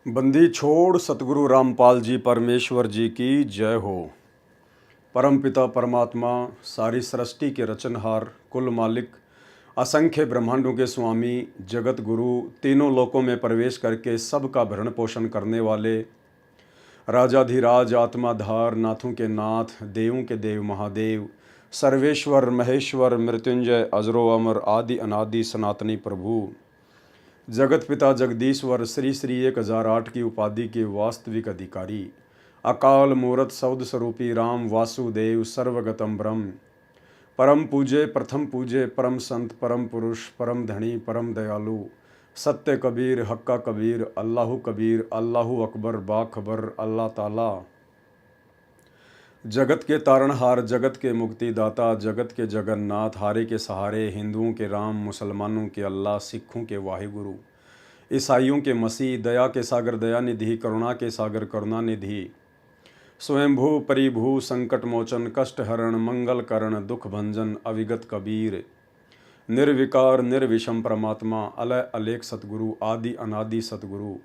बंदी छोड़ सतगुरु रामपाल जी परमेश्वर जी की जय हो। परमपिता परमात्मा, सारी सृष्टि के रचनहार, कुल मालिक, असंख्य ब्रह्मांडों के स्वामी, जगत गुरु, तीनों लोकों में प्रवेश करके सबका भरण पोषण करने वाले, राजाधिराज, आत्माधार, नाथों के नाथ, देवों के देव महादेव, सर्वेश्वर महेश्वर, मृत्युंजय, अजरो अमर, आदि अनादि सनातनी प्रभु, जगत पिता जगदीश्वर, श्री श्री 1008 की उपाधि के वास्तविक अधिकारी, अकाल मूरत सौद स्वरूपी राम वासुदेव, सर्वगतम ब्रह्म, परम पूजे, प्रथम पूजे, परम संत, परम पुरुष, परम धनी, परम दयालु, सत्य कबीर, हक्का कबीर, अल्लाहु कबीर, अल्लाहु अकबर, बाखबर, अल्लाह ताला, जगत के तारणहार, जगत के मुक्तिदाता, जगत के जगन्नाथ, हारे के सहारे, हिंदुओं के राम, मुसलमानों के अल्लाह, सिखों के वाहिगुरु, ईसाइयों के मसीह, दया के सागर दयानिधि, करुणा के सागर करुणानिधि, स्वयंभू परिभू, संकट मोचन, कष्ट हरण, मंगल करण, दुख भंजन, अविगत कबीर, निर्विकार निर्विषम परमात्मा, अलय अलेख सतगुरु, आदि अनादि सतगुरु,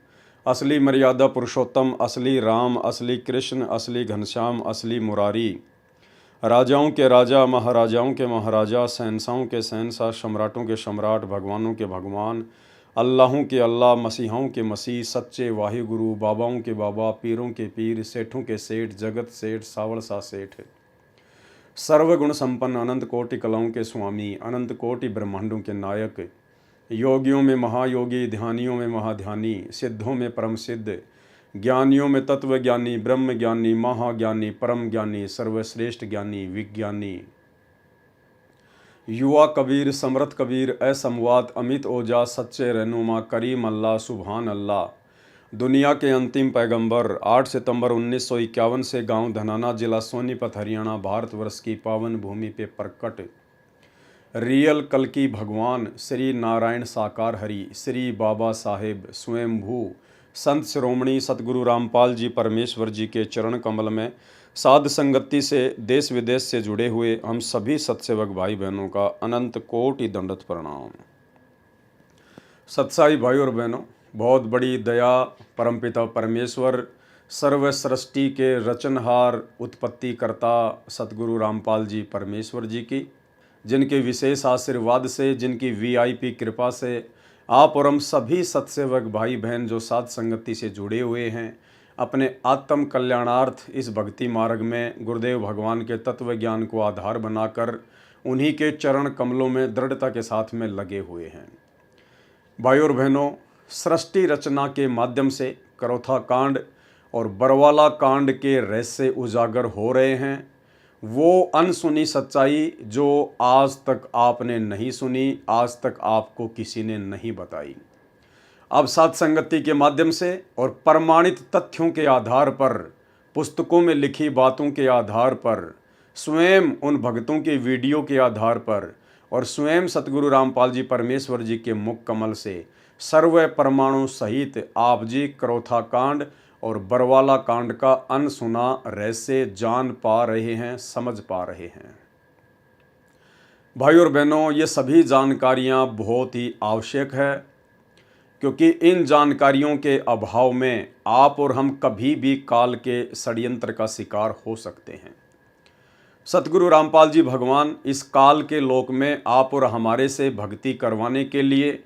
असली मर्यादा पुरुषोत्तम, असली राम, असली कृष्ण, असली घनश्याम, असली मुरारी, राजाओं के राजा, महाराजाओं के महाराजा, शहंशाहों के शहंशाह, सम्राटों के सम्राट, भगवानों के भगवान, अल्लाहों के अल्लाह, मसीहों के मसीह, सच्चे वाहिगुरु, बाबाओं के बाबा, पीरों के पीर, सेठों के सेठ, जगत सेठ, सावड़ सा सेठ, सर्वगुण संपन्न, अनंत कोटि कलाओं के स्वामी, अनंत कोटि ब्रह्मांडों के नायक, योगियों में महायोगी, ध्यानियों में महाध्यानी, सिद्धों में परम सिद्ध, ज्ञानियों में तत्व ज्ञानी, ब्रह्म ज्ञानी, महाज्ञानी, परम ज्ञानी, सर्वश्रेष्ठ ज्ञानी, विज्ञानी, युवा कबीर, समर्थ कबीर, असमवात, अमित ओजा, सच्चे रहनुमा, करीम अल्लाह, सुभान अल्लाह, दुनिया के अंतिम पैगंबर, 8 सितंबर 1951 से गांव धनाना, जिला सोनीपत, हरियाणा, भारतवर्ष की पावन भूमि पे प्रकट रियल कल की भगवान, श्री नारायण साकार हरि, श्री बाबा साहेब स्वयंभू संत शिरोमणि सतगुरु रामपाल जी परमेश्वर जी के चरण कमल में साध संगति से देश विदेश से जुड़े हुए हम सभी सत्सेवक भाई बहनों का अनंत कोटि दंडवत प्रणाम। सत्साई भाई और बहनों, बहुत बड़ी दया परमपिता परमेश्वर, सर्व सृष्टि के रचनहार, उत्पत्ति करता सतगुरु रामपाल जी परमेश्वर जी की, जिनके विशेष आशीर्वाद से, जिनकी वीआईपी कृपा से आप और हम सभी सत्सेवक भाई बहन जो साध संगति से जुड़े हुए हैं, अपने आत्म कल्याणार्थ इस भक्ति मार्ग में गुरुदेव भगवान के तत्व ज्ञान को आधार बनाकर उन्हीं के चरण कमलों में दृढ़ता के साथ में लगे हुए हैं। भाई और बहनों, सृष्टि रचना के माध्यम से करोथा कांड और बरवाला कांड के रहस्य उजागर हो रहे हैं। वो अनसुनी सच्चाई जो आज तक आपने नहीं सुनी, आज तक आपको किसी ने नहीं बताई, अब साध संगति के माध्यम से और प्रमाणित तथ्यों के आधार पर, पुस्तकों में लिखी बातों के आधार पर, स्वयं उन भक्तों के वीडियो के आधार पर और स्वयं सतगुरु रामपाल जी परमेश्वर जी के मुख कमल से सर्व परमाणु सहित आप जी करोथा कांड और बरवाला कांड का अनसुना रहस्य जान पा रहे हैं, समझ पा रहे हैं। भाई और बहनों, ये सभी जानकारियां बहुत ही आवश्यक है, क्योंकि इन जानकारियों के अभाव में आप और हम कभी भी काल के षड्यंत्र का शिकार हो सकते हैं। सतगुरु रामपाल जी भगवान इस काल के लोक में आप और हमारे से भक्ति करवाने के लिए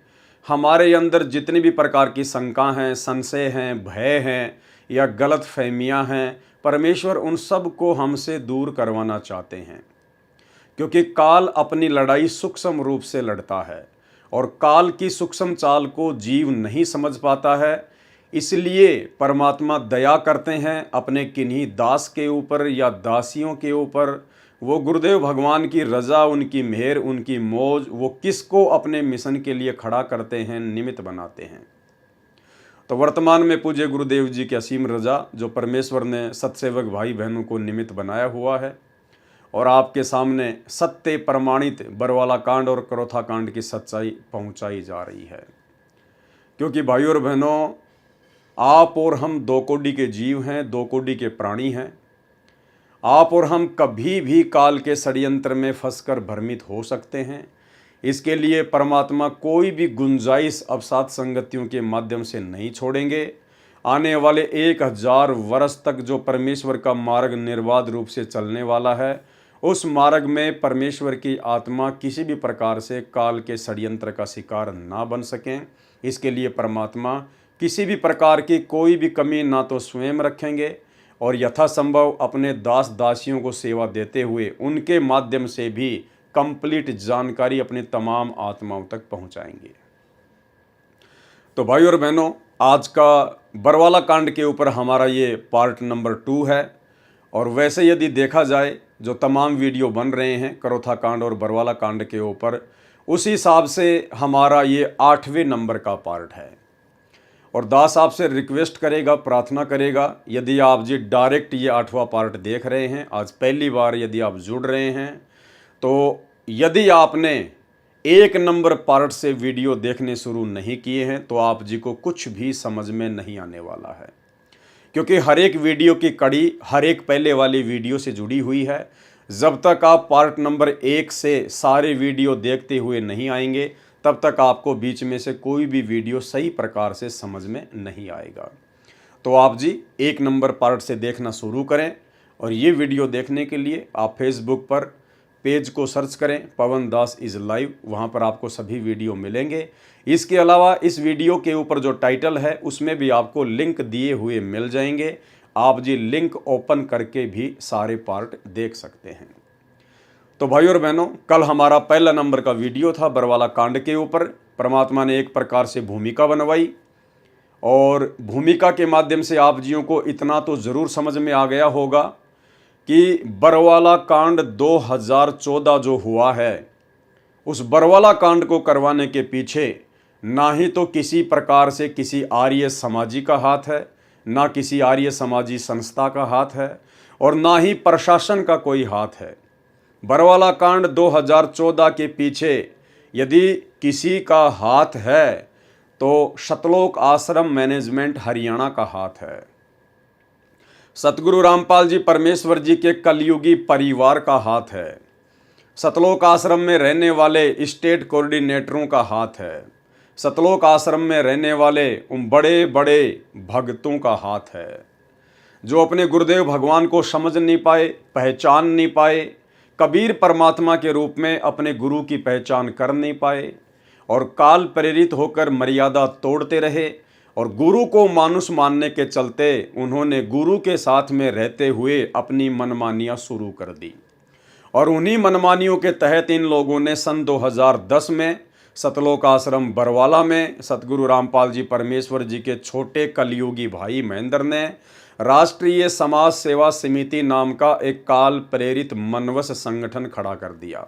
हमारे अंदर जितनी भी प्रकार की शंका हैं, संशय हैं, भय हैं या गलत फहमियाँ हैं, परमेश्वर उन सब को हमसे दूर करवाना चाहते हैं। क्योंकि काल अपनी लड़ाई सूक्ष्म रूप से लड़ता है और काल की सूक्ष्म चाल को जीव नहीं समझ पाता है। इसलिए परमात्मा दया करते हैं अपने किन्हीं दास के ऊपर या दासियों के ऊपर। वो गुरुदेव भगवान की रजा, उनकी मेहर, उनकी मौज, वो किसको अपने मिशन के लिए खड़ा करते हैं, निमित्त बनाते हैं। तो वर्तमान में पूज्य गुरुदेव जी की असीम रजा, जो परमेश्वर ने सत्सेवक भाई बहनों को निमित्त बनाया हुआ है, और आपके सामने सत्य प्रमाणित बरवाला कांड और करोथा कांड की सच्चाई पहुंचाई जा रही है। क्योंकि भाई और बहनों, आप और हम दो कोटि के जीव हैं, दो कोटि के प्राणी हैं। आप और हम कभी भी काल के षड्यंत्र में फंसकर भ्रमित हो सकते हैं। इसके लिए परमात्मा कोई भी गुंजाइश अब सात संगतियों के माध्यम से नहीं छोड़ेंगे। आने वाले 1000 वर्ष तक जो परमेश्वर का मार्ग निर्बाध रूप से चलने वाला है, उस मार्ग में परमेश्वर की आत्मा किसी भी प्रकार से काल के षड्यंत्र का शिकार ना बन सकें। इसके लिए परमात्मा किसी भी प्रकार की कोई भी कमी ना तो स्वयं रखेंगे और यथासंभव अपने दास दासियों को सेवा देते हुए उनके माध्यम से भी कंप्लीट जानकारी अपने तमाम आत्माओं तक पहुंचाएंगे। तो भाई और बहनों, आज का बरवाला कांड के ऊपर हमारा ये पार्ट नंबर 2 है। और वैसे यदि देखा जाए जो तमाम वीडियो बन रहे हैं करोथा कांड और बरवाला कांड के ऊपर, उसी हिसाब से हमारा ये 8वें नंबर का पार्ट है। और दास आपसे रिक्वेस्ट करेगा, प्रार्थना करेगा, यदि आप जी डायरेक्ट ये 8वां पार्ट देख रहे हैं, आज पहली बार यदि आप जुड़ रहे हैं, तो यदि आपने 1 नंबर पार्ट से वीडियो देखने शुरू नहीं किए हैं तो आप जी को कुछ भी समझ में नहीं आने वाला है, क्योंकि हर एक वीडियो की कड़ी हर एक पहले वाली वीडियो से जुड़ी हुई है। जब तक आप पार्ट नंबर 1 से सारे वीडियो देखते हुए नहीं आएंगे, तब तक आपको बीच में से कोई भी वीडियो सही प्रकार से समझ में नहीं आएगा। तो आप जी 1 नंबर पार्ट से देखना शुरू करें। और ये वीडियो देखने के लिए आप फेसबुक पर पेज को सर्च करें, पवन दास इज़ लाइव, वहाँ पर आपको सभी वीडियो मिलेंगे। इसके अलावा इस वीडियो के ऊपर जो टाइटल है उसमें भी आपको लिंक दिए हुए मिल जाएंगे। आप जी लिंक ओपन करके भी सारे पार्ट देख सकते हैं। तो भाई और बहनों, कल हमारा पहला नंबर का वीडियो था बरवाला कांड के ऊपर। परमात्मा ने एक प्रकार से भूमिका बनवाई और भूमिका के माध्यम से आप जियों को इतना तो ज़रूर समझ में आ गया होगा कि बरवाला कांड 2014 जो हुआ है, उस बरवाला कांड को करवाने के पीछे ना ही तो किसी प्रकार से किसी आर्य समाजी का हाथ है, ना किसी आर्य समाजी संस्था का हाथ है और ना ही प्रशासन का कोई हाथ है। बरवाला कांड 2014 के पीछे यदि किसी का हाथ है तो सतलोक आश्रम मैनेजमेंट हरियाणा का हाथ है। सतगुरु रामपाल जी परमेश्वर जी के कलयुगी परिवार का हाथ है। सतलोक आश्रम में रहने वाले स्टेट कोऑर्डिनेटरों का हाथ है। सतलोक आश्रम में रहने वाले उन बड़े बड़े भक्तों का हाथ है जो अपने गुरुदेव भगवान को समझ नहीं पाए, पहचान नहीं पाए, कबीर परमात्मा के रूप में अपने गुरु की पहचान कर नहीं पाए और काल प्रेरित होकर मर्यादा तोड़ते रहे। और गुरु को मानुष मानने के चलते उन्होंने गुरु के साथ में रहते हुए अपनी मनमानियां शुरू कर दी। और उन्हीं मनमानियों के तहत इन लोगों ने सन 2010 में सतलोक आश्रम बरवाला में सतगुरु रामपाल जी परमेश्वर जी के छोटे कलयुगी भाई महेंद्र ने राष्ट्रीय समाज सेवा समिति नाम का एक काल प्रेरित मनवस संगठन खड़ा कर दिया।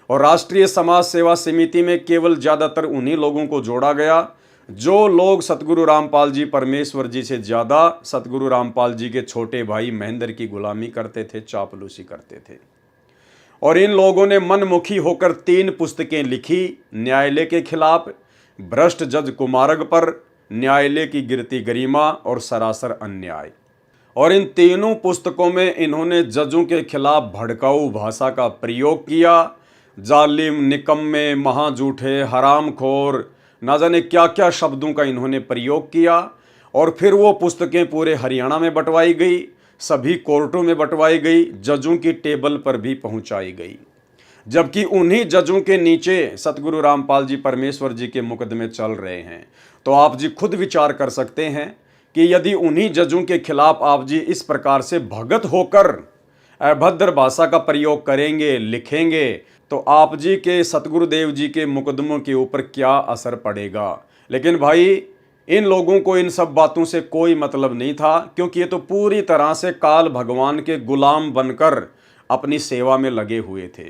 और राष्ट्रीय समाज सेवा समिति में केवल ज़्यादातर उन्हीं लोगों को जोड़ा गया जो लोग सतगुरु रामपाल जी परमेश्वर जी से ज़्यादा सतगुरु रामपाल जी के छोटे भाई महेंद्र की गुलामी करते थे, चापलूसी करते थे। और इन लोगों ने मनमुखी होकर 3 पुस्तकें लिखी, न्यायालय के खिलाफ, भ्रष्ट जज कुमारग पर, न्यायालय की गिरती गरिमा और सरासर अन्याय। और इन तीनों पुस्तकों में इन्होंने जजों के खिलाफ भड़काऊ भाषा का प्रयोग किया। जालिम, निकम्मे, महाजूठे, हरामखोर, ना जाने क्या क्या शब्दों का इन्होंने प्रयोग किया। और फिर वो पुस्तकें पूरे हरियाणा में बंटवाई गई, सभी कोर्टों में बंटवाई गई, जजों की टेबल पर भी पहुंचाई गई। जबकि उन्हीं जजों के नीचे सतगुरु रामपाल जी परमेश्वर जी के मुकदमे चल रहे हैं। तो आप जी खुद विचार कर सकते हैं कि यदि उन्हीं जजों के खिलाफ आप जी इस प्रकार से भगत होकर अभद्र भाषा का प्रयोग करेंगे, लिखेंगे, तो आप जी के सतगुरुदेव जी के मुकदमों के ऊपर क्या असर पड़ेगा। लेकिन भाई इन लोगों को इन सब बातों से कोई मतलब नहीं था, क्योंकि ये तो पूरी तरह से काल भगवान के गुलाम बनकर अपनी सेवा में लगे हुए थे।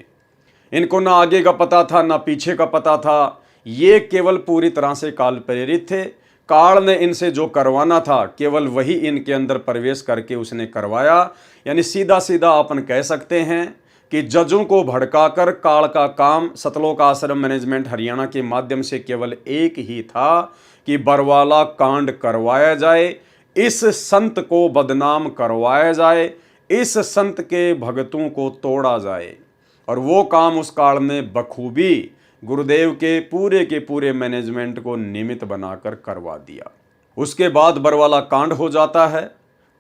इनको ना आगे का पता था ना पीछे का पता था, ये केवल पूरी तरह से काल प्रेरित थे। काल ने इनसे जो करवाना था केवल वही इनके अंदर प्रवेश करके उसने करवाया। यानी सीधा सीधा अपन कह सकते हैं कि जजों को भड़काकर काल का काम सतलोक आश्रम मैनेजमेंट हरियाणा के माध्यम से केवल एक ही था कि बरवाला कांड करवाया जाए, इस संत को बदनाम करवाया जाए, इस संत के भगतों को तोड़ा जाए। और वो काम उस काल ने बखूबी गुरुदेव के पूरे मैनेजमेंट को निमित्त बनाकर करवा दिया। उसके बाद बरवाला कांड हो जाता है।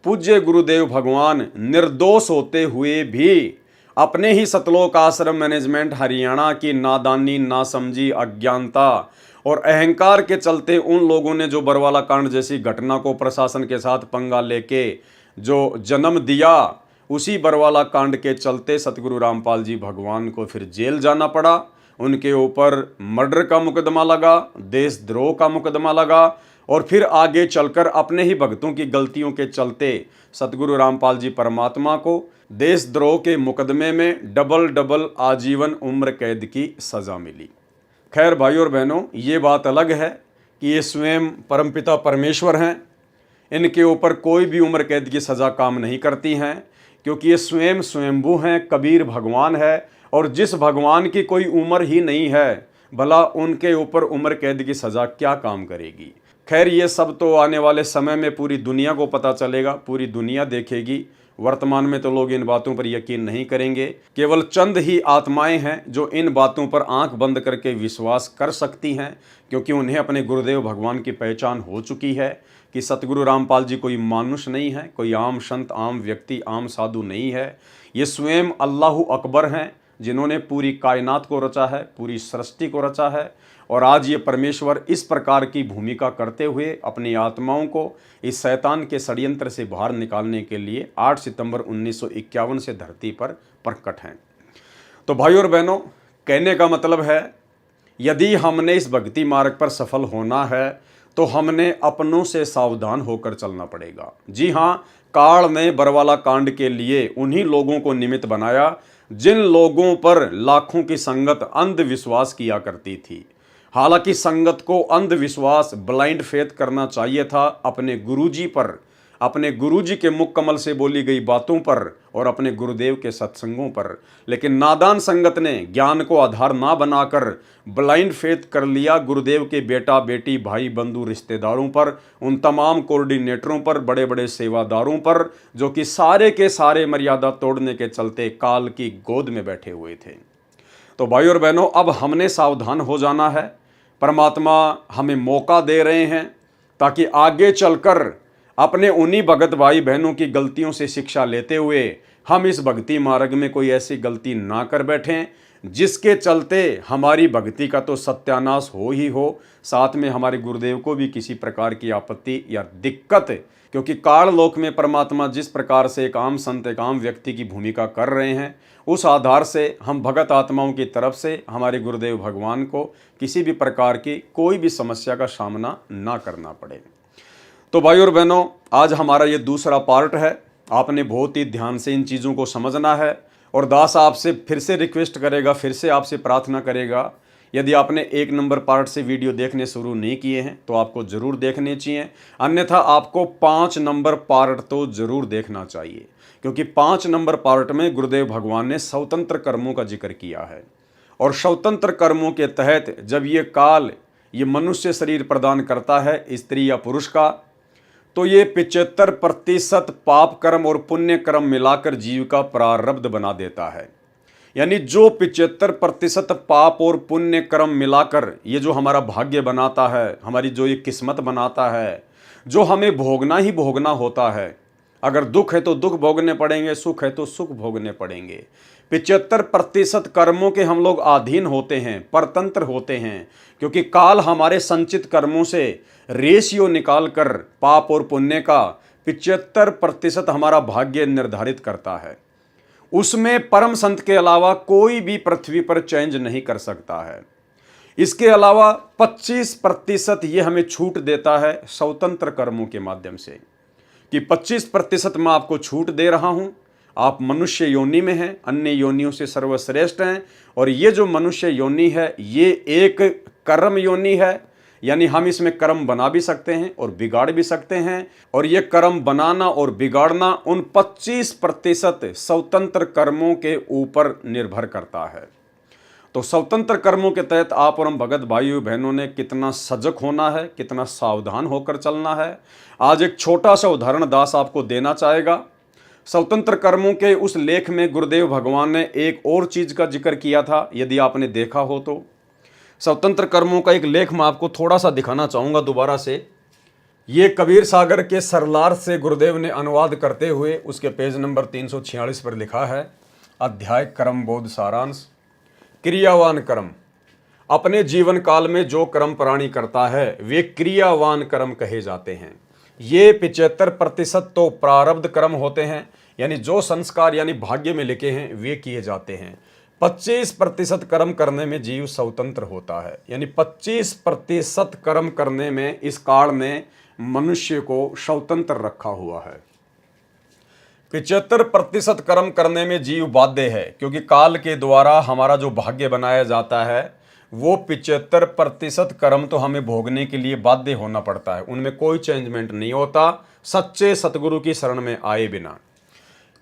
पूज्य गुरुदेव भगवान निर्दोष होते हुए भी अपने ही सतलोक आश्रम मैनेजमेंट हरियाणा की नादानी, नासमझी, अज्ञानता और अहंकार के चलते उन लोगों ने जो बरवाला कांड जैसी घटना को प्रशासन के साथ पंगा लेके जो जन्म दिया, उसी बरवाला कांड के चलते सतगुरु रामपाल जी भगवान को फिर जेल जाना पड़ा। उनके ऊपर मर्डर का मुकदमा लगा, देशद्रोह का मुकदमा लगा और फिर आगे चलकर अपने ही भक्तों की गलतियों के चलते सतगुरु रामपाल जी परमात्मा को देशद्रोह के मुकदमे में डबल आजीवन उम्र कैद की सज़ा मिली। खैर भाइयों और बहनों, ये बात अलग है कि ये स्वयं परमपिता परमेश्वर हैं, इनके ऊपर कोई भी उम्र कैद की सज़ा काम नहीं करती हैं, क्योंकि ये स्वयं स्वयंभू हैं, कबीर भगवान है और जिस भगवान की कोई उम्र ही नहीं है, भला उनके ऊपर उम्र कैद की सज़ा क्या काम करेगी। खैर ये सब तो आने वाले समय में पूरी दुनिया को पता चलेगा, पूरी दुनिया देखेगी। वर्तमान में तो लोग इन बातों पर यकीन नहीं करेंगे। केवल चंद ही आत्माएं हैं जो इन बातों पर आंख बंद करके विश्वास कर सकती हैं, क्योंकि उन्हें अपने गुरुदेव भगवान की पहचान हो चुकी है कि सतगुरु रामपाल जी कोई मानुष नहीं है, कोई आम संत, आम व्यक्ति, आम साधु नहीं है। ये स्वयं अल्लाह अकबर हैं, जिन्होंने पूरी कायनात को रचा है, पूरी सृष्टि को रचा है। और आज ये परमेश्वर इस प्रकार की भूमिका करते हुए अपनी आत्माओं को इस शैतान के षड्यंत्र से बाहर निकालने के लिए 8 सितंबर 1951 से धरती पर प्रकट हैं। तो भाइयों और बहनों, कहने का मतलब है, यदि हमने इस भक्ति मार्ग पर सफल होना है तो हमने अपनों से सावधान होकर चलना पड़ेगा। जी हाँ, काल ने बरवाला कांड के लिए उन्हीं लोगों को निमित्त बनाया जिन लोगों पर लाखों की संगत अंधविश्वास किया करती थी। हालांकि संगत को अंधविश्वास, ब्लाइंड फेथ करना चाहिए था अपने गुरुजी पर, अपने गुरुजी के मुख कमल से बोली गई बातों पर और अपने गुरुदेव के सत्संगों पर। लेकिन नादान संगत ने ज्ञान को आधार ना बनाकर ब्लाइंड फेथ कर लिया गुरुदेव के बेटा बेटी, भाई बंधु, रिश्तेदारों पर, उन तमाम कोऑर्डिनेटरों पर, बड़े बड़े सेवादारों पर, जो कि सारे के सारे मर्यादा तोड़ने के चलते काल की गोद में बैठे हुए थे। तो भाइयों और बहनों, अब हमने सावधान हो जाना है। परमात्मा हमें मौका दे रहे हैं ताकि आगे चलकर अपने उन्हीं भगत भाई बहनों की गलतियों से शिक्षा लेते हुए हम इस भक्ति मार्ग में कोई ऐसी गलती ना कर बैठें जिसके चलते हमारी भक्ति का तो सत्यानाश हो ही हो, साथ में हमारे गुरुदेव को भी किसी प्रकार की आपत्ति या दिक्कत। क्योंकि काल लोक में परमात्मा जिस प्रकार से एक आम संत, एक आम व्यक्ति की भूमिका कर रहे हैं, उस आधार से हम भगत आत्माओं की तरफ से हमारे गुरुदेव भगवान को किसी भी प्रकार की कोई भी समस्या का सामना ना करना पड़े। तो भाइयों और बहनों, आज हमारा ये दूसरा पार्ट है। आपने बहुत ही ध्यान से इन चीज़ों को समझना है और दास आपसे फिर से रिक्वेस्ट करेगा, फिर से आपसे प्रार्थना करेगा, यदि आपने 1 नंबर पार्ट से वीडियो देखने शुरू नहीं किए हैं तो आपको ज़रूर देखने चाहिए, अन्यथा आपको 5 नंबर पार्ट तो ज़रूर देखना चाहिए, क्योंकि 5 नंबर पार्ट में गुरुदेव भगवान ने स्वतंत्र कर्मों का जिक्र किया है। और स्वतंत्र कर्मों के तहत जब ये काल ये मनुष्य शरीर प्रदान करता है स्त्री या पुरुष का, तो ये 75% पाप कर्म और पुण्य कर्म मिलाकर जीव का प्रारब्ध बना देता है। यानी जो 75% पाप और पुण्य कर्म मिलाकर ये जो हमारा भाग्य बनाता है, हमारी जो ये किस्मत बनाता है, जो हमें भोगना ही भोगना होता है। अगर दुख है तो दुख भोगने पड़ेंगे, सुख है तो सुख भोगने पड़ेंगे। 75% कर्मों के हम लोग अधीन होते हैं, परतंत्र होते हैं, क्योंकि काल हमारे संचित कर्मों से रेशियो निकाल कर पाप और पुण्य का 75% हमारा भाग्य निर्धारित करता है। उसमें परम संत के अलावा कोई भी पृथ्वी पर चेंज नहीं कर सकता है। इसके अलावा 25% ये हमें छूट देता है स्वतंत्र कर्मों के माध्यम से, कि 25% मैं आपको छूट दे रहा हूं। आप मनुष्य योनि में हैं, अन्य योनियों से सर्वश्रेष्ठ हैं, और ये जो मनुष्य योनि है ये एक कर्म योनि है, यानी हम इसमें कर्म बना भी सकते हैं और बिगाड़ भी सकते हैं। और ये कर्म बनाना और बिगाड़ना उन 25% स्वतंत्र कर्मों के ऊपर निर्भर करता है। तो स्वतंत्र कर्मों के तहत आप और हम भगत भाइयों बहनों ने कितना सजग होना है, कितना सावधान होकर चलना है। आज एक छोटा सा उदाहरण दास आपको देना चाहेगा। स्वतंत्र कर्मों के उस लेख में गुरुदेव भगवान ने एक और चीज़ का जिक्र किया था, यदि आपने देखा हो तो। स्वतंत्र कर्मों का एक लेख मैं आपको थोड़ा सा दिखाना चाहूँगा दोबारा से। ये कबीर सागर के सरलार से गुरुदेव ने अनुवाद करते हुए उसके पेज नंबर 346 पर लिखा है, अध्याय कर्म बोध सारांश। क्रियावान कर्म। अपने जीवन काल में जो कर्म प्राणी करता है वे क्रियावान कर्म कहे जाते हैं। ये 75% तो प्रारब्ध कर्म होते हैं, यानी जो संस्कार यानी भाग्य में लिखे हैं वे किए जाते हैं। 25% कर्म करने में जीव स्वतंत्र होता है, यानी 25% कर्म करने में इस काल ने मनुष्य को स्वतंत्र रखा हुआ है। 75% कर्म करने में जीव बाध्य है, क्योंकि काल के द्वारा हमारा जो भाग्य बनाया जाता है वो 75% कर्म तो हमें भोगने के लिए बाध्य होना पड़ता है, उनमें कोई चेंजमेंट नहीं होता सच्चे सतगुरु की शरण में आए बिना,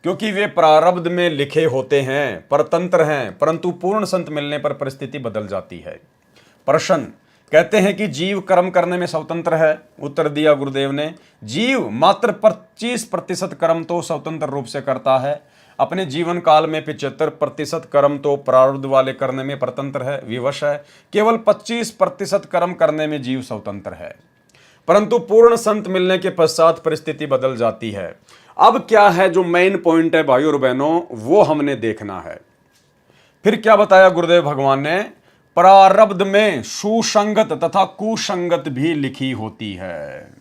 क्योंकि वे प्रारब्ध में लिखे होते हैं, परतंत्र हैं। परंतु पूर्ण संत मिलने पर परिस्थिति बदल जाती है। प्रश्न कहते हैं कि जीव कर्म करने में स्वतंत्र है। उत्तर दिया गुरुदेव ने, जीव मात्र 25% कर्म तो स्वतंत्र रूप से करता है। अपने जीवन काल में 75% कर्म तो प्रारब्ध वाले करने में परतंत्र है, विवश है। केवल 25% कर्म करने में जीव स्वतंत्र है। परंतु पूर्ण संत मिलने के पश्चात परिस्थिति बदल जाती है। अब क्या है जो मेन पॉइंट है भाइयों और बहनों, वो हमने देखना है। फिर क्या बताया गुरुदेव भगवान ने, प्रारब्ध में सुसंगत तथा कुसंगत भी लिखी होती है।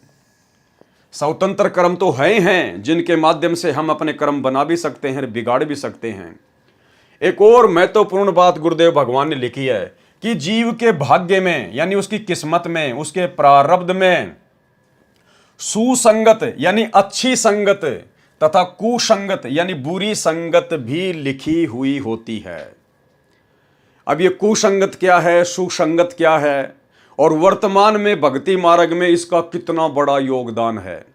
स्वतंत्र कर्म तो हैं जिनके माध्यम से हम अपने कर्म बना भी सकते हैं, बिगाड़ भी सकते हैं। एक और महत्वपूर्ण बात गुरुदेव भगवान ने लिखी है कि जीव के भाग्य में यानी उसकी किस्मत में, उसके प्रारब्ध में सुसंगत यानी अच्छी संगत तथा कुसंगत यानी बुरी संगत भी लिखी हुई होती है। अब ये कुसंगत क्या है, सुसंगत क्या है, और वर्तमान में भक्ति मार्ग में इसका कितना बड़ा योगदान है,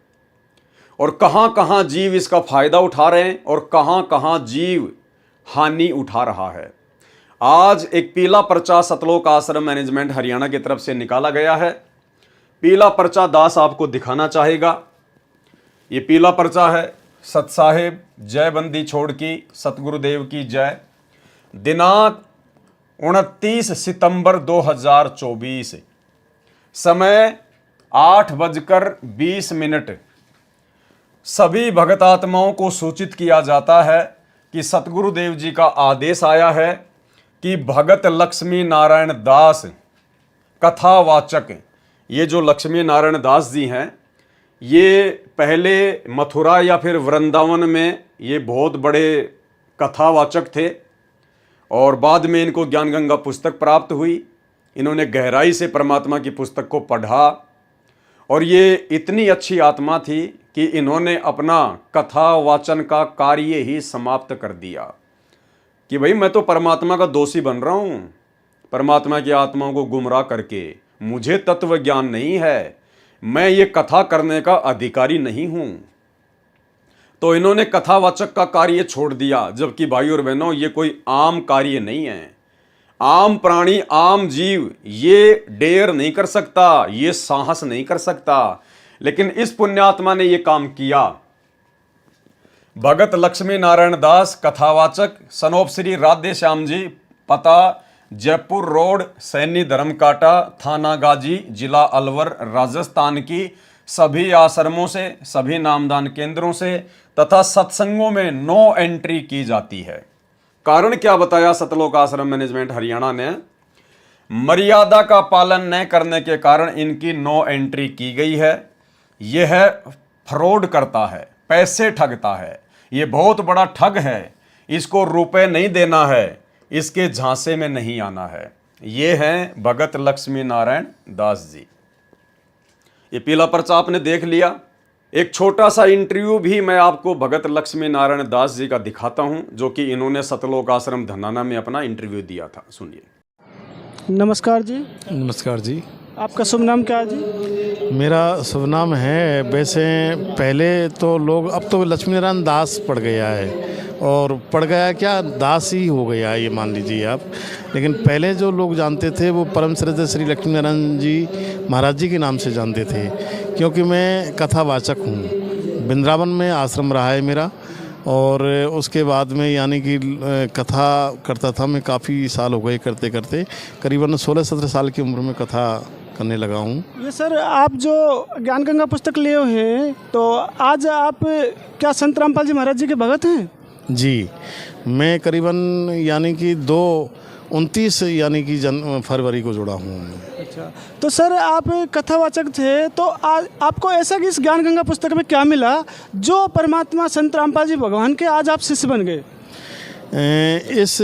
और कहां कहां जीव इसका फायदा उठा रहे हैं और कहां कहां जीव हानि उठा रहा है। आज एक पीला पर्चा सतलोक आश्रम मैनेजमेंट हरियाणा की तरफ से निकाला गया है। पीला पर्चा दास आपको दिखाना चाहेगा। ये पीला पर्चा है, सत साहेब जय बंदी छोड़ की सतगुरुदेव की जय। दिनांक 29 सितंबर 2024, समय 8:20। सभी भगत आत्माओं को सूचित किया जाता है कि सतगुरुदेव जी का आदेश आया है कि भगत लक्ष्मी नारायण दास कथावाचक, ये जो लक्ष्मी नारायण दास जी हैं, ये पहले मथुरा या फिर वृंदावन में ये बहुत बड़े कथावाचक थे, और बाद में इनको ज्ञान गंगा पुस्तक प्राप्त हुई। इन्होंने गहराई से परमात्मा की पुस्तक को पढ़ा, और ये इतनी अच्छी आत्मा थी कि इन्होंने अपना कथा वाचन का कार्य ही समाप्त कर दिया कि भाई मैं तो परमात्मा का दोषी बन रहा हूँ, परमात्मा की आत्माओं को गुमराह करके। मुझे तत्व ज्ञान नहीं है, मैं ये कथा करने का अधिकारी नहीं हूँ। तो इन्होंने कथावाचक का कार्य छोड़ दिया, जबकि भाई और बहनों ये कोई आम कार्य नहीं है। आम प्राणी, आम जीव ये डेयर नहीं कर सकता, ये साहस नहीं कर सकता, लेकिन इस पुण्यात्मा ने ये काम किया। भगत लक्ष्मी नारायण दास कथावाचक, सनोप श्री राधे श्याम जी, पता जयपुर रोड, सैनी धर्मकाटा, थाना गाजी, जिला अलवर, राजस्थान की सभी आश्रमों से, सभी नामदान केंद्रों से तथा सत्संगों में नो एंट्री की जाती है। कारण क्या बताया सतलोक आश्रम मैनेजमेंट हरियाणा ने, मर्यादा का पालन न करने के कारण इनकी नो एंट्री की गई है। यह फ्रॉड करता है, पैसे ठगता है, ये बहुत बड़ा ठग है। इसको रुपए नहीं देना है, इसके झांसे में नहीं आना है। ये हैं भगत लक्ष्मी नारायण दास जी। ये पीला पर्चा आपने देख लिया। एक छोटा सा इंटरव्यू भी मैं आपको भगत लक्ष्मी नारायण दास जी का दिखाता हूं, जो कि इन्होंने सतलोक आश्रम धनाना में अपना इंटरव्यू दिया था। सुनिए। नमस्कार जी। नमस्कार जी। आपका शुभ नाम क्या है जी? मेरा शुभ नाम है, वैसे पहले तो लोग, अब तो लक्ष्मी नारायण दास पड़ गया है, और पड़ गया क्या, दास ही हो गया ये मान लीजिए आप। लेकिन पहले जो लोग जानते थे वो परम श्रद्धेय श्री लक्ष्मी नारायण जी महाराज जी के नाम से जानते थे, क्योंकि मैं कथावाचक हूँ। वृंदावन में आश्रम रहा है मेरा, और उसके बाद में यानी कि कथा करता था मैं। काफ़ी साल हो गए करते करते, करीबन 16-17 साल की उम्र में कथा करने लगा हूँ। ये सर आप जो ज्ञान गंगा पुस्तक लिए हुए हैं तो आज आप क्या संत रामपाल जी महाराज जी के भगत हैं? जी, मैं करीबन यानी कि 2/29 यानी कि फरवरी को जुड़ा हूँ। अच्छा, तो सर आप कथावाचक थे, तो आज आपको ऐसा कि इस ज्ञान गंगा पुस्तक में क्या मिला जो परमात्मा संत रामपाल जी भगवान के आज आप शिष्य बन गए? इस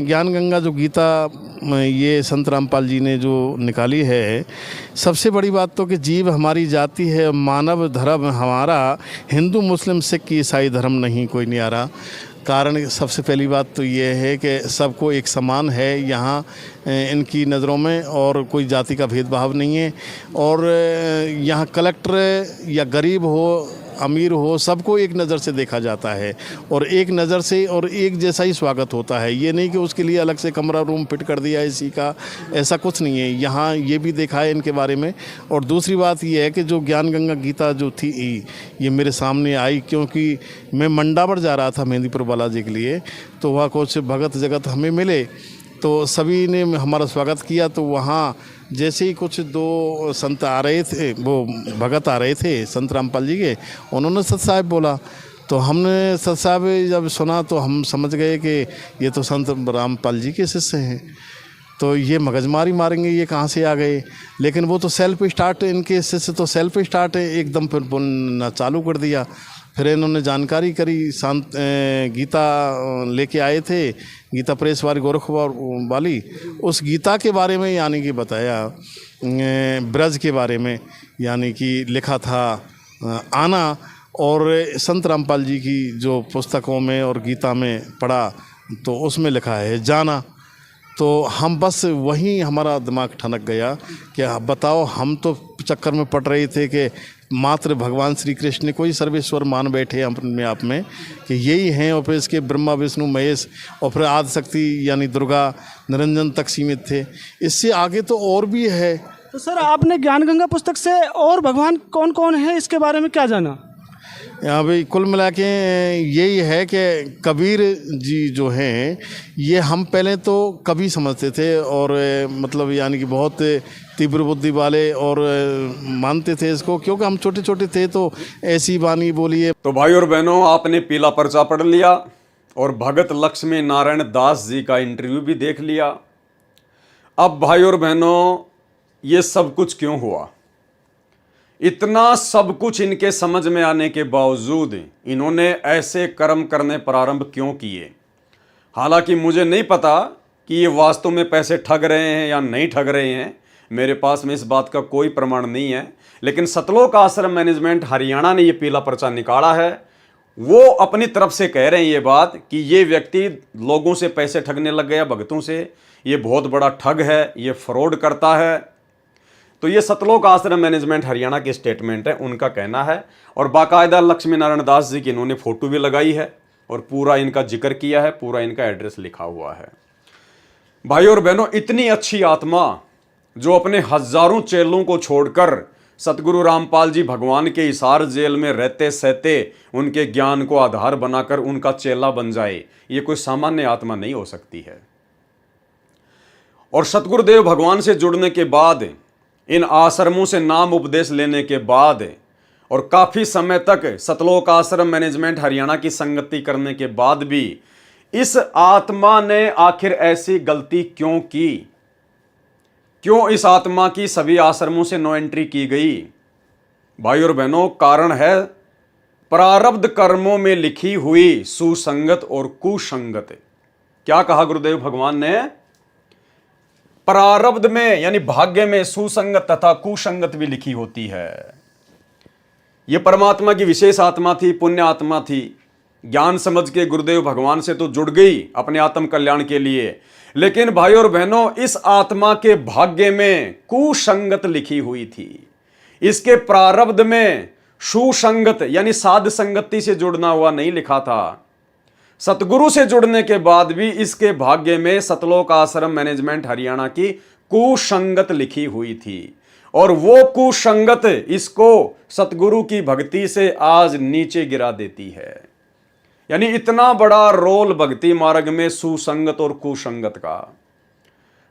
ज्ञान गंगा जो गीता ये संत रामपाल जी ने जो निकाली है, सबसे बड़ी बात तो कि जीव हमारी जाति है, मानव धर्म हमारा, हिंदू मुस्लिम सिख ईसाई धर्म नहीं कोई न्यारा। कारण सबसे पहली बात तो ये है कि सबको एक समान है यहाँ इनकी नज़रों में, और कोई जाति का भेदभाव नहीं है। और यहाँ कलेक्टर या गरीब हो अमीर हो, सबको एक नज़र से देखा जाता है, और एक नज़र से और एक जैसा ही स्वागत होता है। ये नहीं कि उसके लिए अलग से कमरा रूम फिट कर दिया इसी का, ऐसा कुछ नहीं है। यहाँ ये भी देखा है इनके बारे में। और दूसरी बात ये है कि जो ज्ञान गंगा गीता जो थी ये मेरे सामने आई, क्योंकि मैं मंडावर जा रहा था मेहंदीपुर बालाजी के लिए, तो वहाँ कुछ भगत जगत हमें मिले, तो सभी ने हमारा स्वागत किया। तो वहाँ जैसे ही कुछ 2 संत आ रहे थे, वो भगत आ रहे थे संत रामपाल जी के, उन्होंने सत साहब बोला, तो हमने सत साहब जब सुना तो हम समझ गए कि ये तो संत रामपाल जी के शिष्य हैं, तो ये मगजमारी मारेंगे, ये कहाँ से आ गए। लेकिन वो तो सेल्फ स्टार्ट, इनके शिष्य तो सेल्फ स्टार्ट है एकदम, फिर बोलना चालू कर दिया। फिर इन्होंने जानकारी करी, शांत गीता लेके आए थे, गीता प्रेस वाली गोरखपुर वाली, उस गीता के बारे में यानी कि बताया, ब्रज के बारे में यानी कि लिखा था आना, और संत रामपाल जी की जो पुस्तकों में और गीता में पढ़ा तो उसमें लिखा है जाना। तो हम बस वहीं हमारा दिमाग ठनक गया कि बताओ, हम तो चक्कर में पड़ रहे थे कि मात्र भगवान श्री कृष्ण को ही सर्वेश्वर मान बैठे अपने आप में कि यही हैं, और फिर इसके ब्रह्मा विष्णु महेश और फिर आदि शक्ति यानी दुर्गा निरंजन तक सीमित थे। इससे आगे तो और भी है। तो सर आपने ज्ञान गंगा पुस्तक से और भगवान कौन कौन है इसके बारे में क्या जाना? यहाँ भाई कुल मिला के यही है कि कबीर जी जो हैं, ये हम पहले तो कवि समझते थे, और मतलब यानी कि बहुत तीव्र बुद्धि वाले, और मानते थे इसको, क्योंकि हम छोटे छोटे थे तो ऐसी वाणी बोली है। तो भाई और बहनों, आपने पीला पर्चा पढ़ लिया और भगत लक्ष्मी नारायण दास जी का इंटरव्यू भी देख लिया। अब भाई और बहनों, ये सब कुछ क्यों हुआ? इतना सब कुछ इनके समझ में आने के बावजूद इन्होंने ऐसे कर्म करने प्रारंभ क्यों किए? हालांकि मुझे नहीं पता कि ये वास्तव में पैसे ठग रहे हैं या नहीं ठग रहे हैं, मेरे पास में इस बात का कोई प्रमाण नहीं है। लेकिन सतलोक आश्रम मैनेजमेंट हरियाणा ने ये पीला पर्चा निकाला है, वो अपनी तरफ से कह रहे हैं ये बात कि ये व्यक्ति लोगों से पैसे ठगने लग गया, भक्तों से, ये बहुत बड़ा ठग है, ये फ्रॉड करता है। तो ये सतलोक आश्रम मैनेजमेंट हरियाणा की स्टेटमेंट है, उनका कहना है। और बाकायदा लक्ष्मी नारायण दास जी की इन्होंने फोटो भी लगाई है और पूरा इनका जिक्र किया है, पूरा इनका एड्रेस लिखा हुआ है। भाई और बहनों, इतनी अच्छी आत्मा जो अपने हजारों चेलों को छोड़कर सतगुरु रामपाल जी भगवान के हिसार जेल में रहते सहते उनके ज्ञान को आधार बनाकर उनका चेला बन जाए, ये कोई सामान्य आत्मा नहीं हो सकती है। और सतगुरुदेव भगवान से जुड़ने के बाद, इन आश्रमों से नाम उपदेश लेने के बाद और काफी समय तक सतलोक आश्रम मैनेजमेंट हरियाणा की संगति करने के बाद भी इस आत्मा ने आखिर ऐसी गलती क्यों की? क्यों इस आत्मा की सभी आश्रमों से नो एंट्री की गई? भाई और बहनों, कारण है प्रारब्ध कर्मों में लिखी हुई सुसंगत और कुसंगत। क्या कहा गुरुदेव भगवान ने? प्रारब्ध में यानी भाग्य में सुसंगत तथा कुसंगत भी लिखी होती है। यह परमात्मा की विशेष आत्मा थी, पुण्य आत्मा थी, ज्ञान समझ के गुरुदेव भगवान से तो जुड़ गई अपने आत्म कल्याण के लिए। लेकिन भाई और बहनों, इस आत्मा के भाग्य में कुसंगत लिखी हुई थी। इसके प्रारब्ध में सुसंगत यानी साध संगति से जुड़ना हुआ नहीं लिखा था। सतगुरु से जुड़ने के बाद भी इसके भाग्य में सतलोक आश्रम मैनेजमेंट हरियाणा की कुसंगत लिखी हुई थी, और वो कुसंगत इसको सतगुरु की भक्ति से आज नीचे गिरा देती है। यानी इतना बड़ा रोल भक्ति मार्ग में सुसंगत और कुसंगत का।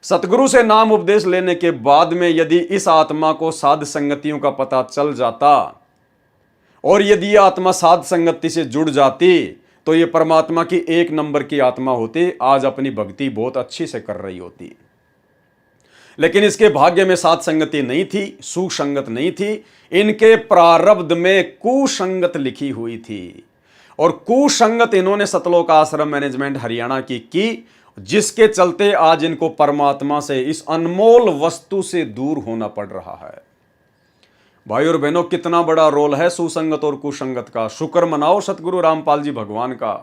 सतगुरु से नाम उपदेश लेने के बाद में यदि इस आत्मा को साध संगतियों का पता चल जाता और यदि यह आत्मा साध संगति से जुड़ जाती तो ये परमात्मा की एक नंबर की आत्मा होती, आज अपनी भक्ति बहुत अच्छी से कर रही होती। लेकिन इसके भाग्य में साध संगति नहीं थी, सुसंगत नहीं थी, इनके प्रारब्ध में कुसंगत लिखी हुई थी। और कुसंगत इन्होंने सतलोक आश्रम मैनेजमेंट हरियाणा की, जिसके चलते आज इनको परमात्मा से, इस अनमोल वस्तु से दूर होना पड़ रहा है। भाई और बहनों, कितना बड़ा रोल है सुसंगत और कुसंगत का। शुक्र मनाओ सतगुरु रामपाल जी भगवान का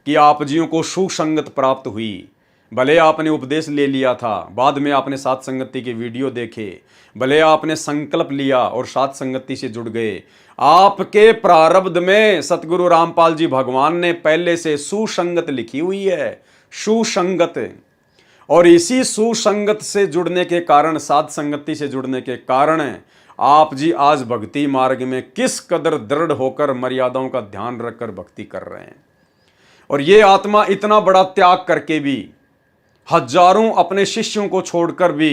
कि आप जियों को सुसंगत प्राप्त हुई। भले आपने उपदेश ले लिया था, बाद में आपने साध संगति के वीडियो देखे, भले आपने संकल्प लिया और साध संगति से जुड़ गए, आपके प्रारब्ध में सतगुरु रामपाल जी भगवान ने पहले से सुसंगत लिखी हुई है, सुसंगत। और इसी सुसंगत से जुड़ने के कारण, साध संगति से जुड़ने के कारण आप जी आज भक्ति मार्ग में किस कदर दृढ़ होकर मर्यादाओं का ध्यान रखकर भक्ति कर रहे हैं। और ये आत्मा इतना बड़ा त्याग करके भी, हजारों अपने शिष्यों को छोड़कर भी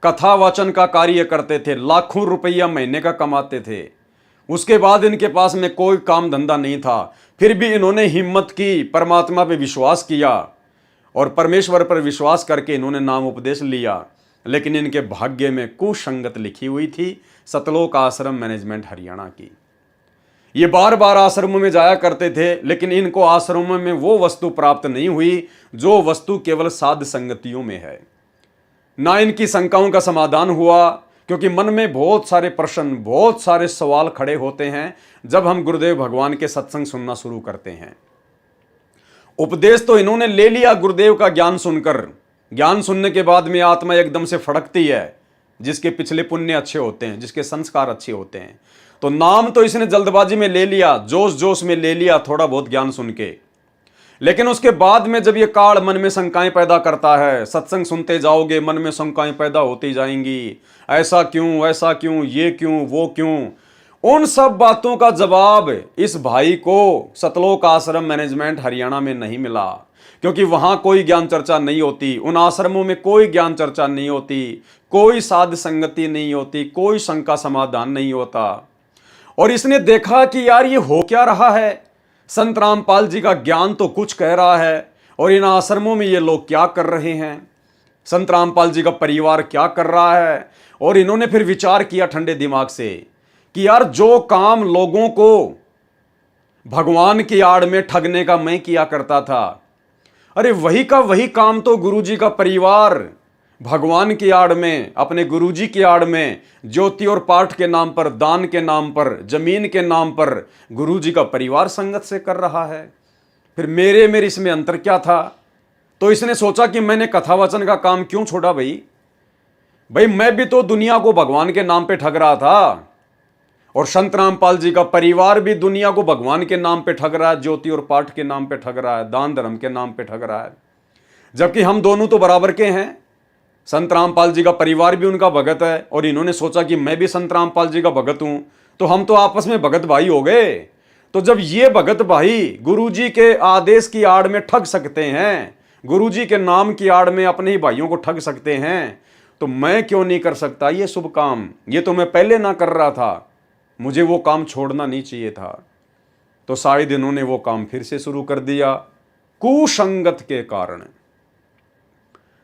कथा वाचन का कार्य करते थे, लाखों रुपया महीने का कमाते थे। उसके बाद इनके पास में कोई काम धंधा नहीं था, फिर भी इन्होंने हिम्मत की, परमात्मा पे विश्वास किया और परमेश्वर पर विश्वास करके इन्होंने नाम उपदेश लिया। लेकिन इनके भाग्य में कुसंगत लिखी हुई थी सतलोक आश्रम मैनेजमेंट हरियाणा की। ये बार बार आश्रमों में जाया करते थे, लेकिन इनको आश्रमों में वो वस्तु प्राप्त नहीं हुई जो वस्तु केवल साध संगतियों में है। ना इनकी शंकाओं का समाधान हुआ, क्योंकि मन में बहुत सारे प्रश्न, बहुत सारे सवाल खड़े होते हैं जब हम गुरुदेव भगवान के सत्संग सुनना शुरू करते हैं। उपदेश तो इन्होंने ले लिया गुरुदेव का ज्ञान सुनकर, ज्ञान सुनने के बाद में आत्मा एकदम से फड़कती है, जिसके पिछले पुण्य अच्छे होते हैं, जिसके संस्कार अच्छे होते हैं। तो नाम तो इसने जल्दबाजी में ले लिया, जोश जोश में ले लिया थोड़ा बहुत ज्ञान सुन के, लेकिन उसके बाद में जब ये काल मन में शंकाएं पैदा करता है, सत्संग सुनते जाओगे मन में शंकाएं पैदा होती जाएंगी, ऐसा क्यों, ऐसा क्यों, ये क्यों, वो क्यों। उन सब बातों का जवाब इस भाई को सतलोक आश्रम मैनेजमेंट हरियाणा में नहीं मिला, क्योंकि वहां कोई ज्ञान चर्चा नहीं होती, उन आश्रमों में कोई ज्ञान चर्चा नहीं होती, कोई साध संगति नहीं होती, कोई शंका समाधान नहीं होता। और इसने देखा कि यार ये हो क्या रहा है, संत रामपाल जी का ज्ञान तो कुछ कह रहा है और इन आश्रमों में ये लोग क्या कर रहे हैं, संत रामपाल जी का परिवार क्या कर रहा है। और इन्होंने फिर विचार किया ठंडे दिमाग से कि यार जो काम लोगों को भगवान की आड़ में ठगने का मैं किया करता था, अरे वही का वही काम तो गुरुजी का परिवार भगवान की आड़ में, अपने गुरुजी की आड़ में, ज्योति और पाठ के नाम पर, दान के नाम पर, जमीन के नाम पर गुरुजी का परिवार संगत से कर रहा है। फिर मेरे इसमें अंतर क्या था। तो इसने सोचा कि मैंने कथावचन का काम क्यों छोड़ा। भाई मैं भी तो दुनिया को भगवान के नाम पे ठग रहा था, और संत रामपाल जी का परिवार भी दुनिया को भगवान के नाम पे ठग रहा है, ज्योति और पाठ के नाम पे ठग रहा है, दान धर्म के नाम पे ठग रहा है, जबकि हम दोनों तो बराबर के हैं। संत रामपाल जी का परिवार भी उनका भगत है और इन्होंने सोचा कि मैं भी संत रामपाल जी का भगत हूं, तो हम तो आपस में भगत भाई हो गए। तो जब ये भगत भाई गुरुजी के आदेश की आड़ में ठग सकते हैं, गुरुजी के नाम की आड़ में अपने ही भाइयों को ठग सकते हैं, तो मैं क्यों नहीं कर सकता ये शुभ काम। ये तो मैं पहले ना कर रहा था, मुझे वो काम छोड़ना नहीं चाहिए था। तो शायद इन्होंने वो काम फिर से शुरू कर दिया कुसंगत के कारण।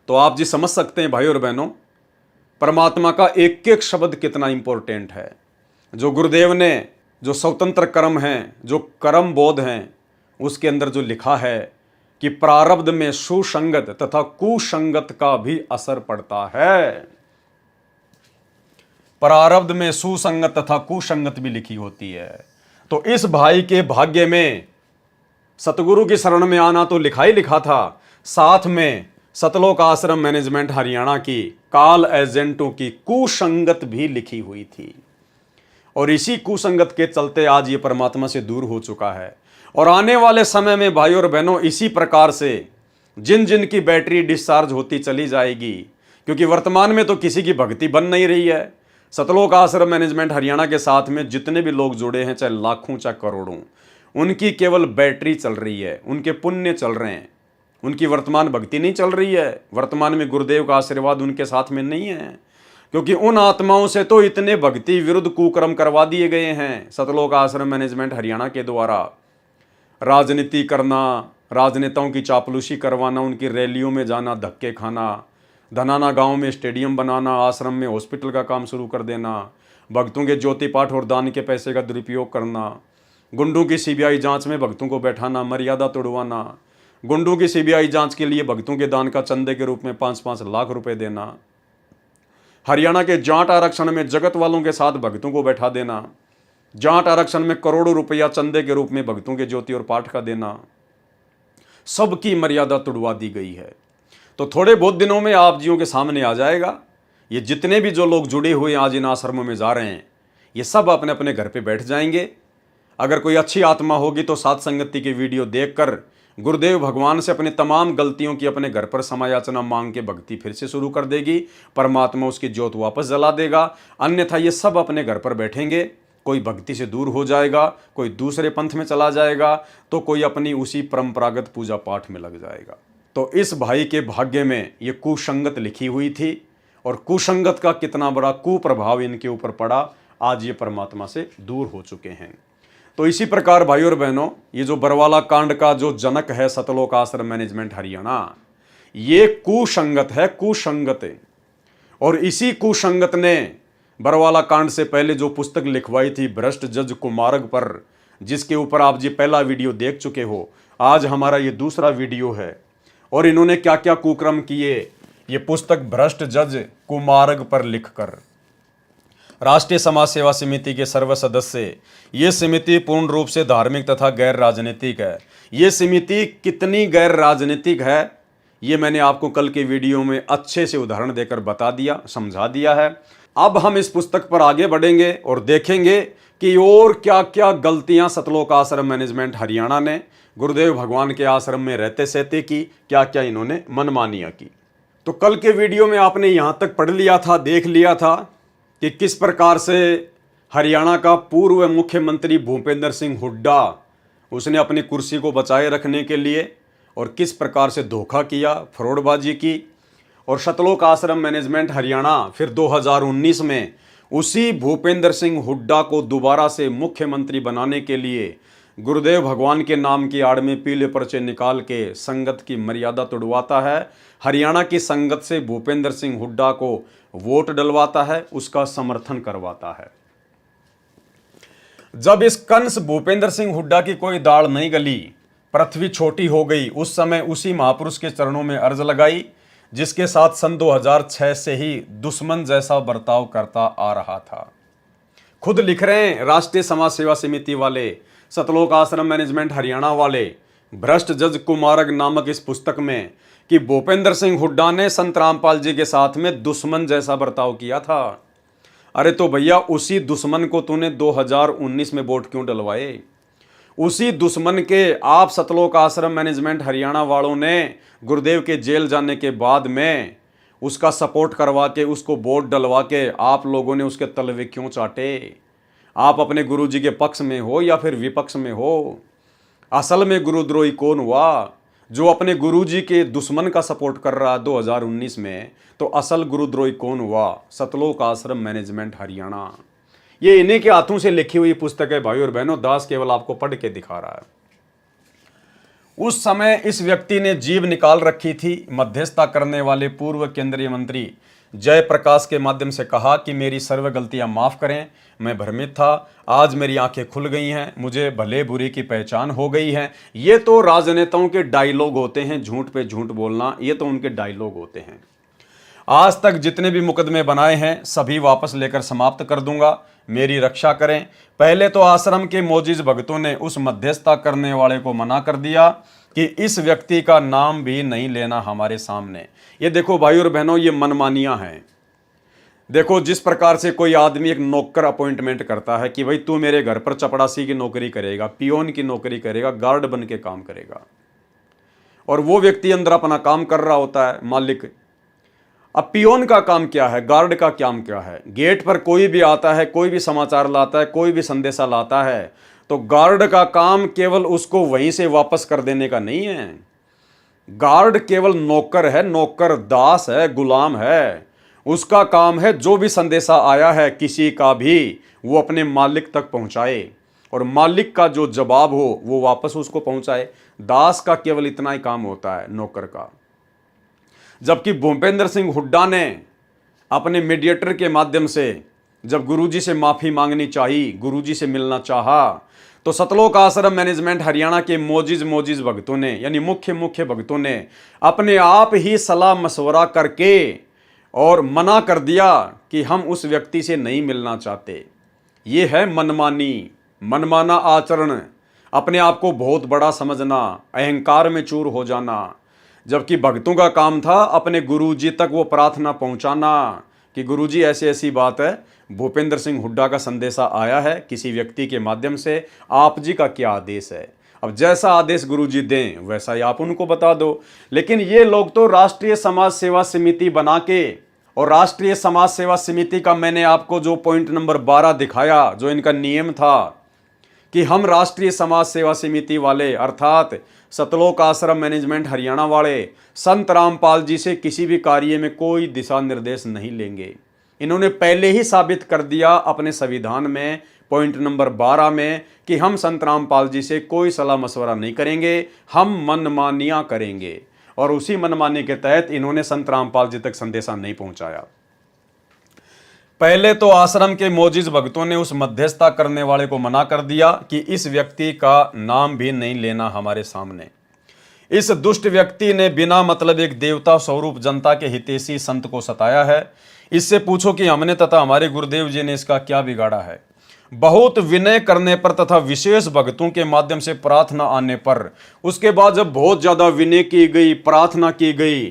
तो आप जी समझ सकते हैं भाई और बहनों, परमात्मा का एक एक शब्द कितना इंपॉर्टेंट है। जो गुरुदेव ने जो स्वतंत्र कर्म हैं, जो कर्म बोध हैं, उसके अंदर जो लिखा है कि प्रारब्ध में सुसंगत तथा कुसंगत का भी असर पड़ता है। प्रारब्ध में सुसंगत तथा कुसंगत भी लिखी होती है। तो इस भाई के भाग्य में सतगुरु की शरण में आना तो लिखा ही लिखा था, साथ में सतलोक आश्रम मैनेजमेंट हरियाणा की काल एजेंटों की कुसंगत भी लिखी हुई थी। और इसी कुसंगत के चलते आज ये परमात्मा से दूर हो चुका है। और आने वाले समय में भाई और बहनों इसी प्रकार से जिन जिन की बैटरी डिस्चार्ज होती चली जाएगी, क्योंकि वर्तमान में तो किसी की भक्ति बन नहीं रही है। सतलोक आश्रम मैनेजमेंट हरियाणा के साथ में जितने भी लोग जुड़े हैं, चाहे लाखों चाहे करोड़ों, उनकी केवल बैटरी चल रही है, उनके पुण्य चल रहे हैं, उनकी वर्तमान भक्ति नहीं चल रही है, वर्तमान में गुरुदेव का आशीर्वाद उनके साथ में नहीं है, क्योंकि उन आत्माओं से तो इतने भक्ति विरुद्ध कुकर्म करवा दिए गए हैं सतलोक आश्रम मैनेजमेंट हरियाणा के द्वारा। राजनीति करना, राजनेताओं की चापलूसी करवाना, उनकी रैलियों में जाना, धक्के खाना, धनाना गांव में स्टेडियम बनाना, आश्रम में हॉस्पिटल का काम शुरू कर देना, भक्तों के ज्योति पाठ और दान के पैसे का दुरुपयोग करना, गुंडों की सीबीआई जांच में भक्तों को बैठाना, मर्यादा तोड़वाना, गुंडों की सीबीआई जांच के लिए भक्तों के दान का चंदे के रूप में 5-5 लाख रुपए देना, हरियाणा के जाट आरक्षण में जगत वालों के साथ भक्तों को बैठा देना, जाट आरक्षण में करोड़ों रुपया चंदे के रूप में भक्तों के ज्योति और पाठ का देना, सबकी मर्यादा तोड़वा दी गई है। तो थोड़े बहुत दिनों में आप जियों के सामने आ जाएगा, ये जितने भी जो लोग जुड़े हुए आज इन आश्रमों में जा रहे हैं, ये सब अपने अपने घर पे बैठ जाएंगे। अगर कोई अच्छी आत्मा होगी तो सात संगति की वीडियो देखकर गुरुदेव भगवान से अपनी तमाम गलतियों की अपने घर पर समायाचना मांग के भक्ति फिर से शुरू कर देगी, परमात्मा उसकी ज्योत वापस जला देगा। अन्यथा ये सब अपने घर पर बैठेंगे, कोई भक्ति से दूर हो जाएगा, कोई दूसरे पंथ में चला जाएगा, तो कोई अपनी उसी परंपरागत पूजा पाठ में लग जाएगा। तो इस भाई के भाग्य में ये कुसंगत लिखी हुई थी, और कुसंगत का कितना बड़ा कुप्रभाव इनके ऊपर पड़ा, आज ये परमात्मा से दूर हो चुके हैं। तो इसी प्रकार भाई और बहनों, ये जो बरवाला कांड का जो जनक है सतलोक आश्रम मैनेजमेंट हरियाणा, ये कुसंगत है, कुसंगत है। और इसी कुसंगत ने बरवाला कांड से पहले जो पुस्तक लिखवाई थी भ्रष्ट जज कुमारग पर, जिसके ऊपर आप जी पहला वीडियो देख चुके हो, आज हमारा ये दूसरा वीडियो है। और इन्होंने क्या क्या कुकर्म किए, ये पुस्तक भ्रष्ट जज कुमारग पर लिखकर राष्ट्रीय समाज सेवा समिति के सर्व सदस्य, ये समिति पूर्ण रूप से धार्मिक तथा गैर राजनीतिक है। ये समिति कितनी गैर राजनीतिक है, ये मैंने आपको कल के वीडियो में अच्छे से उदाहरण देकर बता दिया, समझा दिया है। अब हम इस पुस्तक पर आगे बढ़ेंगे और देखेंगे कि और क्या क्या गलतियां सतलोक आश्रम मैनेजमेंट हरियाणा ने गुरुदेव भगवान के आश्रम में रहते सहते की, क्या क्या इन्होंने मनमानियां की। तो कल के वीडियो में आपने यहां तक पढ़ लिया था, देख लिया था कि किस प्रकार से हरियाणा का पूर्व मुख्यमंत्री भूपेंद्र सिंह हुड्डा, उसने अपनी कुर्सी को बचाए रखने के लिए और किस प्रकार से धोखा किया, फ्रॉडबाजी की। और सतलोक आश्रम मैनेजमेंट हरियाणा फिर 2019 में उसी भूपेंद्र सिंह हुड्डा को दोबारा से मुख्यमंत्री बनाने के लिए गुरुदेव भगवान के नाम की आड़ में पीले पर्चे निकाल के संगत की मर्यादा तोड़वाता है, हरियाणा की संगत से भूपेंद्र सिंह हुड्डा को वोट डलवाता है, उसका समर्थन करवाता है। जब इस कंस भूपेंद्र सिंह हुड्डा की कोई दाढ़ नहीं गली, पृथ्वी छोटी हो गई, उस समय उसी महापुरुष के चरणों में अर्ज लगाई, जिसके साथ सन 2006 से ही दुश्मन जैसा बर्ताव करता आ रहा था। खुद लिख रहे हैं राष्ट्रीय समाज सेवा समिति वाले, सतलोक आश्रम मैनेजमेंट हरियाणा वाले, भ्रष्ट जज कुमारग नामक इस पुस्तक में कि भूपेंद्र सिंह हुड्डा ने संत रामपाल जी के साथ में दुश्मन जैसा बर्ताव किया था। अरे तो भैया, उसी दुश्मन को तूने 2019 में वोट क्यों डलवाए? उसी दुश्मन के आप सतलोक आश्रम मैनेजमेंट हरियाणा वालों ने गुरुदेव के जेल जाने के बाद में उसका सपोर्ट करवा के, उसको वोट डलवा के आप लोगों ने उसके तलवे क्यों चाटे? आप अपने गुरुजी के पक्ष में हो या फिर विपक्ष में हो? असल में गुरुद्रोही कौन हुआ? जो अपने गुरुजी के दुश्मन का सपोर्ट कर रहा है 2019 में, तो असल गुरुद्रोही कौन हुआ? सतलोक आश्रम मैनेजमेंट हरियाणा। ये इन्हीं के हाथों से लिखी हुई पुस्तक है भाई और बहनों, दास केवल आपको पढ़ के दिखा रहा है। उस समय इस व्यक्ति ने जीभ निकाल रखी थी, मध्यस्थता करने वाले पूर्व केंद्रीय मंत्री जयप्रकाश के माध्यम से कहा कि मेरी सर्व गलतियां माफ करें, मैं भ्रमित था, आज मेरी आंखें खुल गई हैं, मुझे भले बुरी की पहचान हो गई है। ये तो राजनेताओं के डायलॉग होते हैं, झूठ पे झूठ बोलना, ये तो उनके डायलॉग होते हैं। आज तक जितने भी मुकदमे बनाए हैं सभी वापस लेकर समाप्त कर दूंगा, मेरी रक्षा करें। पहले तो आश्रम के मोजिज भक्तों ने उस मध्यस्थता करने वाले को मना कर दिया कि इस व्यक्ति का नाम भी नहीं लेना हमारे सामने। ये देखो भाई और बहनों, ये मनमानियां हैं। देखो, जिस प्रकार से कोई आदमी एक नौकर अपॉइंटमेंट करता है कि भाई तू मेरे घर पर चपड़ासी की नौकरी करेगा, पियोन की नौकरी करेगा, गार्ड बन के काम करेगा, और वो व्यक्ति अंदर अपना काम कर रहा होता है, मालिक। अब पियोन का काम क्या है, गार्ड का काम क्या है? गेट पर कोई भी आता है, कोई भी समाचार लाता है, कोई भी संदेशा लाता है, तो गार्ड का काम केवल उसको वहीं से वापस कर देने का नहीं है। गार्ड केवल नौकर है, नौकर दास है, गुलाम है। उसका काम है जो भी संदेशा आया है किसी का भी, वो अपने मालिक तक पहुंचाए और मालिक का जो जवाब हो वो वापस उसको पहुंचाए। दास का केवल इतना ही काम होता है, नौकर का। जबकि भूपेंद्र सिंह हुड्डा ने अपने मीडिएटर के माध्यम से जब गुरुजी से माफ़ी मांगनी चाहिए, गुरुजी से मिलना चाहा, तो सतलोक आश्रम मैनेजमेंट हरियाणा के मोजिज भक्तों ने, यानी मुख्य भक्तों ने अपने आप ही सलाह मशवरा करके और मना कर दिया कि हम उस व्यक्ति से नहीं मिलना चाहते। ये है मनमाना आचरण, अपने आप को बहुत बड़ा समझना, अहंकार में चूर हो जाना। जबकि भक्तों का काम था अपने गुरुजी तक वो प्रार्थना पहुंचाना कि गुरुजी ऐसी ऐसी बात है, भूपेंद्र सिंह हुड्डा का संदेशा आया है किसी व्यक्ति के माध्यम से, आप जी का क्या आदेश है। अब जैसा आदेश गुरुजी दें वैसा ही आप उनको बता दो। लेकिन ये लोग तो राष्ट्रीय समाज सेवा समिति बना के, और राष्ट्रीय समाज सेवा समिति का मैंने आपको जो पॉइंट नंबर 12 दिखाया, जो इनका नियम था कि हम राष्ट्रीय समाज सेवा समिति वाले अर्थात सतलोक आश्रम मैनेजमेंट हरियाणा वाले संत रामपाल जी से किसी भी कार्य में कोई दिशा निर्देश नहीं लेंगे। इन्होंने पहले ही साबित कर दिया अपने संविधान में पॉइंट नंबर 12 में कि हम संत रामपाल जी से कोई सलाह मशवरा नहीं करेंगे, हम मनमानियां करेंगे। और उसी मनमानी के तहत इन्होंने संत रामपाल जी तक संदेशा नहीं पहुंचाया। पहले तो आश्रम के मोजिज भक्तों ने उस मध्यस्थता करने वाले को मना कर दिया कि इस व्यक्ति का नाम भी नहीं लेना हमारे सामने। इस दुष्ट व्यक्ति ने बिना मतलब एक देवता स्वरूप जनता के हितैषी संत को सताया है। इससे पूछो कि हमने तथा हमारे गुरुदेव जी ने इसका क्या बिगाड़ा है। बहुत विनय करने पर तथा विशेष भक्तों के माध्यम से प्रार्थना आने पर, उसके बाद जब बहुत ज्यादा विनय की गई, प्रार्थना की गई,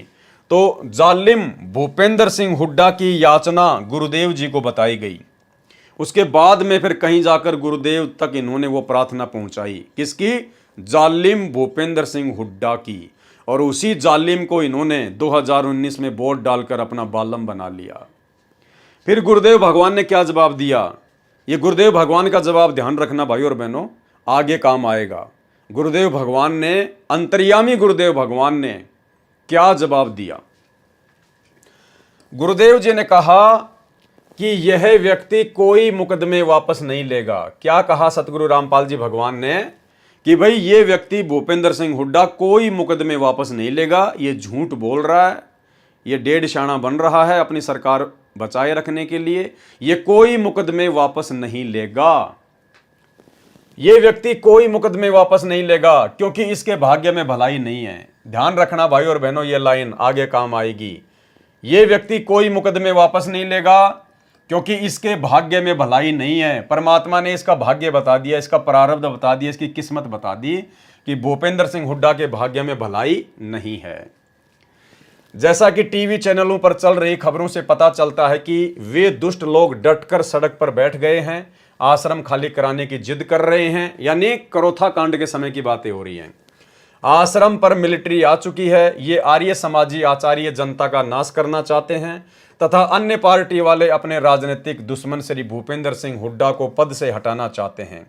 तो जालिम भूपेंद्र सिंह हुड्डा की याचना गुरुदेव जी को बताई गई। उसके बाद में फिर कहीं जाकर गुरुदेव तक इन्होंने वो प्रार्थना पहुंचाई, किसकी? जालिम भूपेंद्र सिंह हुड्डा की। और उसी जालिम को इन्होंने 2019 में वोट डालकर अपना बालम बना लिया। फिर गुरुदेव भगवान ने क्या जवाब दिया? ये गुरुदेव भगवान का जवाब ध्यान रखना भाई और बहनों, आगे काम आएगा। गुरुदेव भगवान ने, अंतर्यामी गुरुदेव भगवान ने क्या जवाब दिया? गुरुदेव जी ने कहा कि यह व्यक्ति कोई मुकदमे वापस नहीं लेगा। क्या कहा सतगुरु रामपाल जी भगवान ने? कि भाई ये व्यक्ति भूपेंद्र सिंह हुड्डा कोई मुकदमे वापस नहीं लेगा, ये झूठ बोल रहा है, ये डेढ़ शाना बन रहा है अपनी सरकार बचाए रखने के लिए, ये कोई मुकदमे वापस नहीं लेगा। ये व्यक्ति कोई मुकदमे वापस नहीं लेगा क्योंकि इसके भाग्य में भलाई नहीं है। ध्यान रखना भाई और बहनों, ये लाइन आगे काम आएगी। ये व्यक्ति कोई मुकदमे वापस नहीं लेगा क्योंकि इसके भाग्य में भलाई नहीं है। परमात्मा ने इसका भाग्य बता दिया, इसका प्रारब्ध बता दिया, इसकी किस्मत बता दी कि भूपेंद्र सिंह हुड्डा के भाग्य में भलाई नहीं है। जैसा कि टीवी चैनलों पर चल रही खबरों से पता चलता है कि वे दुष्ट लोग डटकर सड़क पर बैठ गए हैं, आश्रम खाली कराने की जिद कर रहे हैं। यानी करोथा कांड के समय की बातें हो रही हैं। आश्रम पर मिलिट्री आ चुकी है। ये आर्य समाजी आचार्य जनता का नाश करना चाहते हैं तथा अन्य पार्टी वाले अपने राजनीतिक दुश्मन श्री भूपेंद्र सिंह हुड्डा को पद से हटाना चाहते हैं।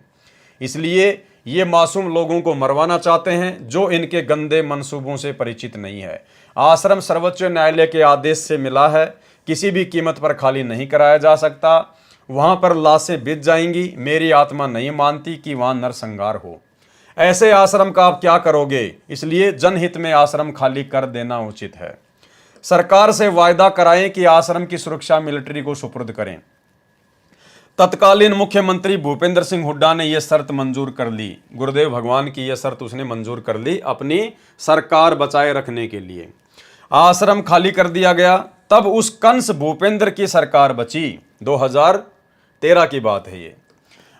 इसलिए ये मासूम लोगों को मरवाना चाहते हैं जो इनके गंदे मंसूबों से परिचित नहीं है। आश्रम सर्वोच्च न्यायालय के आदेश से मिला है, किसी भी कीमत पर खाली नहीं कराया जा सकता। वहां पर लाशें बिछ जाएंगी। मेरी आत्मा नहीं मानती कि वहां नरसंहार हो। ऐसे आश्रम का आप क्या करोगे? इसलिए जनहित में आश्रम खाली कर देना उचित है। सरकार से वायदा कराएं कि आश्रम की सुरक्षा मिलिट्री को सुपुर्द करें। तत्कालीन मुख्यमंत्री भूपेंद्र सिंह हुड्डा ने यह शर्त मंजूर कर ली। गुरुदेव भगवान की यह शर्त उसने मंजूर कर ली अपनी सरकार बचाए रखने के लिए। आश्रम खाली कर दिया गया। तब उस कंस भूपेंद्र की सरकार बची। 2013 की बात है ये।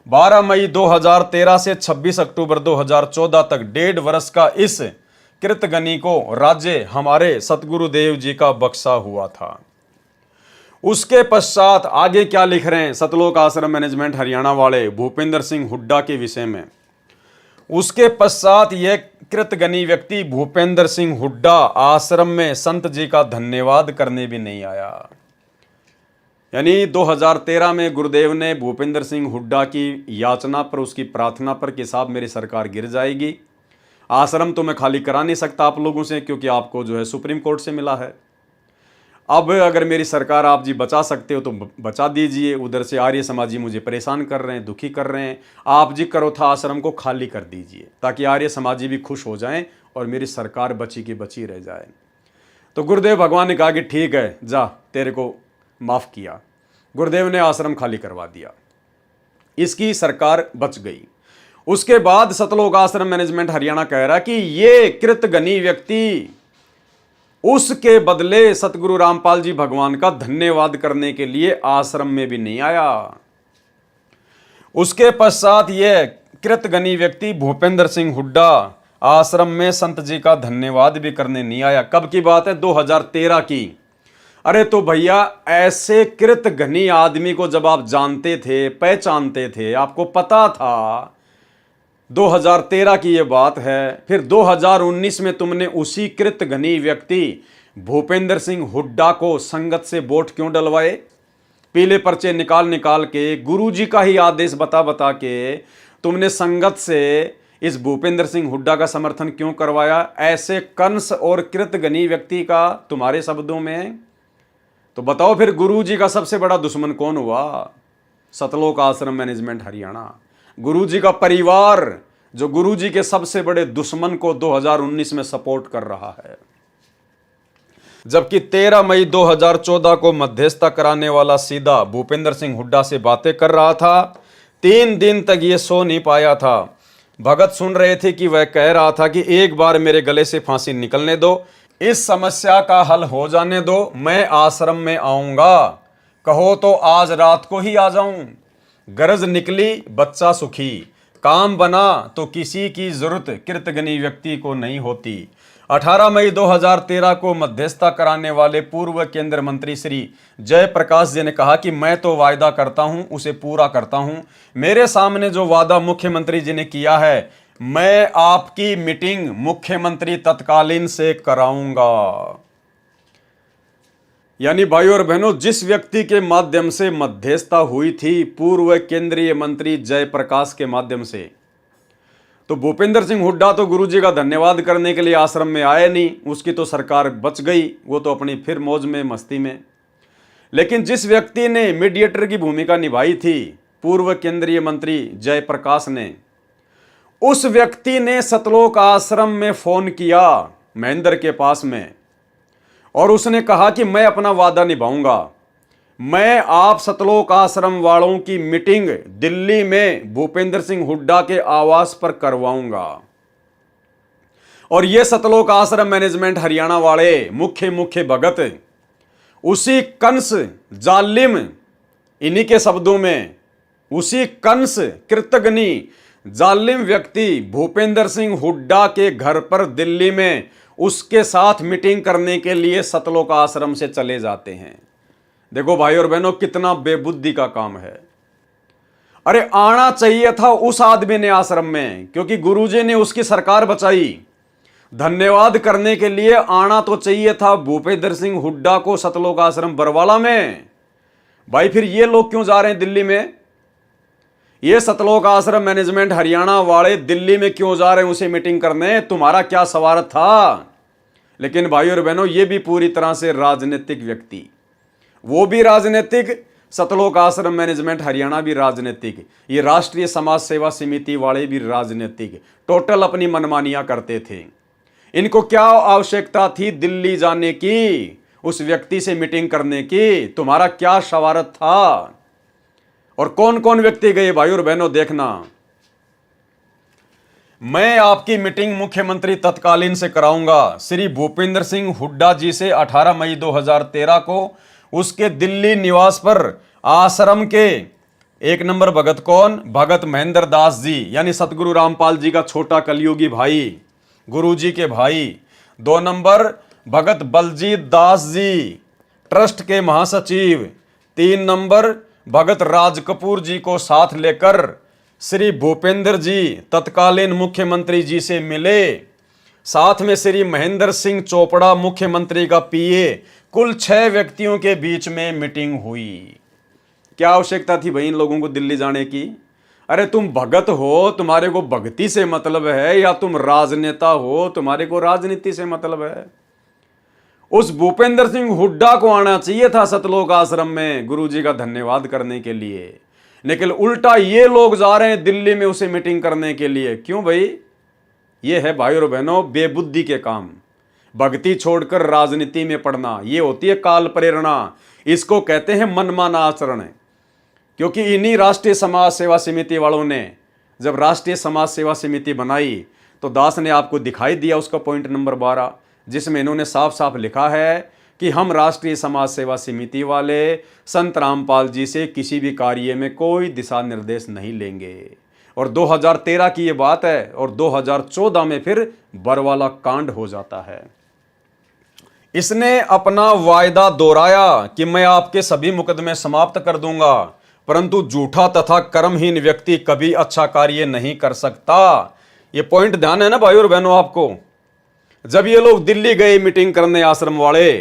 12 मई 2013 से 26 अक्टूबर 2014 तक 1.5 वर्ष का इस कृतगनी को राज्य हमारे सतगुरुदेव जी का बख्शा हुआ था। उसके पश्चात आगे क्या लिख रहे हैं सतलोक आश्रम मैनेजमेंट हरियाणा वाले भूपेंद्र सिंह हुड्डा के विषय में? उसके पश्चात यह कृतगनी व्यक्ति भूपेंद्र सिंह हुड्डा आश्रम में संत जी का धन्यवाद करने भी नहीं आया। यानी 2013 में गुरुदेव ने भूपेंद्र सिंह हुड्डा की याचना पर, उसकी प्रार्थना पर कि साहब मेरी सरकार गिर जाएगी, आश्रम तो मैं खाली करा नहीं सकता आप लोगों से, क्योंकि आपको जो है सुप्रीम कोर्ट से मिला है। अब अगर मेरी सरकार आप जी बचा सकते हो तो बचा दीजिए। उधर से आर्य समाजी मुझे परेशान कर रहे हैं, दुखी कर रहे हैं। आप जी करोथा आश्रम को खाली कर दीजिए ताकि आर्य समाजी भी खुश हो जाएं और मेरी सरकार बची की बची रह जाए। तो गुरुदेव भगवान ने कहा कि ठीक है, जा, तेरे को माफ़ किया। गुरुदेव ने आश्रम खाली करवा दिया, इसकी सरकार बच गई। उसके बाद सतलोक आश्रम मैनेजमेंट हरियाणा कह रहा कि ये कृतघ्नी व्यक्ति उसके बदले सतगुरु रामपाल जी भगवान का धन्यवाद करने के लिए आश्रम में भी नहीं आया। उसके पश्चात यह कृतघ्नी व्यक्ति भूपेंद्र सिंह हुड्डा आश्रम में संत जी का धन्यवाद भी करने नहीं आया। कब की बात है? 2013 की। अरे तो भैया, ऐसे कृतघ्नी आदमी को जब आप जानते थे, पहचानते थे, आपको पता था, 2013 की ये बात है, फिर 2019 में तुमने उसी कृतघ्नी व्यक्ति भूपेंद्र सिंह हुड्डा को संगत से वोट क्यों डलवाए? पीले पर्चे निकाल निकाल के, गुरुजी का ही आदेश बता बता के तुमने संगत से इस भूपेंद्र सिंह हुड्डा का समर्थन क्यों करवाया? ऐसे कंस और कृतघ्नी व्यक्ति का तुम्हारे शब्दों में। तो बताओ फिर गुरुजी का सबसे बड़ा दुश्मन कौन हुआ? सतलोक आश्रम मैनेजमेंट हरियाणा। गुरुजी का परिवार जो गुरुजी के सबसे बड़े दुश्मन को 2019 में सपोर्ट कर रहा है। जबकि 13 मई 2014 को मध्यस्थता कराने वाला सीधा भूपेंद्र सिंह हुड्डा से बातें कर रहा था। 3 दिन तक ये सो नहीं पाया था। भगत सुन रहे थे कि वह कह रहा था कि एक बार मेरे गले से फांसी निकलने दो, इस समस्या का हल हो जाने दो, मैं आश्रम में आऊंगा, कहो तो आज रात को ही आ जाऊं। गरज निकली बच्चा सुखी, काम बना तो किसी की जरूरत कृतघ्नी व्यक्ति को नहीं होती। 18 मई 2013 को मध्यस्थता कराने वाले पूर्व केंद्रीय मंत्री श्री जयप्रकाश जी ने कहा कि मैं तो वायदा करता हूं, उसे पूरा करता हूं। मेरे सामने जो वादा मुख्यमंत्री जी ने किया है, मैं आपकी मीटिंग मुख्यमंत्री तत्कालीन से कराऊंगा। यानी भाइयों और बहनों, जिस व्यक्ति के माध्यम से मध्यस्थता हुई थी पूर्व केंद्रीय मंत्री जयप्रकाश के माध्यम से, तो भूपेंद्र सिंह हुड्डा तो गुरुजी का धन्यवाद करने के लिए आश्रम में आए नहीं, उसकी तो सरकार बच गई, वो तो अपनी फिर मौज में मस्ती में। लेकिन जिस व्यक्ति ने मीडिएटर की भूमिका निभाई थी पूर्व केंद्रीय मंत्री जयप्रकाश ने, उस व्यक्ति ने सतलोक आश्रम में फोन किया महेंद्र के पास में, और उसने कहा कि मैं अपना वादा निभाऊंगा, मैं आप सतलोक आश्रम वालों की मीटिंग दिल्ली में भूपेंद्र सिंह हुड्डा के आवास पर करवाऊंगा। और ये सतलोक आश्रम मैनेजमेंट हरियाणा वाले मुख्य भगत, उसी कंस जालिम, इन्हीं के शब्दों में, उसी कंस कृतघ्नी जालिम व्यक्ति भूपेंद्र सिंह हुड्डा के घर पर दिल्ली में उसके साथ मीटिंग करने के लिए सतलोक आश्रम से चले जाते हैं। देखो भाई और बहनों, कितना बेबुद्धि का काम है। अरे आना चाहिए था उस आदमी ने आश्रम में, क्योंकि गुरुजी ने उसकी सरकार बचाई। धन्यवाद करने के लिए आना तो चाहिए था भूपेंद्र सिंह हुड्डा को सतलोक आश्रम बरवाला में। भाई फिर ये लोग क्यों जा रहे हैं दिल्ली में? ये सतलोक आश्रम मैनेजमेंट हरियाणा वाले दिल्ली में क्यों जा रहे हैं उसे मीटिंग करने? तुम्हारा क्या स्वार्थ था? लेकिन भाई और बहनों, ये भी पूरी तरह से राजनीतिक व्यक्ति, वो भी राजनीतिक, सतलोक आश्रम मैनेजमेंट हरियाणा भी राजनीतिक, ये राष्ट्रीय समाज सेवा समिति वाले भी राजनीतिक, टोटल अपनी मनमानियां करते थे। इनको क्या आवश्यकता थी दिल्ली जाने की, उस व्यक्ति से मीटिंग करने की? तुम्हारा क्या स्वार्थ था? और कौन कौन व्यक्ति गए भाई और बहनों, देखना। मैं आपकी मीटिंग मुख्यमंत्री तत्कालीन से कराऊंगा। श्री भूपेंद्र सिंह हुड्डा जी से 18 मई 2013 को उसके दिल्ली निवास पर आश्रम के 1 नंबर भगत कौन? भगत महेंद्र दास जी, यानी सतगुरु रामपाल जी का छोटा कलयुगी भाई, गुरुजी के भाई। 2 नंबर भगत बलजीत दास जी, ट्रस्ट के महासचिव। 3 नंबर भगत राज कपूर जी को साथ लेकर श्री भूपेंद्र जी तत्कालीन मुख्यमंत्री जी से मिले। साथ में श्री महेंद्र सिंह चोपड़ा मुख्यमंत्री का पीए। कुल 6 व्यक्तियों के बीच में मीटिंग हुई। क्या आवश्यकता थी भाई इन लोगों को दिल्ली जाने की? अरे तुम भगत हो, तुम्हारे को भक्ति से मतलब है, या तुम राजनेता हो, तुम्हारे को राजनीति से मतलब है। उस भूपेंद्र सिंह हुड्डा को आना चाहिए था सतलोक आश्रम में गुरुजी का धन्यवाद करने के लिए, लेकिन उल्टा ये लोग जा रहे हैं दिल्ली में उसे मीटिंग करने के लिए। क्यों भाई? ये है भाई और बहनों बेबुद्धि के काम। भक्ति छोड़कर राजनीति में पड़ना, ये होती है काल प्रेरणा। इसको कहते हैं मनमाना आचरण। क्योंकि इन्हीं राष्ट्रीय समाज सेवा समिति वालों ने जब राष्ट्रीय समाज सेवा समिति बनाई तो दास ने आपको दिखाई दिया उसका पॉइंट नंबर 12, जिसमें इन्होंने साफ साफ लिखा है कि हम राष्ट्रीय समाज सेवा समिति वाले संत रामपाल जी से किसी भी कार्य में कोई दिशा निर्देश नहीं लेंगे। और 2013 की ये बात है, और 2014 में फिर बरवाला कांड हो जाता है। इसने अपना वायदा दोहराया कि मैं आपके सभी मुकदमे समाप्त कर दूंगा, परंतु झूठा तथा कर्महीन व्यक्ति कभी अच्छा कार्य नहीं कर सकता। ये पॉइंट ध्यान है ना भाई और बहनों आपको। जब ये लोग दिल्ली गए मीटिंग करने आश्रम वाले,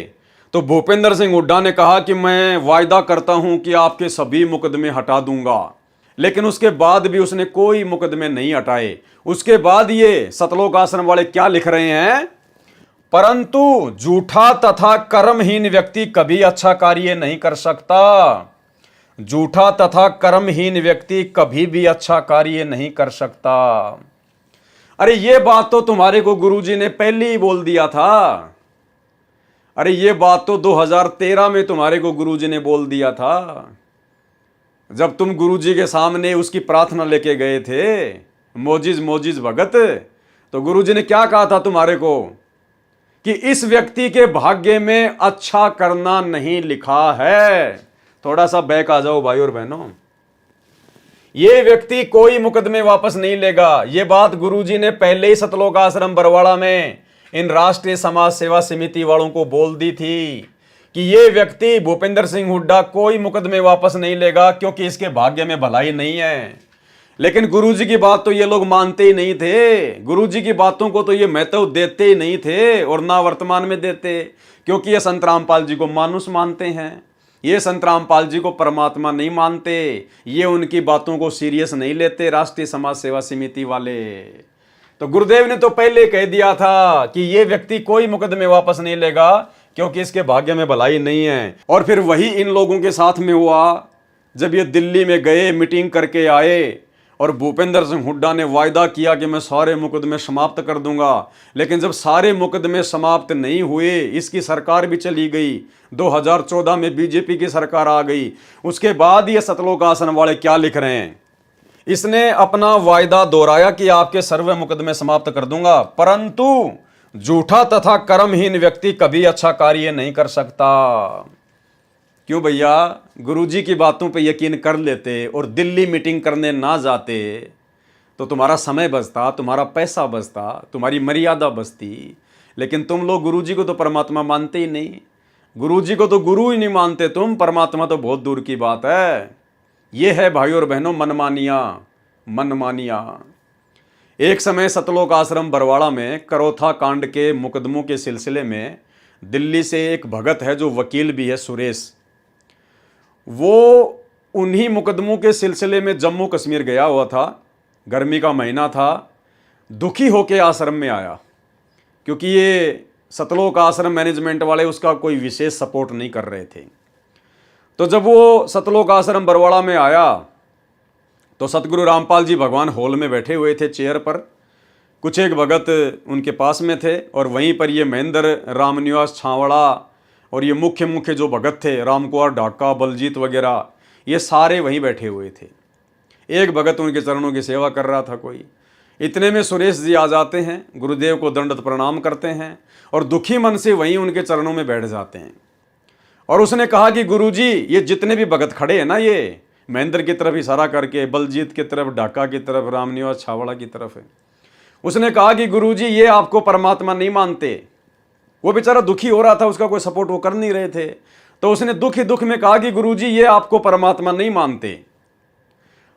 तो भूपेंद्र सिंह हुड्डा ने कहा कि मैं वायदा करता हूं कि आपके सभी मुकदमे हटा दूंगा, लेकिन उसके बाद भी उसने कोई मुकदमे नहीं हटाए। उसके बाद ये सतलोक आश्रम वाले क्या लिख रहे हैं? परंतु झूठा तथा कर्महीन व्यक्ति कभी अच्छा कार्य नहीं कर सकता। झूठा तथा कर्महीन व्यक्ति कभी भी अच्छा कार्य नहीं कर सकता। अरे ये बात तो तुम्हारे को गुरुजी ने पहले ही बोल दिया था। अरे ये बात तो 2013 में तुम्हारे को गुरुजी ने बोल दिया था, जब तुम गुरुजी के सामने उसकी प्रार्थना लेके गए थे, मोजिज मोजिज भगत। तो गुरुजी ने क्या कहा था तुम्हारे को कि इस व्यक्ति के भाग्य में अच्छा करना नहीं लिखा है। थोड़ा सा बैक आ जाओ भाई और बहनों। ये व्यक्ति कोई मुकदमे वापस नहीं लेगा। ये बात गुरुजी ने पहले ही सतलोक आश्रम बरवाड़ा में इन राष्ट्रीय समाज सेवा समिति वालों को बोल दी थी कि ये व्यक्ति भूपेंद्र सिंह हुड्डा कोई मुकदमे वापस नहीं लेगा, क्योंकि इसके भाग्य में भलाई नहीं है। लेकिन गुरुजी की बात तो ये लोग मानते ही नहीं थे। गुरुजी की बातों को तो ये महत्व देते ही नहीं थे, और ना वर्तमान में देते, क्योंकि ये संत रामपाल जी को मानुष मानते हैं। ये संत रामपाल जी को परमात्मा नहीं मानते। ये उनकी बातों को सीरियस नहीं लेते राष्ट्रीय समाज सेवा समिति वाले। तो गुरुदेव ने तो पहले कह दिया था कि ये व्यक्ति कोई मुकदमे वापस नहीं लेगा, क्योंकि इसके भाग्य में भलाई नहीं है। और फिर वही इन लोगों के साथ में हुआ, जब ये दिल्ली में गए मीटिंग करके आए, और भूपेंद्र सिंह हुड्डा ने वायदा किया कि मैं सारे मुकदमे समाप्त कर दूंगा। लेकिन जब सारे मुकदमे समाप्त नहीं हुए, इसकी सरकार भी चली गई, 2014 में बीजेपी की सरकार आ गई। उसके बाद ये सतलोक आश्रम वाले क्या लिख रहे हैं? इसने अपना वायदा दोहराया कि आपके सर्व मुकदमे समाप्त कर दूंगा, परंतु झूठा तथा कर्महीन व्यक्ति कभी अच्छा कार्य नहीं कर सकता। क्यों भैया? गुरुजी की बातों पे यकीन कर लेते और दिल्ली मीटिंग करने ना जाते तो तुम्हारा समय बचता, तुम्हारा पैसा बचता, तुम्हारी मर्यादा बचती। लेकिन तुम लोग गुरुजी को तो परमात्मा मानते ही नहीं। गुरुजी को तो गुरु ही नहीं मानते तुम, परमात्मा तो बहुत दूर की बात है। ये है भाई और बहनों मनमानिया, मनमानिया। एक समय सतलोक आश्रम बरवाड़ा में करोथा कांड के मुकदमों के सिलसिले में दिल्ली से एक भगत है जो वकील भी है, सुरेश। वो उन्हीं मुकदमों के सिलसिले में जम्मू कश्मीर गया हुआ था। गर्मी का महीना था, दुखी होके आश्रम में आया, क्योंकि ये सतलोक आश्रम मैनेजमेंट वाले उसका कोई विशेष सपोर्ट नहीं कर रहे थे। तो जब वो सतलोक आश्रम बरवाड़ा में आया तो सतगुरु रामपाल जी भगवान हॉल में बैठे हुए थे चेयर पर, कुछ एक भगत उनके पास में थे, और वहीं पर ये महेंद्र रामनिवास छावड़ा और ये मुख्य जो भगत थे, रामकुमार ढाका, बलजीत वगैरह, ये सारे वहीं बैठे हुए थे। एक भगत उनके चरणों की सेवा कर रहा था कोई। इतने में सुरेश जी आ जाते हैं, गुरुदेव को दंडवत प्रणाम करते हैं और दुखी मन से वहीं उनके चरणों में बैठ जाते हैं। और उसने कहा कि गुरुजी, ये जितने भी भगत खड़े हैं ना, ये महेंद्र की तरफ इशारा करके, बलजीत की तरफ, ढाका की तरफ, रामनिवास छावड़ा की तरफ है, उसने कहा कि गुरुजी ये आपको परमात्मा नहीं मानते। वो बेचारा दुखी हो रहा था, उसका कोई सपोर्ट वो कर नहीं रहे थे। तो उसने दुख ही दुख में कहा कि गुरुजी ये आपको परमात्मा नहीं मानते।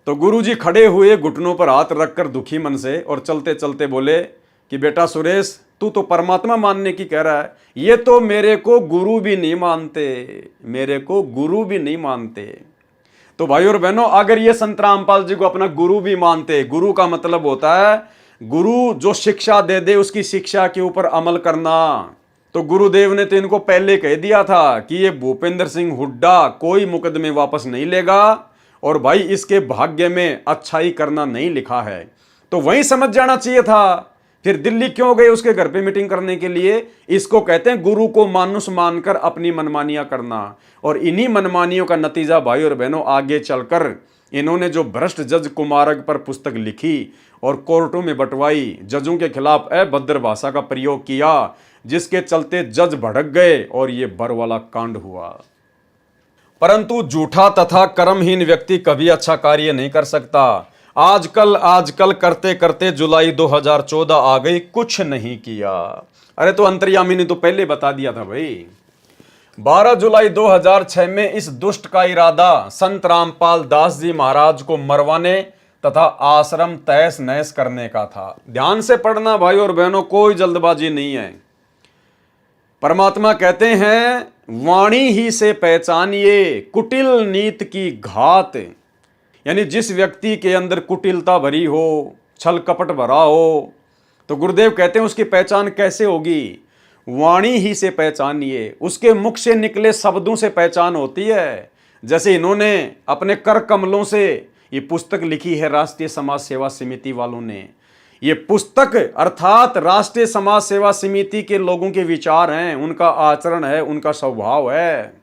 तो गुरुजी खड़े हुए, घुटनों पर हाथ रखकर दुखी मन से, और चलते चलते बोले कि बेटा सुरेश, तू तो परमात्मा मानने की कह रहा है, ये तो मेरे को गुरु भी नहीं मानते, मेरे को गुरु भी नहीं मानते। तो भाई और बहनों, अगर ये संत रामपाल जी को अपना गुरु भी मानते, गुरु का मतलब होता है गुरु जो शिक्षा दे दे उसकी शिक्षा के ऊपर अमल करना, तो गुरुदेव ने तो इनको पहले कह दिया था कि ये भूपेंद्र सिंह हुड्डा कोई मुकदमे वापस नहीं लेगा और भाई इसके भाग्य में अच्छाई करना नहीं लिखा है। तो वहीं समझ जाना चाहिए था। फिर दिल्ली क्यों गए उसके घर पे मीटिंग करने के लिए? इसको कहते हैं गुरु को मानुस मानकर अपनी मनमानियां करना। और इन्हीं मनमानियों का नतीजा भाई और बहनों आगे चलकर इन्होंने जो भ्रष्ट जज कुमारक पर पुस्तक लिखी और कोर्टों में बंटवाई, जजों के खिलाफ अभद्र भाषा का प्रयोग किया, जिसके चलते जज भड़क गए और ये बर वाला कांड हुआ। परंतु झूठा तथा कर्महीन व्यक्ति कभी अच्छा कार्य नहीं कर सकता। आजकल करते करते जुलाई 2014 आ गई, कुछ नहीं किया। अरे तो अंतर्यामी ने तो पहले बता दिया था भाई। 12 जुलाई 2006 में इस दुष्ट का इरादा संत रामपाल दास जी महाराज को मरवाने तथा आश्रम तहस नहस करने का था। ध्यान से पढ़ना भाई और बहनों, कोई जल्दबाजी नहीं है। परमात्मा कहते हैं वाणी ही से पहचानिए कुटिल नीत की घात। यानी जिस व्यक्ति के अंदर कुटिलता भरी हो, छल कपट भरा हो, तो गुरुदेव कहते हैं उसकी पहचान कैसे होगी? वाणी ही से पहचानिए, उसके मुख से निकले शब्दों से पहचान होती है। जैसे इन्होंने अपने कर कमलों से ये पुस्तक लिखी है राष्ट्रीय समाज सेवा समिति वालों ने। ये पुस्तक अर्थात राष्ट्रीय समाज सेवा समिति के लोगों के विचार हैं, उनका आचरण है, उनका स्वभाव है।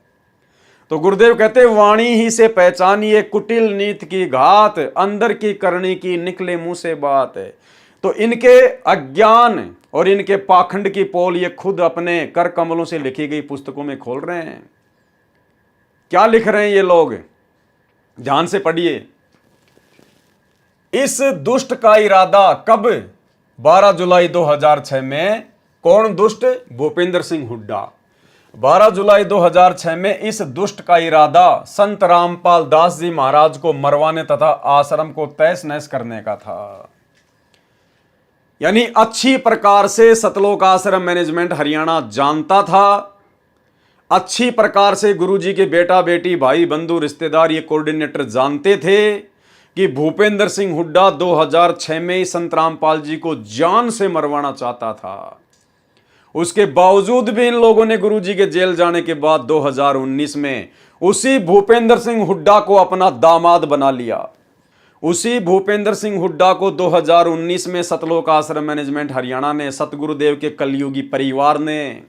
तो गुरुदेव कहते वाणी ही से पहचानिए कुटिल नीत की घात, अंदर की करनी की निकले मुंह से बात है। तो इनके अज्ञान और इनके पाखंड की पोल ये खुद अपने कर कमलों से लिखी गई पुस्तकों में खोल रहे हैं। क्या लिख रहे हैं ये लोग? ध्यान से पढ़िए। इस दुष्ट का इरादा कब? 12 जुलाई 2006 में। कौन दुष्ट? भूपेंद्र सिंह हुड्डा। 12 जुलाई 2006 में इस दुष्ट का इरादा संत रामपाल दास जी महाराज को मरवाने तथा आश्रम को तहस नहस करने का था। यानी अच्छी प्रकार से सतलोक आश्रम मैनेजमेंट हरियाणा जानता था, अच्छी प्रकार से गुरुजी के बेटा बेटी भाई बंधु रिश्तेदार ये कोऑर्डिनेटर जानते थे कि भूपेंद्र सिंह हुड्डा 2006 में ही संत रामपाल जी को जान से मरवाना चाहता था। उसके बावजूद भी इन लोगों ने गुरुजी के जेल जाने के बाद 2019 में उसी भूपेंद्र सिंह हुड्डा को अपना दामाद बना लिया। उसी भूपेंद्र सिंह हुड्डा को 2019 में सतलोक आश्रम मैनेजमेंट हरियाणा ने, सतगुरुदेव के कलयुगी परिवार ने,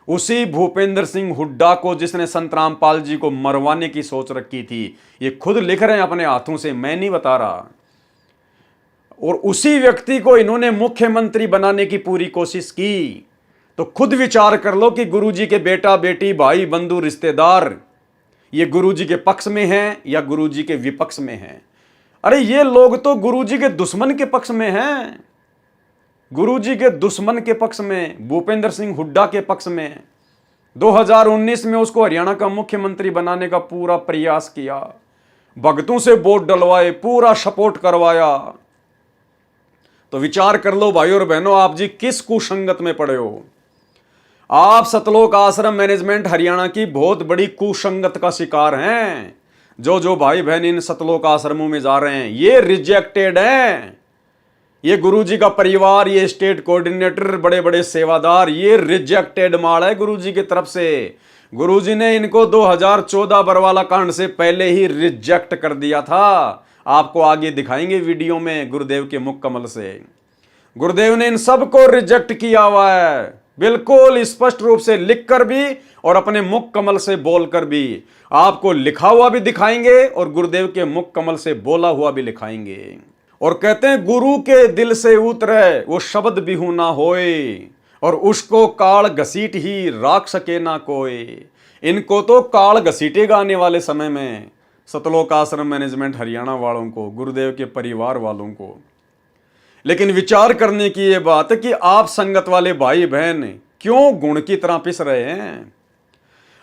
उसी भूपेंद्र सिंह हुड्डा को जिसने संत रामपाल जी को मरवाने की सोच रखी थी, ये खुद लिख रहे हैं अपने हाथों से, मैं नहीं बता रहा। और उसी व्यक्ति को इन्होंने मुख्यमंत्री बनाने की पूरी कोशिश की। तो खुद विचार कर लो कि गुरुजी के बेटा बेटी भाई बंधु रिश्तेदार ये गुरुजी के पक्ष में हैं या गुरुजी के विपक्ष में हैं। अरे ये लोग तो गुरुजी के दुश्मन के पक्ष में हैं, गुरुजी के दुश्मन के पक्ष में, भूपेंद्र सिंह हुड्डा के पक्ष में। 2019 में उसको हरियाणा का मुख्यमंत्री बनाने का पूरा प्रयास किया, भक्तों से वोट डलवाए, पूरा सपोर्ट करवाया। तो विचार कर लो भाई और बहनों, आप जी किस कुसंगत में पड़े हो। आप सतलोक आश्रम मैनेजमेंट हरियाणा की बहुत बड़ी कुसंगत का शिकार हैं। जो भाई बहन इन सतलोक आश्रमों में जा रहे हैं ये रिजेक्टेड हैं। ये गुरुजी का परिवार, ये स्टेट कोऑर्डिनेटर, बड़े बड़े सेवादार, ये रिजेक्टेड माल है गुरुजी की तरफ से। गुरुजी ने इनको 2014 बरवाला कांड से पहले ही रिजेक्ट कर दिया था। आपको आगे दिखाएंगे वीडियो में गुरुदेव के मुख कमल से। गुरुदेव ने इन सबको रिजेक्ट किया हुआ है, बिल्कुल स्पष्ट रूप से लिखकर भी और अपने मुख कमल से बोलकर भी। आपको लिखा हुआ भी दिखाएंगे और गुरुदेव के मुख कमल से बोला हुआ भी दिखाएंगे। और कहते हैं गुरु के दिल से उतरे वो शब्द बिहू ना होए, और उसको काल घसीट ही राख सके ना कोई। इनको तो काल घसीटेगा आने वाले समय में, सतलोक आश्रम मैनेजमेंट हरियाणा वालों को, गुरुदेव के परिवार वालों को। लेकिन विचार करने की ये बात है कि आप संगत वाले भाई बहन क्यों गुण की तरह पिस रहे हैं।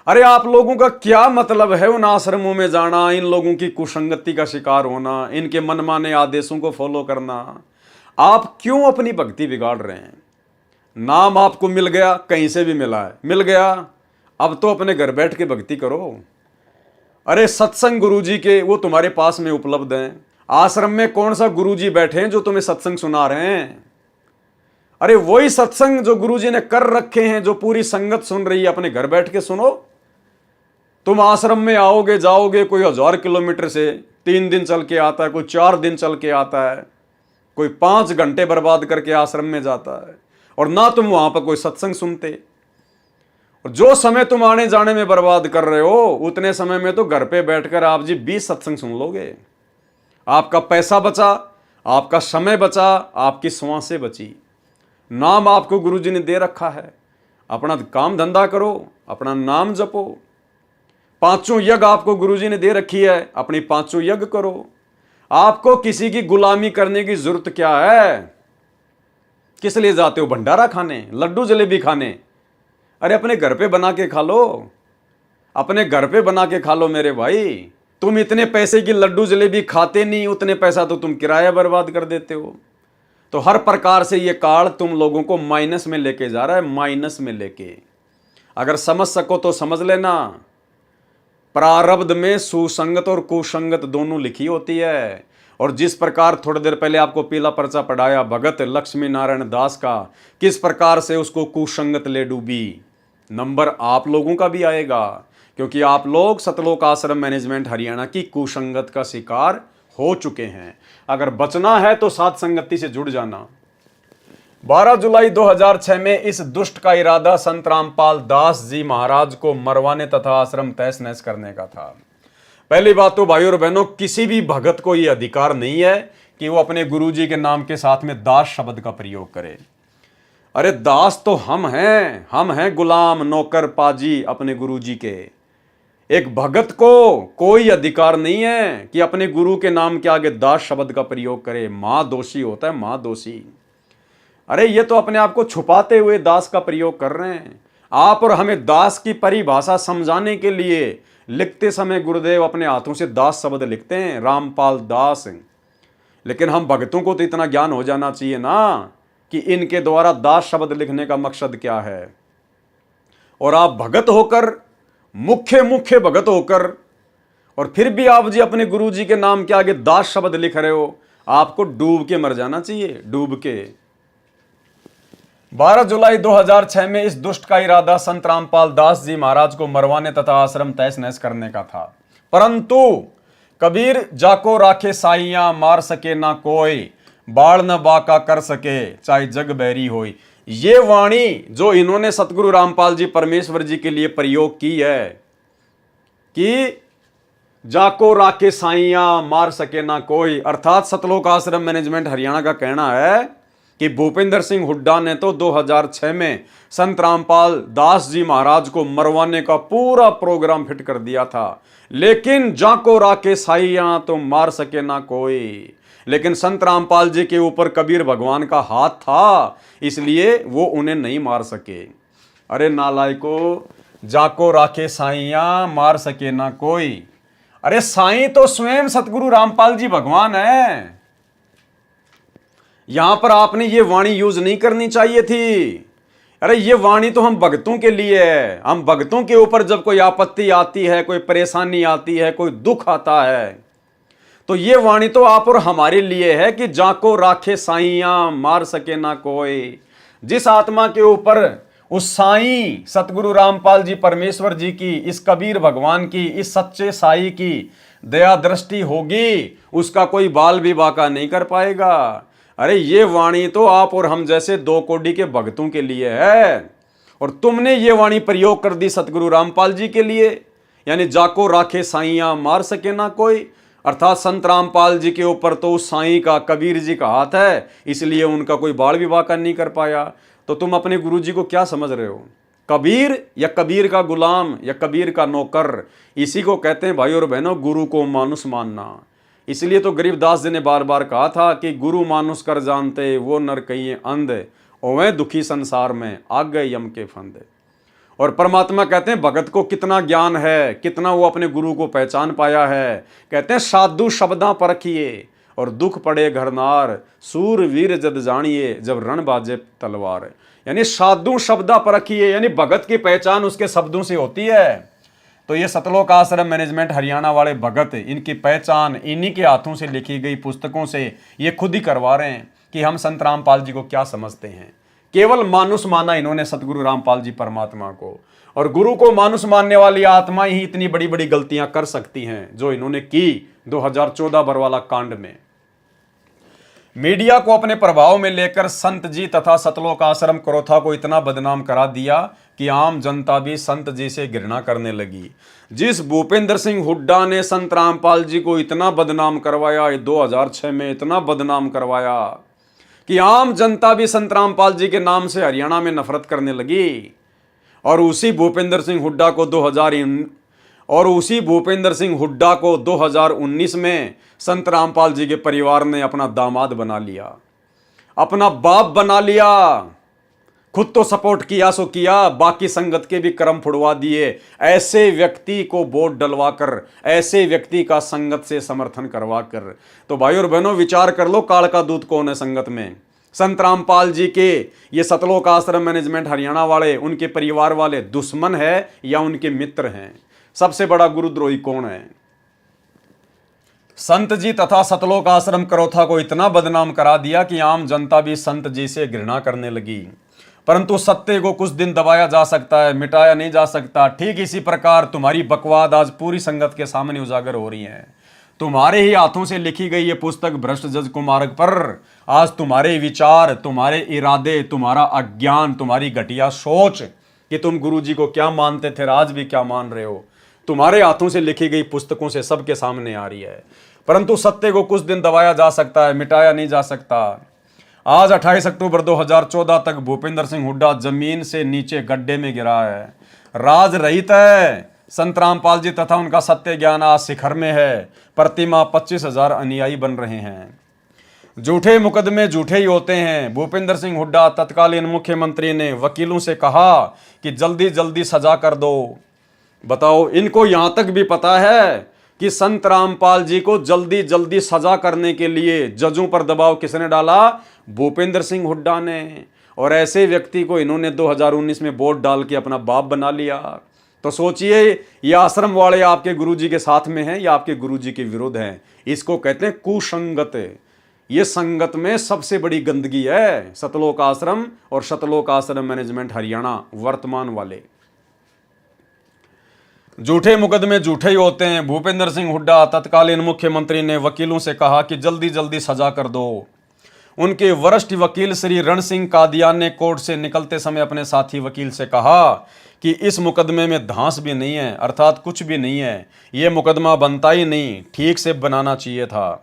अरे आप लोगों का क्या मतलब है उन आश्रमों में जाना, इन लोगों की कुसंगति का शिकार होना, इनके मनमाने आदेशों को फॉलो करना। आप क्यों अपनी भक्ति बिगाड़ रहे हैं? नाम आपको मिल गया, कहीं से भी मिला है, मिल गया, अब तो अपने घर बैठ के भक्ति करो। अरे सत्संग गुरुजी के वो तुम्हारे पास में उपलब्ध हैं। आश्रम में कौन सा गुरुजी बैठे हैं जो तुम्हें सत्संग सुना रहे हैं? अरे वही सत्संग जो गुरुजी ने कर रखे हैं, जो पूरी संगत सुन रही है, अपने घर बैठ के सुनो। तुम आश्रम में आओगे जाओगे, कोई 1000 किलोमीटर से 3 दिन चल के आता है, कोई 4 दिन चल के आता है, कोई 5 घंटे बर्बाद करके आश्रम में जाता है, और ना तुम वहां पर कोई सत्संग सुनते। और जो समय तुम आने जाने में बर्बाद कर रहे हो, उतने समय में तो घर पे बैठकर आप जी 20 सत्संग सुन लोगे। आपका पैसा बचा, आपका समय बचा, आपकी श्वासें बची। नाम आपको गुरुजी ने दे रखा है, अपना काम धंधा करो, अपना नाम जपो। 5 यज्ञ आपको गुरुजी ने दे रखी है, अपनी 5 यज्ञ करो। आपको किसी की गुलामी करने की जरूरत क्या है? किस लिए जाते हो? भंडारा खाने, लड्डू जलेबी खाने? अरे अपने घर पे बना के खा लो, अपने घर पे बना के खा लो मेरे भाई। तुम इतने पैसे की लड्डू जलेबी खाते नहीं, उतने पैसा तो तुम किराया बर्बाद कर देते हो। तो हर प्रकार से ये काल तुम लोगों को माइनस में लेके जा रहा है, माइनस में लेके। अगर समझ सको तो समझ लेना, प्रारब्ध में सुसंगत और कुसंगत दोनों लिखी होती है। और जिस प्रकार थोड़ी देर पहले आपको पीला पर्चा पढ़ाया भगत लक्ष्मी नारायण दास का, किस प्रकार से उसको कुसंगत ले डूबी, नंबर आप लोगों का भी आएगा, क्योंकि आप लोग सतलोक आश्रम मैनेजमेंट हरियाणा की कुसंगत का शिकार हो चुके हैं। अगर बचना है तो साथ संगति से जुड़ जाना। 12 जुलाई 2006 में इस दुष्ट का इरादा संत रामपाल दास जी महाराज को मरवाने तथा आश्रम तहस नहस करने का था। पहली बात तो भाइयों और बहनों, किसी भी भगत को यह अधिकार नहीं है कि वो अपने गुरुजी के नाम के साथ में दास शब्द का प्रयोग करे। अरे दास तो हम हैं गुलाम नौकर पाजी अपने गुरुजी के। एक भगत को कोई अधिकार नहीं है कि अपने गुरु के नाम के आगे दास शब्द का प्रयोग करे। मां दोषी होता है, मां दोषी। अरे ये तो अपने आप को छुपाते हुए दास का प्रयोग कर रहे हैं। आप और हमें दास की परिभाषा समझाने के लिए लिखते समय गुरुदेव अपने हाथों से दास शब्द लिखते हैं, रामपाल दास। लेकिन हम भक्तों को तो इतना ज्ञान हो जाना चाहिए ना कि इनके द्वारा दास शब्द लिखने का मकसद क्या है। और आप भगत होकर, मुख्य भगत होकर, और फिर भी आप जी अपने गुरुजी के नाम के आगे दास शब्द लिख रहे हो, आपको डूब के मर जाना चाहिए, डूब के। 12 जुलाई 2006 में इस दुष्ट का इरादा संत रामपाल दास जी महाराज को मरवाने तथा आश्रम तहस नहस करने का था। परंतु कबीर जाको राखे साइयां, मार सके ना कोई, बाढ़ न बाका कर सके चाहे जग बैरी होई। ये वाणी जो इन्होंने सतगुरु रामपाल जी परमेश्वर जी के लिए प्रयोग की है कि जाको राखे साइयां, मार सके ना कोई, अर्थात सतलोक आश्रम मैनेजमेंट हरियाणा का कहना है कि भूपेंद्र सिंह हुड्डा ने तो 2006 में संत रामपाल दास जी महाराज को मरवाने का पूरा प्रोग्राम फिट कर दिया था, लेकिन जाको राके साइयां तो मार सके ना कोई। लेकिन संत रामपाल जी के ऊपर कबीर भगवान का हाथ था, इसलिए वो उन्हें नहीं मार सके। अरे नालायको, जाको राखे साइयां, मार सके ना कोई। अरे साईं तो स्वयं सतगुरु रामपाल जी भगवान है। यहां पर आपने ये वाणी यूज नहीं करनी चाहिए थी। अरे ये वाणी तो हम भक्तों के लिए है। हम भक्तों के ऊपर जब कोई आपत्ति आती है, कोई परेशानी आती है, कोई दुख आता है, तो ये वाणी तो आप और हमारे लिए है कि जाको राखे साइयां, मार सके ना कोई। जिस आत्मा के ऊपर उस साईं सतगुरु रामपाल जी परमेश्वर जी की, इस कबीर भगवान की, इस सच्चे साई की दया दृष्टि होगी, उसका कोई बाल भी बाका नहीं कर पाएगा। अरे ये वाणी तो आप और हम जैसे 2 कोड़ी के भक्तों के लिए है, और तुमने ये वाणी प्रयोग कर दी सतगुरु रामपाल जी के लिए, यानी जाको राखे साइयां, मार सके ना कोई। अर्थात संत रामपाल जी के ऊपर तो उस साईं का, कबीर जी का हाथ है, इसलिए उनका कोई बाल विवाह नहीं कर पाया। तो तुम अपने गुरु जी को क्या समझ रहे हो? कबीर या कबीर का गुलाम या कबीर का नौकर, इसी को कहते हैं भाई और बहनों गुरु को मानुष मानना। इसलिए तो गरीबदास जी ने बार बार कहा था कि गुरु मानुष कर जानते, वो नर कहिए अंध, ओवे दुखी संसार में आ गए यम के फंदे। और परमात्मा कहते हैं भगत को कितना ज्ञान है, कितना वो अपने गुरु को पहचान पाया है। कहते हैं साधु शब्दां परखिए और दुख पड़े घरनार, सूर वीर जद जानिए जब रण बाजे तलवार। यानी साधु शब्दा परखिए, यानी भगत की पहचान उसके शब्दों से होती है। तो ये सतलोक आश्रम मैनेजमेंट हरियाणा वाले भगत, इनकी पहचान इन्हीं के हाथों से लिखी गई पुस्तकों से ये खुद ही करवा रहे हैं कि हम संत रामपाल जी को क्या समझते हैं। केवल मानुष माना इन्होंने सतगुरु रामपाल जी परमात्मा को, और गुरु को मानुष मानने वाली आत्मा ही इतनी बड़ी बड़ी गलतियां कर सकती हैं जो इन्होंने की 2014 बरवाला कांड में। मीडिया को अपने प्रभाव में लेकर संत जी तथा सतलोक आश्रम करोथा को इतना बदनाम करा दिया कि आम जनता भी संत जी से घृणा करने लगी। जिस भूपेंद्र सिंह हुड्डा ने संत रामपाल जी को इतना बदनाम करवाया, 2006 में इतना बदनाम करवाया कि आम जनता भी संत रामपाल जी के नाम से हरियाणा में नफरत करने लगी। और उसी भूपेंद्र सिंह हुड्डा को 2019 में संत रामपाल जी के परिवार ने अपना दामाद बना लिया, अपना बाप बना लिया। खुद तो सपोर्ट किया सो किया, बाकी संगत के भी कर्म फुड़वा दिए। ऐसे व्यक्ति को वोट डलवा कर, ऐसे व्यक्ति का संगत से समर्थन करवा कर, तो भाई और बहनों विचार कर लो काल का दूत कौन है संगत में। संत रामपाल जी के ये सतलोक आश्रम मैनेजमेंट हरियाणा वाले, उनके परिवार वाले दुश्मन है या उनके मित्र हैं? सबसे बड़ा गुरुद्रोही कौन है? संत जी तथा सतलोक आश्रम करोथा को इतना बदनाम करा दिया कि आम जनता भी संत जी से घृणा करने लगी। परंतु सत्य को कुछ दिन दबाया जा सकता है, मिटाया नहीं जा सकता। ठीक इसी प्रकार तुम्हारी बकवाद आज पूरी संगत के सामने उजागर हो रही है। तुम्हारे ही हाथों से लिखी गई ये पुस्तक भ्रष्ट जज कुमारक पर आज तुम्हारे विचार, तुम्हारे इरादे, तुम्हारा अज्ञान, तुम्हारी घटिया सोच कि तुम गुरु जी को क्या मानते थे, आज भी क्या मान रहे हो, तुम्हारे हाथों से लिखी गई पुस्तकों से सबके सामने आ रही है। परंतु सत्य को कुछ दिन दबाया जा सकता है, मिटाया नहीं जा सकता। आज 28 अक्टूबर 2014 तक भूपेंद्र सिंह हुड्डा जमीन से नीचे गड्ढे में गिरा है। राज रहित है। संत रामपाल जी तथा उनका सत्य ज्ञान आज शिखर में है। प्रतिमा 25,000 अनुयायी बन रहे हैं। झूठे मुकदमे झूठे ही होते हैं। भूपेंद्र सिंह हुड्डा तत्कालीन मुख्यमंत्री ने वकीलों से कहा कि जल्दी जल्दी सजा कर दो। बताओ, इनको यहां तक भी पता है कि संत रामपाल जी को जल्दी जल्दी सजा करने के लिए जजों पर दबाव किसने डाला? भूपेंद्र सिंह हुड्डा ने। और ऐसे व्यक्ति को इन्होंने 2019 में वोट डाल के अपना बाप बना लिया। तो सोचिए, ये आश्रम वाले आपके गुरुजी के साथ में हैं या आपके गुरुजी के विरुद्ध हैं? इसको कहते हैं कुसंगत। ये संगत में सबसे बड़ी गंदगी है सतलोक आश्रम और सतलोक आश्रम मैनेजमेंट हरियाणा वर्तमान वाले। झूठे मुकदमे झूठे ही होते हैं। भूपेंद्र सिंह हुड्डा तत्कालीन मुख्यमंत्री ने वकीलों से कहा कि जल्दी जल्दी सजा कर दो। उनके वरिष्ठ वकील श्री रण सिंह कादियान ने कोर्ट से निकलते समय अपने साथी वकील से कहा कि इस मुकदमे में धांस भी नहीं है, अर्थात कुछ भी नहीं है, ये मुकदमा बनता ही नहीं, ठीक से बनाना चाहिए था।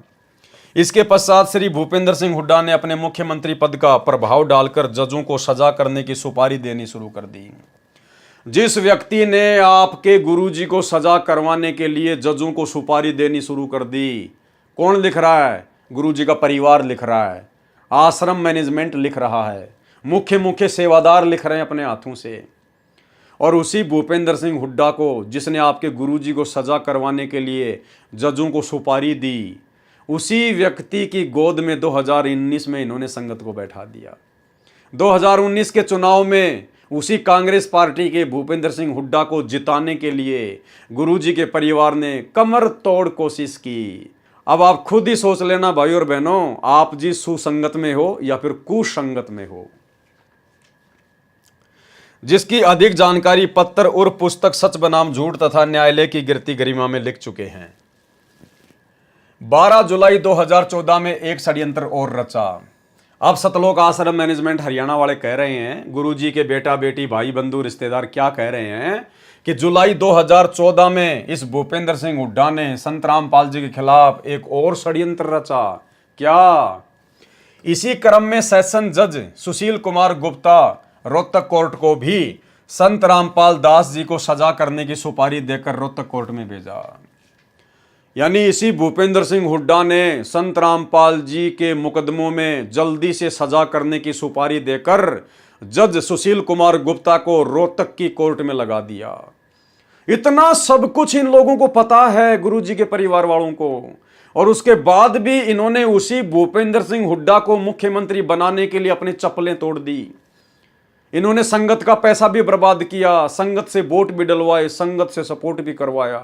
इसके पश्चात श्री भूपेंद्र सिंह हुड्डा ने अपने मुख्यमंत्री पद का प्रभाव डालकर जजों को सजा करने की सुपारी देनी शुरू कर दी। जिस व्यक्ति ने आपके गुरुजी को सजा करवाने के लिए जजों को सुपारी देनी शुरू कर दी, कौन लिख रहा है? गुरुजी का परिवार लिख रहा है, आश्रम मैनेजमेंट लिख रहा है, मुख्य सेवादार लिख रहे हैं अपने हाथों से। और उसी भूपेंद्र सिंह हुड्डा को, जिसने आपके गुरुजी को सजा करवाने के लिए जजों को सुपारी दी, उसी व्यक्ति की गोद में 2019 में इन्होंने संगत को बैठा दिया। 2019 के चुनाव में उसी कांग्रेस पार्टी के भूपेंद्र सिंह हुड्डा को जिताने के लिए गुरुजी के परिवार ने कमर तोड़ कोशिश की। अब आप खुद ही सोच लेना भाई और बहनों, आप जी सुसंगत में हो या फिर कुसंगत में हो। जिसकी अधिक जानकारी पत्र और पुस्तक सच बनाम झूठ तथा न्यायालय की गिरती गरिमा में लिख चुके हैं। 12 जुलाई 2014 में एक षड्यंत्र और रचा। अब सतलोक आश्रम मैनेजमेंट हरियाणा वाले कह रहे हैं, गुरुजी के बेटा बेटी भाई बंधु रिश्तेदार क्या कह रहे हैं कि जुलाई 2014 में इस भूपेंद्र सिंह हुड्डा ने संत रामपाल जी के खिलाफ एक और षड्यंत्र रचा। क्या? इसी क्रम में सेशन जज सुशील कुमार गुप्ता रोहतक कोर्ट को भी संत रामपाल दास जी को सजा करने की सुपारी देकर रोहतक कोर्ट में भेजा। यानी इसी भूपेंद्र सिंह हुड्डा ने संत रामपाल जी के मुकदमों में जल्दी से सजा करने की सुपारी देकर जज सुशील कुमार गुप्ता को रोहतक की कोर्ट में लगा दिया। इतना सब कुछ इन लोगों को पता है, गुरुजी के परिवार वालों को, और उसके बाद भी इन्होंने उसी भूपेंद्र सिंह हुड्डा को मुख्यमंत्री बनाने के लिए अपनी चप्पलें तोड़ दी। इन्होंने संगत का पैसा भी बर्बाद किया, संगत से वोट भी डलवाए, संगत से सपोर्ट भी करवाया।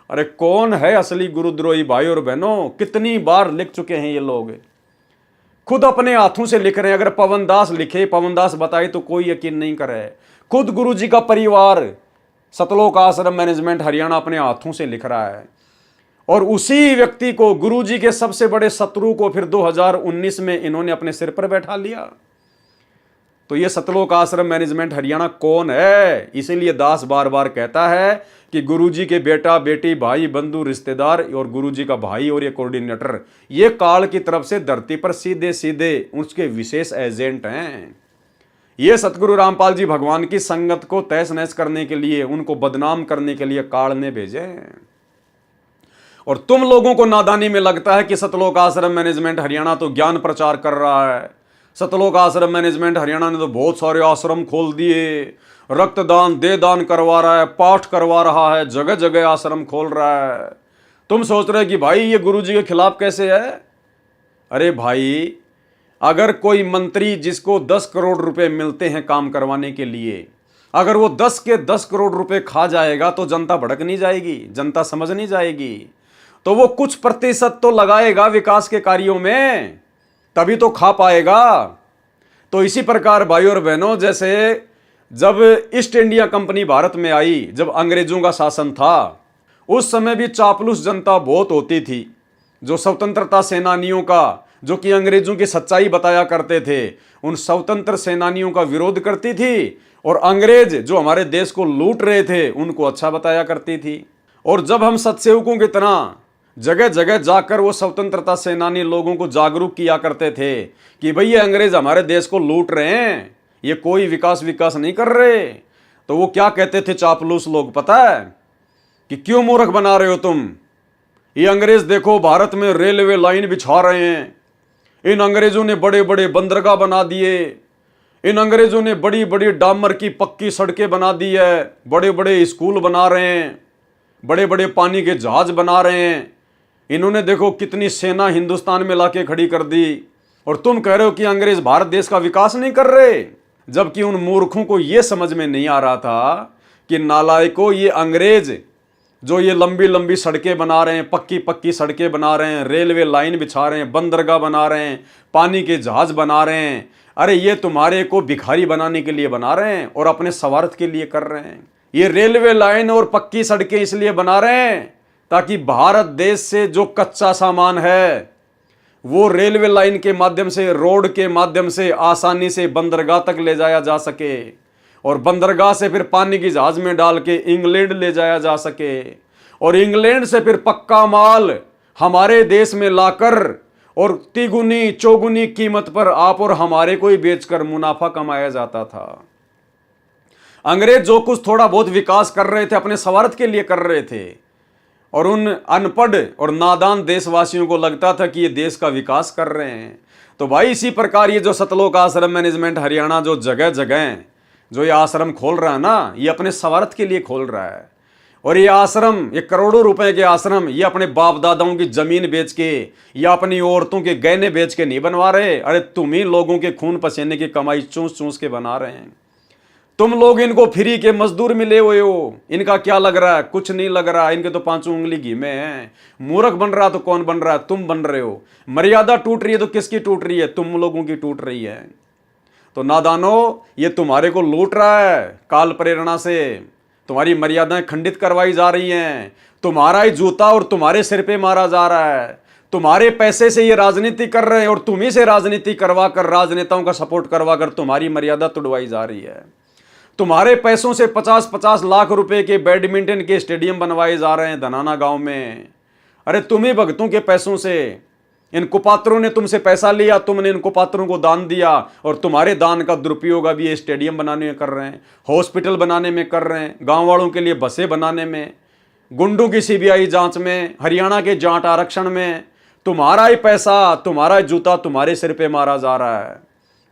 अरे कौन है असली गुरुद्रोही भाई और बहनों? कितनी बार लिख चुके हैं ये लोग, खुद अपने हाथों से लिख रहे हैं। अगर पवन दास लिखे, पवन दास बताए तो कोई यकीन नहीं करे। खुद गुरुजी का परिवार सतलोक आश्रम मैनेजमेंट हरियाणा अपने हाथों से लिख रहा है, और उसी व्यक्ति को, गुरुजी के सबसे बड़े शत्रु को, फिर 2019 में इन्होंने अपने सिर पर बैठा लिया। तो ये सतलोक आश्रम मैनेजमेंट हरियाणा कौन है? इसीलिए दास बार बार कहता है कि गुरुजी के बेटा बेटी भाई बंधु रिश्तेदार और गुरुजी का भाई और ये कोऑर्डिनेटर, ये काल की तरफ से धरती पर सीधे सीधे उसके विशेष एजेंट हैं। ये सतगुरु रामपाल जी भगवान की संगत को तहस नहस करने के लिए, उनको बदनाम करने के लिए काल ने भेजे। और तुम लोगों को नादानी में लगता है कि सतलोक आश्रम मैनेजमेंट हरियाणा तो ज्ञान प्रचार कर रहा है। सतलोक आश्रम मैनेजमेंट हरियाणा ने तो बहुत सारे आश्रम खोल दिए, रक्तदान दे दान करवा रहा है, पाठ करवा रहा है, जगह जगह आश्रम खोल रहा है। तुम सोच रहे कि भाई ये गुरुजी के खिलाफ कैसे है? अरे भाई, अगर कोई मंत्री जिसको 10 करोड़ रुपए मिलते हैं काम करवाने के लिए, अगर वो 10 के 10 करोड़ रुपए खा जाएगा तो जनता भड़क नहीं जाएगी, जनता समझ नहीं जाएगी। तो वो कुछ प्रतिशत तो लगाएगा विकास के कार्यों में, तभी तो खा पाएगा। तो इसी प्रकार भाई और बहनों, जैसे जब ईस्ट इंडिया कंपनी भारत में आई, जब अंग्रेजों का शासन था, उस समय भी चापलूस जनता बहुत होती थी, जो स्वतंत्रता सेनानियों का, जो कि अंग्रेजों की सच्चाई बताया करते थे, उन स्वतंत्र सेनानियों का विरोध करती थी, और अंग्रेज जो हमारे देश को लूट रहे थे उनको अच्छा बताया करती थी। और जब हम सत्सेवकों की तरह जगह जगह जाकर वो स्वतंत्रता सेनानी लोगों को जागरूक किया करते थे कि भई ये अंग्रेज हमारे देश को लूट रहे हैं, ये कोई विकास नहीं कर रहे, तो वो क्या कहते थे चापलूस लोग पता है? कि क्यों मूर्ख बना रहे हो तुम? ये अंग्रेज देखो भारत में रेलवे लाइन बिछा रहे हैं, इन अंग्रेजों ने बड़े बड़े बंदरगाह बना दिए, इन अंग्रेजों ने बड़ी बड़ी डामर की पक्की सड़कें बना दी है, बड़े बड़े स्कूल बना रहे हैं, बड़े बड़े पानी के जहाज बना रहे हैं, इन्होंने देखो कितनी सेना हिंदुस्तान में लाके खड़ी कर दी, और तुम कह रहे हो कि अंग्रेज भारत देश का विकास नहीं कर रहे। जबकि उन मूर्खों को यह समझ में नहीं आ रहा था कि नालायकों, ये अंग्रेज जो ये लंबी लंबी सड़कें बना रहे हैं, पक्की पक्की सड़कें बना रहे हैं, रेलवे लाइन बिछा रहे हैं, बंदरगाह बना रहे हैं, पानी के जहाज बना रहे हैं, अरे ये तुम्हारे को भिखारी बनाने के लिए बना रहे हैं और अपने स्वार्थ के लिए कर रहे हैं। ये रेलवे लाइन और पक्की सड़कें इसलिए बना रहे हैं ताकि भारत देश से जो कच्चा सामान है वो रेलवे लाइन के माध्यम से, रोड के माध्यम से आसानी से बंदरगाह तक ले जाया जा सके, और बंदरगाह से फिर पानी की जहाज में डाल के इंग्लैंड ले जाया जा सके, और इंग्लैंड से फिर पक्का माल हमारे देश में लाकर और तिगुनी चौगुनी कीमत पर आप और हमारे को ही बेचकर मुनाफा कमाया जाता था। अंग्रेज जो कुछ थोड़ा बहुत विकास कर रहे थे अपने स्वार्थ के लिए कर रहे थे, और उन अनपढ़ और नादान देशवासियों को लगता था कि ये देश का विकास कर रहे हैं। तो भाई इसी प्रकार ये जो सतलोक आश्रम मैनेजमेंट हरियाणा जो जगह जगह जो ये आश्रम खोल रहा है ना, ये अपने स्वार्थ के लिए खोल रहा है। और ये आश्रम, ये करोड़ों रुपए के आश्रम, ये अपने बाप दादाओं की जमीन बेच के या अपनी औरतों के गहने बेच के नहीं बनवा रहे। अरे तुम ही लोगों के खून पसीने की कमाई चूस चूस के बना रहे हैं। तुम लोग इनको फ्री के मजदूर मिले हुए हो, इनका क्या लग रहा है? कुछ नहीं लग रहा, इनके तो पांचों उंगली घी में है। मूर्ख बन रहा तो कौन बन रहा है? तुम बन रहे हो। मर्यादा टूट रही है तो किसकी टूट रही है? तुम लोगों की टूट रही है। तो नादानो, ये तुम्हारे को लूट रहा है काल प्रेरणा से, तुम्हारी मर्यादाएं खंडित करवाई जा रही हैं, तुम्हारा ही जूता और तुम्हारे सिर पे मारा जा रहा है, तुम्हारे पैसे से ये राजनीति कर रहे हैं और तुम्ही से राजनीति करवा कर, राजनेताओं का सपोर्ट करवा कर तुम्हारी मर्यादा तुड़वाई जा रही है। तुम्हारे पैसों से 50-50 लाख रुपए के बैडमिंटन के स्टेडियम बनवाए जा रहे हैं धनाना गांव में। अरे तुम्ही भक्तों के पैसों से, इन कुपात्रों ने तुमसे पैसा लिया, तुमने इन कुपात्रों को दान दिया, और तुम्हारे दान का दुरुपयोग अभी ये स्टेडियम बनाने में कर रहे हैं, हॉस्पिटल बनाने में कर रहे हैं, गांव वालों के लिए बसें बनाने में, गुंडों की सीबीआई जांच में, हरियाणा के जाट आरक्षण में। तुम्हारा ही पैसा, तुम्हारा ही जूता तुम्हारे सिर पे मारा जा रहा है,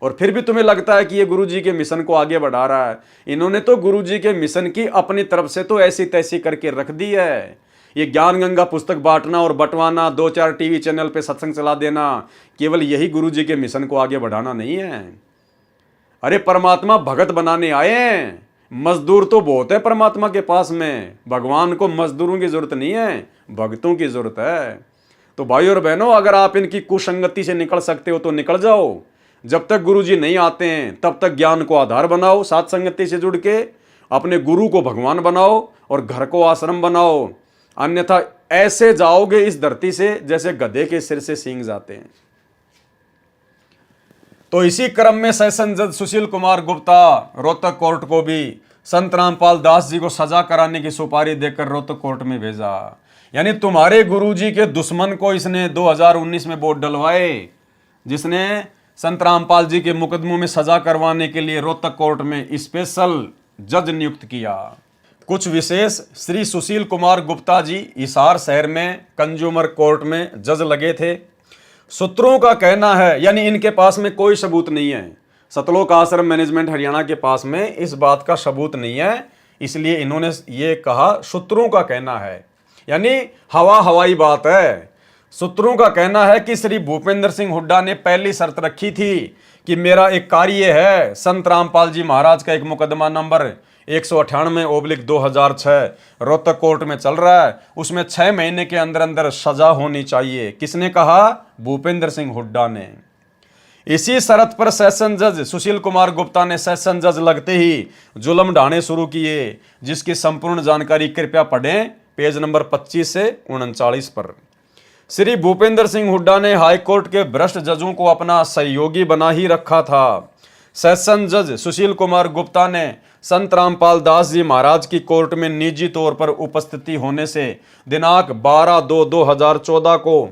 और फिर भी तुम्हें लगता है कि ये गुरुजी के मिशन को आगे बढ़ा रहा है। इन्होंने तो गुरुजी के मिशन की अपनी तरफ से तो ऐसी तैसी करके रख दी है। ये ज्ञान गंगा पुस्तक बांटना और बंटवाना, 2-4 टीवी चैनल पे सत्संग चला देना, केवल यही गुरुजी के मिशन को आगे बढ़ाना नहीं है। अरे परमात्मा भगत बनाने आए हैं, मजदूर तो बहुत है परमात्मा के पास में। भगवान को मजदूरों की जरूरत नहीं है, भक्तों की जरूरत है। तो भाई और बहनों, अगर आप इनकी कुसंगति से निकल सकते हो तो निकल जाओ। जब तक गुरुजी नहीं आते हैं तब तक ज्ञान को आधार बनाओ, साथ संगति से जुड़ के अपने गुरु को भगवान बनाओ और घर को आश्रम बनाओ। अन्यथा ऐसे जाओगे इस धरती से जैसे गधे के सिर से सींग जाते हैं। तो इसी क्रम में सेशन जज सुशील कुमार गुप्ता रोहतक कोर्ट को भी संत रामपाल दास जी को सजा कराने की सुपारी देकर रोहतक कोर्ट में भेजा। यानी तुम्हारे गुरुजी के दुश्मन को इसने 2019 में वोट डलवाए, जिसने संत रामपाल जी के मुकदमों में सजा करवाने के लिए रोहतक कोर्ट में स्पेशल जज नियुक्त किया। कुछ विशेष श्री सुशील कुमार गुप्ता जी हिसार शहर में कंज्यूमर कोर्ट में जज लगे थे। सूत्रों का कहना है, यानी इनके पास में कोई सबूत नहीं है, सतलोक आश्रम मैनेजमेंट हरियाणा के पास में इस बात का सबूत नहीं है, इसलिए इन्होंने ये कहा सूत्रों का कहना है, यानी हवाई बात है। सूत्रों का कहना है कि श्री भूपेंद्र सिंह हुड्डा ने पहली शर्त रखी थी कि मेरा एक कार्य है, संत रामपाल जी महाराज का एक मुकदमा नंबर 198/2006 रोहतक कोर्ट में चल रहा है, उसमें 6 महीने के अंदर अंदर सजा होनी चाहिए। किसने कहा? भूपेंद्र सिंह हुड्डा ने। इसी शर्त पर सेशन जज सुशील कुमार गुप्ता ने सेशन जज लगते ही जुल्म ढाने शुरू किए, जिसकी संपूर्ण जानकारी कृपया पढ़ें पेज नंबर 25 से 39 पर। श्री भूपेंद्र सिंह हुड्डा ने हाईकोर्ट के भ्रष्ट जजों को अपना सहयोगी बना ही रखा था। सेशन जज सुशील कुमार गुप्ता ने संत रामपाल दास जी महाराज की कोर्ट में निजी तौर पर उपस्थिति होने से दिनांक 12/2/2014 को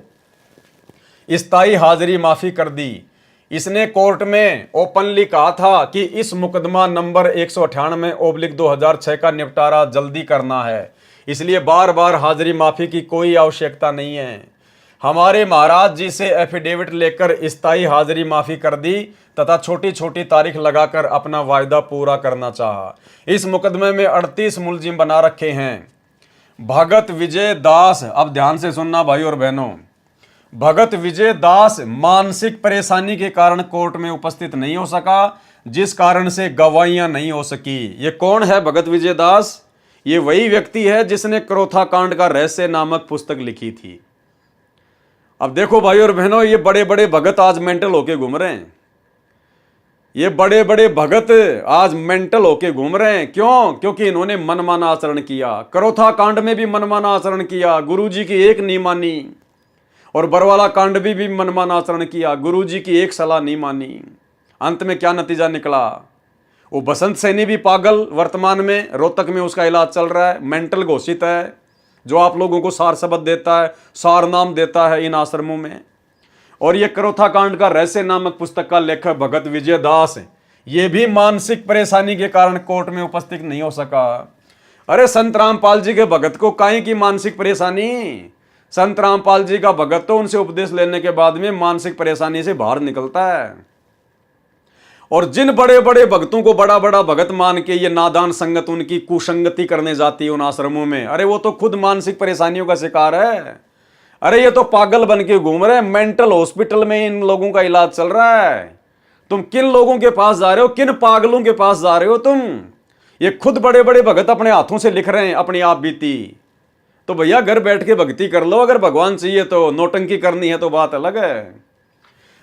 स्थायी हाजिरी माफी कर दी। इसने कोर्ट में ओपनली कहा था कि इस मुकदमा नंबर 198/2006 का निपटारा जल्दी करना है, इसलिए बार बार हाजिरी माफी की कोई आवश्यकता नहीं है। हमारे महाराज जी से एफिडेविट लेकर स्थायी हाजिरी माफी कर दी तथा छोटी छोटी तारीख लगाकर अपना वायदा पूरा करना चाहा। इस मुकदमे में 38 मुलजिम बना रखे हैं। भगत विजय दास, अब ध्यान से सुनना भाई और बहनों, भगत विजय दास मानसिक परेशानी के कारण कोर्ट में उपस्थित नहीं हो सका, जिस कारण से गवाहियां नहीं हो सकी। ये कौन है भगत विजय दास? ये वही व्यक्ति है जिसने क्रोथा कांड का रहस्य नामक पुस्तक लिखी थी। अब देखो भाई और बहनों, ये बड़े बड़े भगत आज मेंटल होके घूम रहे हैं। ये बड़े बड़े भगत आज मेंटल होके घूम रहे हैं। क्यों? क्योंकि इन्होंने मनमाना आचरण किया। क्रोथा कांड में भी मनमाना आचरण किया, गुरुजी की एक नहीं मानी, और बरवाला कांड भी मनमाना आचरण किया, गुरुजी की एक सलाह नहीं मानी। अंत में क्या नतीजा निकला? वो बसंत सैनी भी पागल, वर्तमान में रोहतक में उसका इलाज चल रहा है, मेंटल घोषित है, जो आप लोगों को सार शब्द देता है, सार नाम देता है इन आश्रमों में। और ये क्रोथा कांड का रहस्य नामक पुस्तक का लेखक भगत विजय दास, ये भी मानसिक परेशानी के कारण कोर्ट में उपस्थित नहीं हो सका। अरे संत रामपाल जी के भगत को काहे की मानसिक परेशानी? संत रामपाल जी का भगत तो उनसे उपदेश लेने के बाद में मानसिक परेशानी से बाहर निकलता है। और जिन बड़े बड़े भक्तों को बड़ा बड़ा भगत मान के ये नादान संगत उनकी कुसंगति करने जाती है उन आश्रमों में, अरे वो तो खुद मानसिक परेशानियों का शिकार है। अरे ये तो पागल बन के घूम रहे हैं, मेंटल हॉस्पिटल में इन लोगों का इलाज चल रहा है। तुम किन लोगों के पास जा रहे हो? किन पागलों के पास जा रहे हो तुम? ये खुद बड़े बड़े भगत अपने हाथों से लिख रहे हैं अपनी आप बीती। तो भैया घर बैठ के भक्ति कर लो, अगर भगवान चाहिए तो। नौटंकी करनी है तो बात अलग है।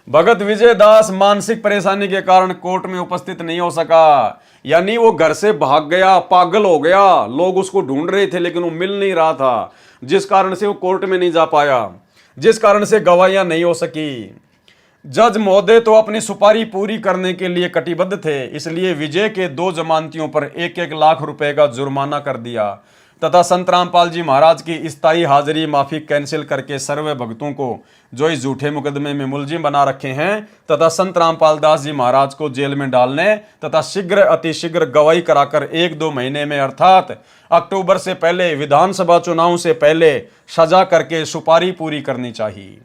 भगत विजय दास मानसिक परेशानी के कारण कोर्ट में उपस्थित नहीं हो सका, यानी वो घर से भाग गया, पागल हो गया। लोग उसको ढूंढ रहे थे लेकिन वो मिल नहीं रहा था, जिस कारण से वो कोर्ट में नहीं जा पाया, जिस कारण से गवाहियां नहीं हो सकी। जज महोदय तो अपनी सुपारी पूरी करने के लिए कटिबद्ध थे, इसलिए विजय के 2 जमानतियों पर 1-1 लाख रुपए का जुर्माना कर दिया तथा संत रामपाल जी महाराज की स्थायी हाजिरी माफी कैंसिल करके सर्वे भक्तों को जो इस झूठे मुकदमे में मुलजिम बना रखे हैं तथा संत रामपाल दास जी महाराज को जेल में डालने तथा शीघ्र अतिशीघ्र गवाही कराकर 1-2 महीने में अर्थात अक्टूबर से पहले विधानसभा चुनाव से पहले सजा करके सुपारी पूरी करनी चाहिए।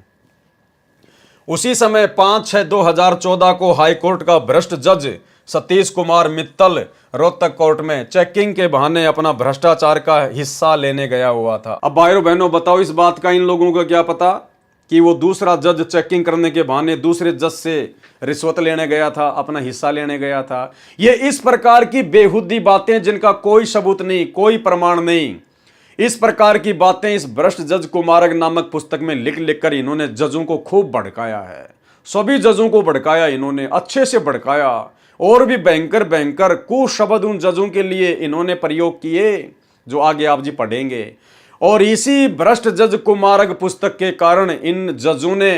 उसी समय 5/6/2014 को हाईकोर्ट का भ्रष्ट जज सतीश कुमार मित्तल रोहतक कोर्ट में चेकिंग के बहाने अपना भ्रष्टाचार का हिस्सा लेने गया हुआ था। अब भाइयों बहनों बताओ, इस बात का इन लोगों को क्या पता? कि वो दूसरा जज चेकिंग करने के बहाने दूसरे जज से रिश्वत लेने गया था, अपना हिस्सा लेने गया था। ये इस प्रकार की बेहुदी बातें जिनका कोई सबूत नहीं, कोई प्रमाण नहीं, इस प्रकार की बातें इस भ्रष्ट जज कुमारक नामक पुस्तक में लिख लिख कर इन्होंने जजों को खूब भड़काया है। सभी जजों को भड़काया इन्होंने, अच्छे से भड़काया, और भी भयंकर भयंकर कुशब्द उन जजों के लिए इन्होंने प्रयोग किए, जो आगे आप जी पढ़ेंगे। और इसी भ्रष्ट जज कुमारक पुस्तक के कारण इन जजों ने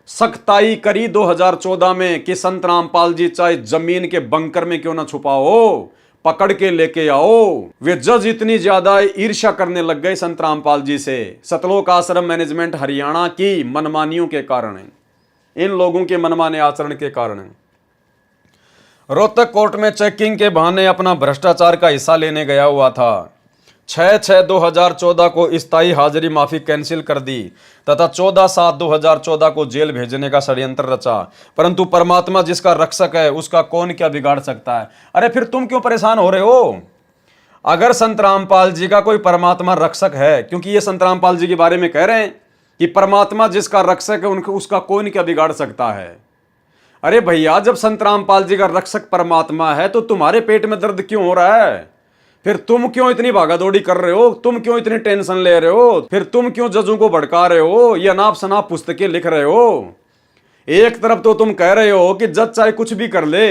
सख्ताई करी 2014 में कि संत रामपाल जी चाहे जमीन के बंकर में क्यों ना छुपा हो, पकड़ के लेके आओ। वे जज इतनी ज्यादा ईर्ष्या करने लग गए संत रामपाल जी से, सतलोक आश्रम मैनेजमेंट हरियाणा की मनमानियों के कारण, इन लोगों के मनमाने आचरण के कारण। रोहतक कोर्ट में चेकिंग के बहाने अपना भ्रष्टाचार का हिस्सा लेने गया हुआ था। 6/6/2014 को स्थायी हाजिरी माफी कैंसिल कर दी तथा 14/7/2014 को जेल भेजने का षड्यंत्र रचा, परंतु परमात्मा जिसका रक्षक है उसका कौन क्या बिगाड़ सकता है। अरे फिर तुम क्यों परेशान हो रहे हो? अगर संत रामपाल जी का कोई परमात्मा रक्षक है, क्योंकि ये संत रामपाल जी के बारे में कह रहे हैं कि परमात्मा जिसका रक्षक है उनको उसका कौन क्या बिगाड़ सकता है। अरे भैया, जब संत रामपाल जी का रक्षक परमात्मा है तो तुम्हारे पेट में दर्द क्यों हो रहा है? फिर तुम क्यों इतनी भागादौड़ी कर रहे हो? तुम क्यों इतनी टेंशन ले रहे हो? फिर तुम क्यों जजों को भड़का रहे हो? ये अनाप शनाप पुस्तकें लिख रहे हो। एक तरफ तो तुम कह रहे हो कि जज चाहे कुछ भी कर ले,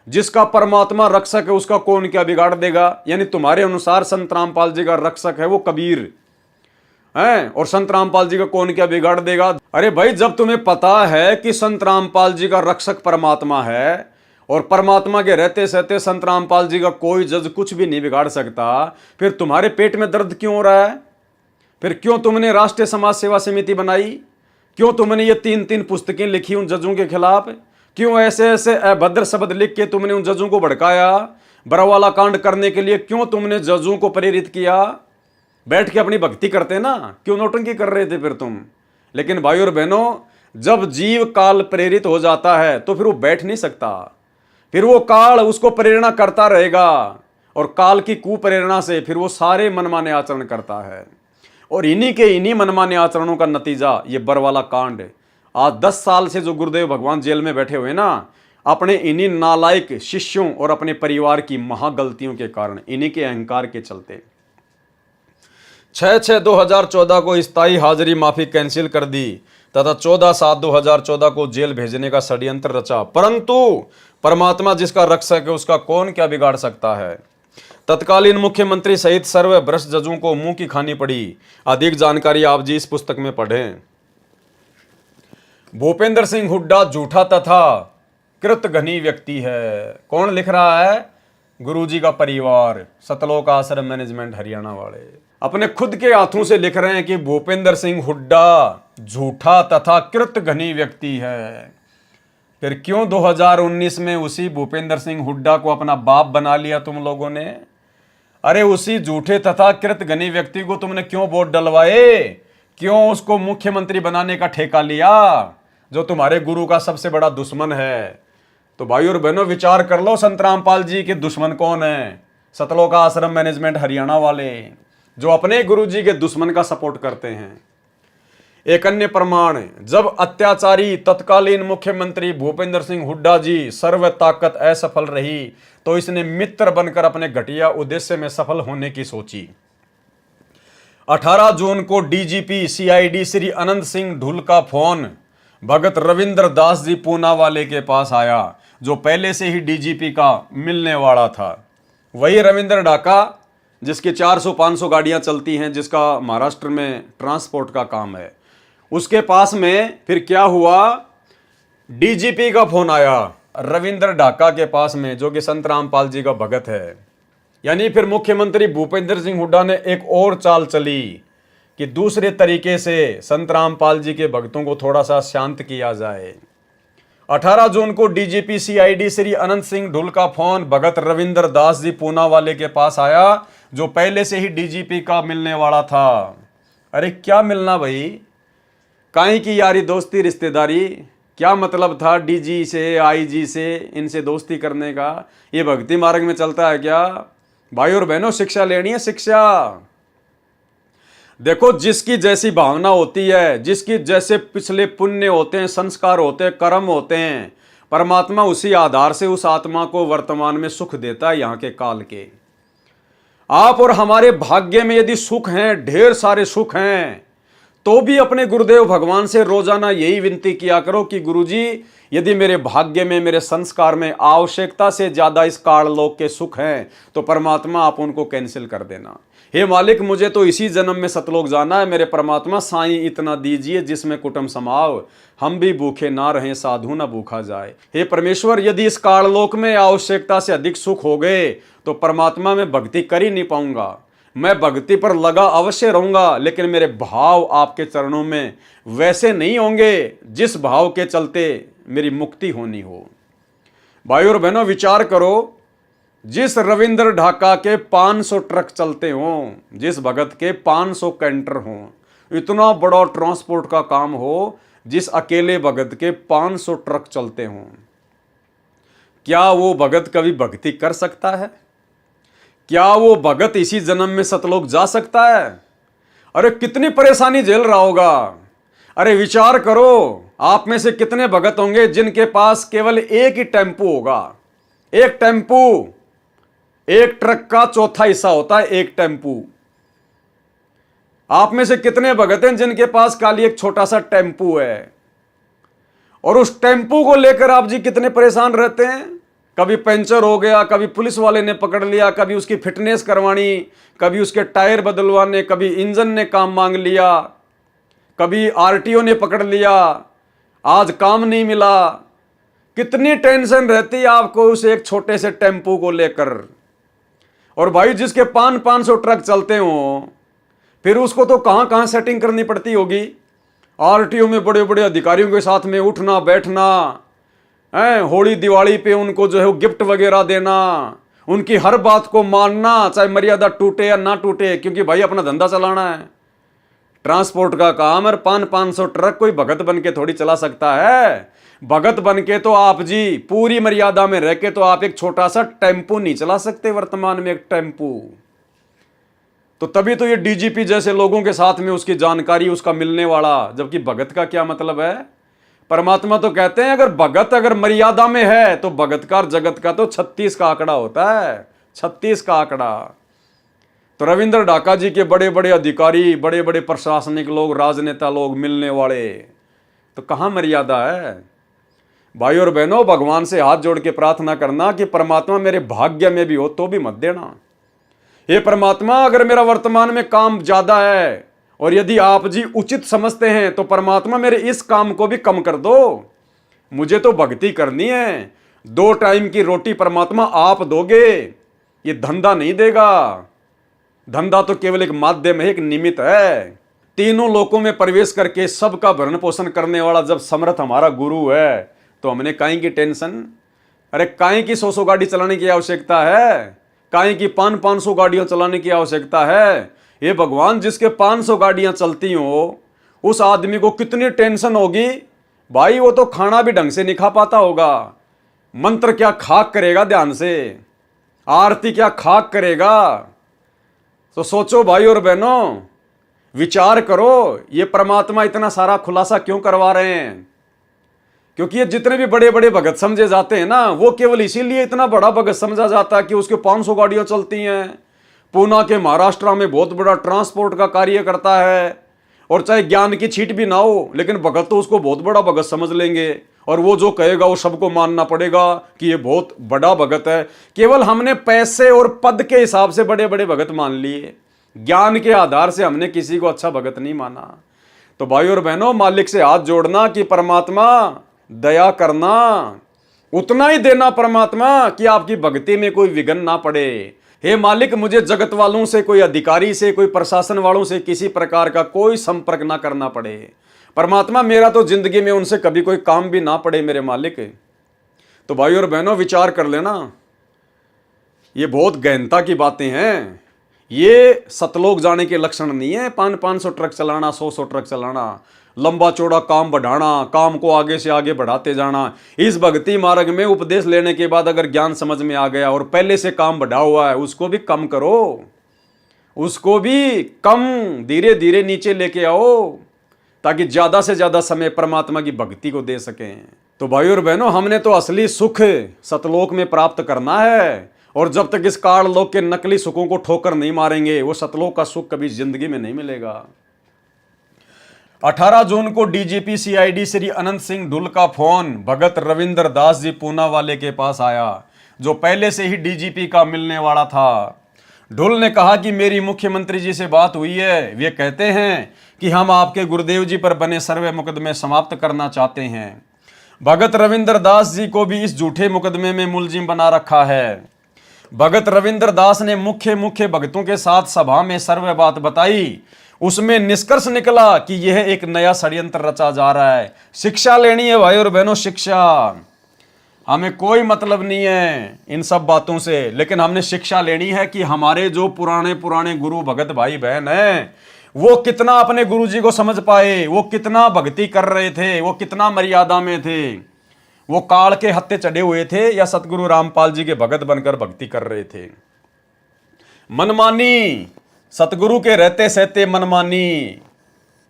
जिसका परमात्मा रक्षक है उसका कौन क्या बिगाड़ देगा, यानी तुम्हारे अनुसार संत रामपाल जी का रक्षक है वो कबीर है, और संत रामपाल जी का कौन क्या बिगाड़ देगा। अरे भाई, जब तुम्हें पता है कि संत रामपाल जी का रक्षक परमात्मा है और परमात्मा के रहते सहते संत रामपाल जी का कोई जज कुछ भी नहीं बिगाड़ सकता, फिर तुम्हारे पेट में दर्द क्यों हो रहा है? फिर क्यों तुमने राष्ट्रीय समाज सेवा समिति बनाई? क्यों तुमने ये 3-3 पुस्तकें लिखी उन जजों के खिलाफ? क्यों ऐसे ऐसे अभद्र शब्द लिख के तुमने उन जजों को भड़काया? बरवाला कांड करने के लिए क्यों तुमने जजों को प्रेरित किया? बैठ के अपनी भक्ति करते ना, क्यों नौटंकी कर रहे थे फिर तुम? लेकिन भाई और बहनों, जब जीव काल प्रेरित हो जाता है तो फिर वो बैठ नहीं सकता, फिर वो काल उसको प्रेरणा करता रहेगा, और काल की कुप्रेरणा से फिर वो सारे मनमाने आचरण करता है। और इन्हीं मनमाने आचरणों का नतीजा ये बरवाला कांड। आज 10 साल से जो गुरुदेव भगवान जेल में बैठे हुए ना, अपने इन्हीं नालायक शिष्यों और अपने परिवार की महागलतियों के कारण, इन्हीं के अहंकार के चलते 6/6/2014 को स्थायी हाजिरी माफी कैंसिल कर दी तथा 14/7/2014 को जेल भेजने का षड्यंत्र रचा, परंतु परमात्मा जिसका रक्षक है उसका कौन क्या बिगाड़ सकता है। तत्कालीन मुख्यमंत्री सहित सर्व भ्रष्ट जजों को मुंह की खानी पड़ी। अधिक जानकारी आप जी इस पुस्तक में पढ़ें। भूपेंद्र सिंह हुड्डा झूठा तथा कृतघ्नी व्यक्ति है। कौन लिख रहा है? गुरुजी का परिवार, सतलोक आश्रम मैनेजमेंट हरियाणा वाले अपने खुद के हाथों से लिख रहे हैं कि भूपेंद्र सिंह हुड्डा झूठा तथा कृतघ्नी व्यक्ति है। फिर क्यों 2019 में उसी भूपेंद्र सिंह हुड्डा को अपना बाप बना लिया तुम लोगों ने? अरे उसी झूठे तथा कृतघ्नी व्यक्ति को तुमने क्यों वोट डलवाए? क्यों उसको मुख्यमंत्री बनाने का ठेका लिया, जो तुम्हारे गुरु का सबसे बड़ा दुश्मन है? तो भाई और बहनों, विचार कर लो, संत रामपाल जी के दुश्मन कौन है? सतलोक आश्रम मैनेजमेंट हरियाणा वाले, जो अपने गुरु जी के दुश्मन का सपोर्ट करते हैं। एक अन्य प्रमाण, जब अत्याचारी तत्कालीन मुख्यमंत्री भूपेंद्र सिंह हुड्डा जी सर्व ताकत असफल रही तो इसने मित्र बनकर अपने घटिया उद्देश्य में सफल होने की सोची। 18 जून को डीजीपी सीआईडी श्री अनंत सिंह ढुल का फोन भगत रविंद्र दास जी पूना वाले के पास आया, जो पहले से ही डीजीपी का मिलने वाला था। वही रविंद्र डाका जिसकी 400-500 गाड़ियां चलती हैं, जिसका महाराष्ट्र में ट्रांसपोर्ट का काम है, उसके पास में फिर क्या हुआ? डीजीपी का फोन आया रविंद्र डाका के पास में, जो कि संत रामपाल जी का भगत है। यानी फिर मुख्यमंत्री भूपेंद्र सिंह हुड्डा ने एक और चाल चली कि दूसरे तरीके से संत रामपाल जी के भक्तों को थोड़ा सा शांत किया जाए। 18 जून को डीजीपी सीआईडी श्री अनंत सिंह ढुल का फोन भगत रविंद्र दास जी पूना वाले के पास आया, जो पहले से ही डीजीपी का मिलने वाला था। अरे क्या मिलना भाई, काहे की यारी दोस्ती रिश्तेदारी? क्या मतलब था डीजी से, आईजी से, इनसे दोस्ती करने का? ये भक्ति मार्ग में चलता है क्या? भाई और बहनों, शिक्षा लेनी है, शिक्षा। देखो, जिसकी जैसी भावना होती है, जिसकी जैसे पिछले पुण्य होते हैं, संस्कार होते हैं, कर्म होते हैं, परमात्मा उसी आधार से उस आत्मा को वर्तमान में सुख देता है यहाँ के काल के। आप और हमारे भाग्य में यदि सुख हैं, ढेर सारे सुख हैं, तो भी अपने गुरुदेव भगवान से रोजाना यही विनती किया करो कि गुरुजी, यदि मेरे भाग्य में, मेरे संस्कार में आवश्यकता से ज्यादा इस काललोक के सुख हैं तो परमात्मा आप उनको कैंसिल कर देना। हे मालिक, मुझे तो इसी जन्म में सतलोक जाना है, मेरे परमात्मा साईं इतना दीजिए जिसमें कुटुंब समाव, हम भी भूखे ना रहें, साधु ना भूखा जाए। हे परमेश्वर, यदि इस काललोक में आवश्यकता से अधिक सुख हो गए तो परमात्मा में भक्ति कर ही नहीं पाऊंगा। मैं भक्ति पर लगा अवश्य रहूंगा, लेकिन मेरे भाव आपके चरणों में वैसे नहीं होंगे जिस भाव के चलते मेरी मुक्ति होनी हो। भाई और बहनों, विचार करो, जिस रविंद्र ढाका के 500 ट्रक चलते हों, जिस भगत के 500 कैंटर हों, इतना बड़ा ट्रांसपोर्ट का काम हो, जिस अकेले भगत के 500 ट्रक चलते हों, क्या वो भगत कभी भक्ति कर सकता है? क्या वो भगत इसी जन्म में सतलोक जा सकता है? अरे कितनी परेशानी झेल रहा होगा। अरे विचार करो, आप में से कितने भगत होंगे जिनके पास केवल एक ही टेम्पू होगा। एक टेम्पू, एक ट्रक का चौथा हिस्सा होता है एक टेम्पू। आप में से कितने भगत हैं जिनके पास खाली एक छोटा सा टेम्पू है, और उस टेम्पू को लेकर आप जी कितने परेशान रहते हैं। कभी पंचर हो गया, कभी पुलिस वाले ने पकड़ लिया, कभी उसकी फिटनेस करवानी, कभी उसके टायर बदलवाने, कभी इंजन ने काम मांग लिया, कभी आरटीओ ने पकड़ लिया, आज काम नहीं मिला। कितनी टेंशन रहती है आपको उस एक छोटे से टेम्पू को लेकर। और भाई, जिसके 500 ट्रक चलते हो, फिर उसको तो कहां कहां सेटिंग करनी पड़ती होगी। आरटीओ में बड़े बड़े अधिकारियों के साथ में उठना बैठना है, होली दिवाली पे उनको जो है वो गिफ्ट वगैरह देना, उनकी हर बात को मानना, चाहे मर्यादा टूटे या ना टूटे, क्योंकि भाई अपना धंधा चलाना है, ट्रांसपोर्ट का काम। और 500 ट्रक कोई भगत बन के थोड़ी चला सकता है। भगत बन के तो आप जी पूरी मर्यादा में रह के तो आप एक छोटा सा टेम्पू नहीं चला सकते वर्तमान में, एक टेम्पू। तो तभी तो ये डीजीपी जैसे लोगों के साथ में उसकी जानकारी उसका मिलने वाला, जबकि भगत का क्या मतलब है। परमात्मा तो कहते हैं अगर भगत अगर मर्यादा में है तो भगत का जगत का तो 36 का आंकड़ा होता है, 36 का आंकड़ा। तो रविंद्र ढाका जी के बड़े बड़े अधिकारी, बड़े बड़े प्रशासनिक लोग, राजनेता लोग मिलने वाले, तो कहां मर्यादा है। भाई और बहनों, भगवान से हाथ जोड़ के प्रार्थना करना कि परमात्मा मेरे भाग्य में भी हो तो भी मत देना। हे परमात्मा, अगर मेरा वर्तमान में काम ज्यादा है और यदि आप जी उचित समझते हैं तो परमात्मा मेरे इस काम को भी कम कर दो। मुझे तो भक्ति करनी है, 2 टाइम की रोटी परमात्मा आप दोगे, ये धंधा नहीं देगा। धंधा तो केवल एक माध्यम है, एक निमित्त है। तीनों लोकों में प्रवेश करके सबका भरण पोषण करने वाला जब समर्थ हमारा गुरु है तो हमने काहे की टेंशन। अरे काहे की 100 गाड़ी चलाने की आवश्यकता है, काहे की 500 गाड़ियां चलाने की आवश्यकता है। ये भगवान, जिसके 500 गाड़ियां चलती हो उस आदमी को कितनी टेंशन होगी भाई। वो तो खाना भी ढंग से नहीं खा पाता होगा, मंत्र क्या खाक करेगा ध्यान से, आरती क्या खाक करेगा। तो सोचो भाई और बहनों, विचार करो, ये परमात्मा इतना सारा खुलासा क्यों करवा रहे हैं। क्योंकि ये जितने भी बड़े बड़े भगत समझे जाते हैं ना, वो केवल इसीलिए इतना बड़ा भगत समझा जाता है कि उसके 500 गाड़ियां चलती हैं, पूना के महाराष्ट्र में बहुत बड़ा ट्रांसपोर्ट का कार्य करता है, और चाहे ज्ञान की छीट भी ना हो लेकिन भगत तो उसको बहुत बड़ा भगत समझ लेंगे, और वो जो कहेगा वो सबको मानना पड़ेगा कि ये बहुत बड़ा भगत है। केवल हमने पैसे और पद के हिसाब से बड़े बड़े भगत मान लिए, ज्ञान के आधार से हमने किसी को अच्छा भगत नहीं माना। तो भाई और बहनों, मालिक से हाथ जोड़ना कि परमात्मा दया करना, उतना ही देना परमात्मा कि आपकी भक्ति में कोई विघ्न ना पड़े। हे मालिक, मुझे जगत वालों से, कोई अधिकारी से, कोई प्रशासन वालों से किसी प्रकार का कोई संपर्क ना करना पड़े। परमात्मा, मेरा तो जिंदगी में उनसे कभी कोई काम भी ना पड़े मेरे मालिक। तो भाई और बहनों, विचार कर लेना, ये बहुत गहनता की बातें हैं। ये सतलोक जाने के लक्षण नहीं है 500 ट्रक चलाना, 100 ट्रक चलाना, लंबा चौड़ा काम बढ़ाना, काम को आगे से आगे बढ़ाते जाना। इस भक्ति मार्ग में उपदेश लेने के बाद अगर ज्ञान समझ में आ गया और पहले से काम बढ़ा हुआ है उसको भी कम करो, उसको भी कम धीरे धीरे नीचे लेके आओ, ताकि ज्यादा से ज्यादा समय परमात्मा की भक्ति को दे सकें। तो भाइयों और बहनों, हमने तो असली सुख सतलोक में प्राप्त करना है, और जब तक इस काल लोक के नकली सुखों को ठोकर नहीं मारेंगे, वो सतलोक का सुख कभी जिंदगी में नहीं मिलेगा। 18 जून को डीजीपी सीआईडी श्री अनंत सिंह ढुल का फोन भगत रविंद्र दास जी पूना वाले के पास आया, जो पहले से ही डीजीपी का मिलने वाला था। ढुल ने कहा कि मेरी मुख्यमंत्री जी से बात हुई है, वे कहते हैं कि हम आपके गुरुदेव जी पर बने सर्वे मुकदमे समाप्त करना चाहते हैं। भगत रविंद्र दास जी को भी इस झूठे मुकदमे में मुलजिम बना रखा है। भगत रविंद्र दास ने मुख्य भगतों के साथ सभा में सर्वे बात बताई। उसमें निष्कर्ष निकला कि यह एक नया षड्यंत्र रचा जा रहा है। शिक्षा लेनी है भाई और बहनों, शिक्षा। हमें कोई मतलब नहीं है इन सब बातों से, लेकिन हमने शिक्षा लेनी है कि हमारे जो पुराने गुरु भगत भाई बहन हैं, वो कितना अपने गुरु जी को समझ पाए, वो कितना भक्ति कर रहे थे, वो कितना मर्यादा में थे, वो काल के हत्थे चढ़े हुए थे या सतगुरु रामपाल जी के भगत बनकर भक्ति कर रहे थे। मनमानी, सतगुरु के रहते सहते मनमानी,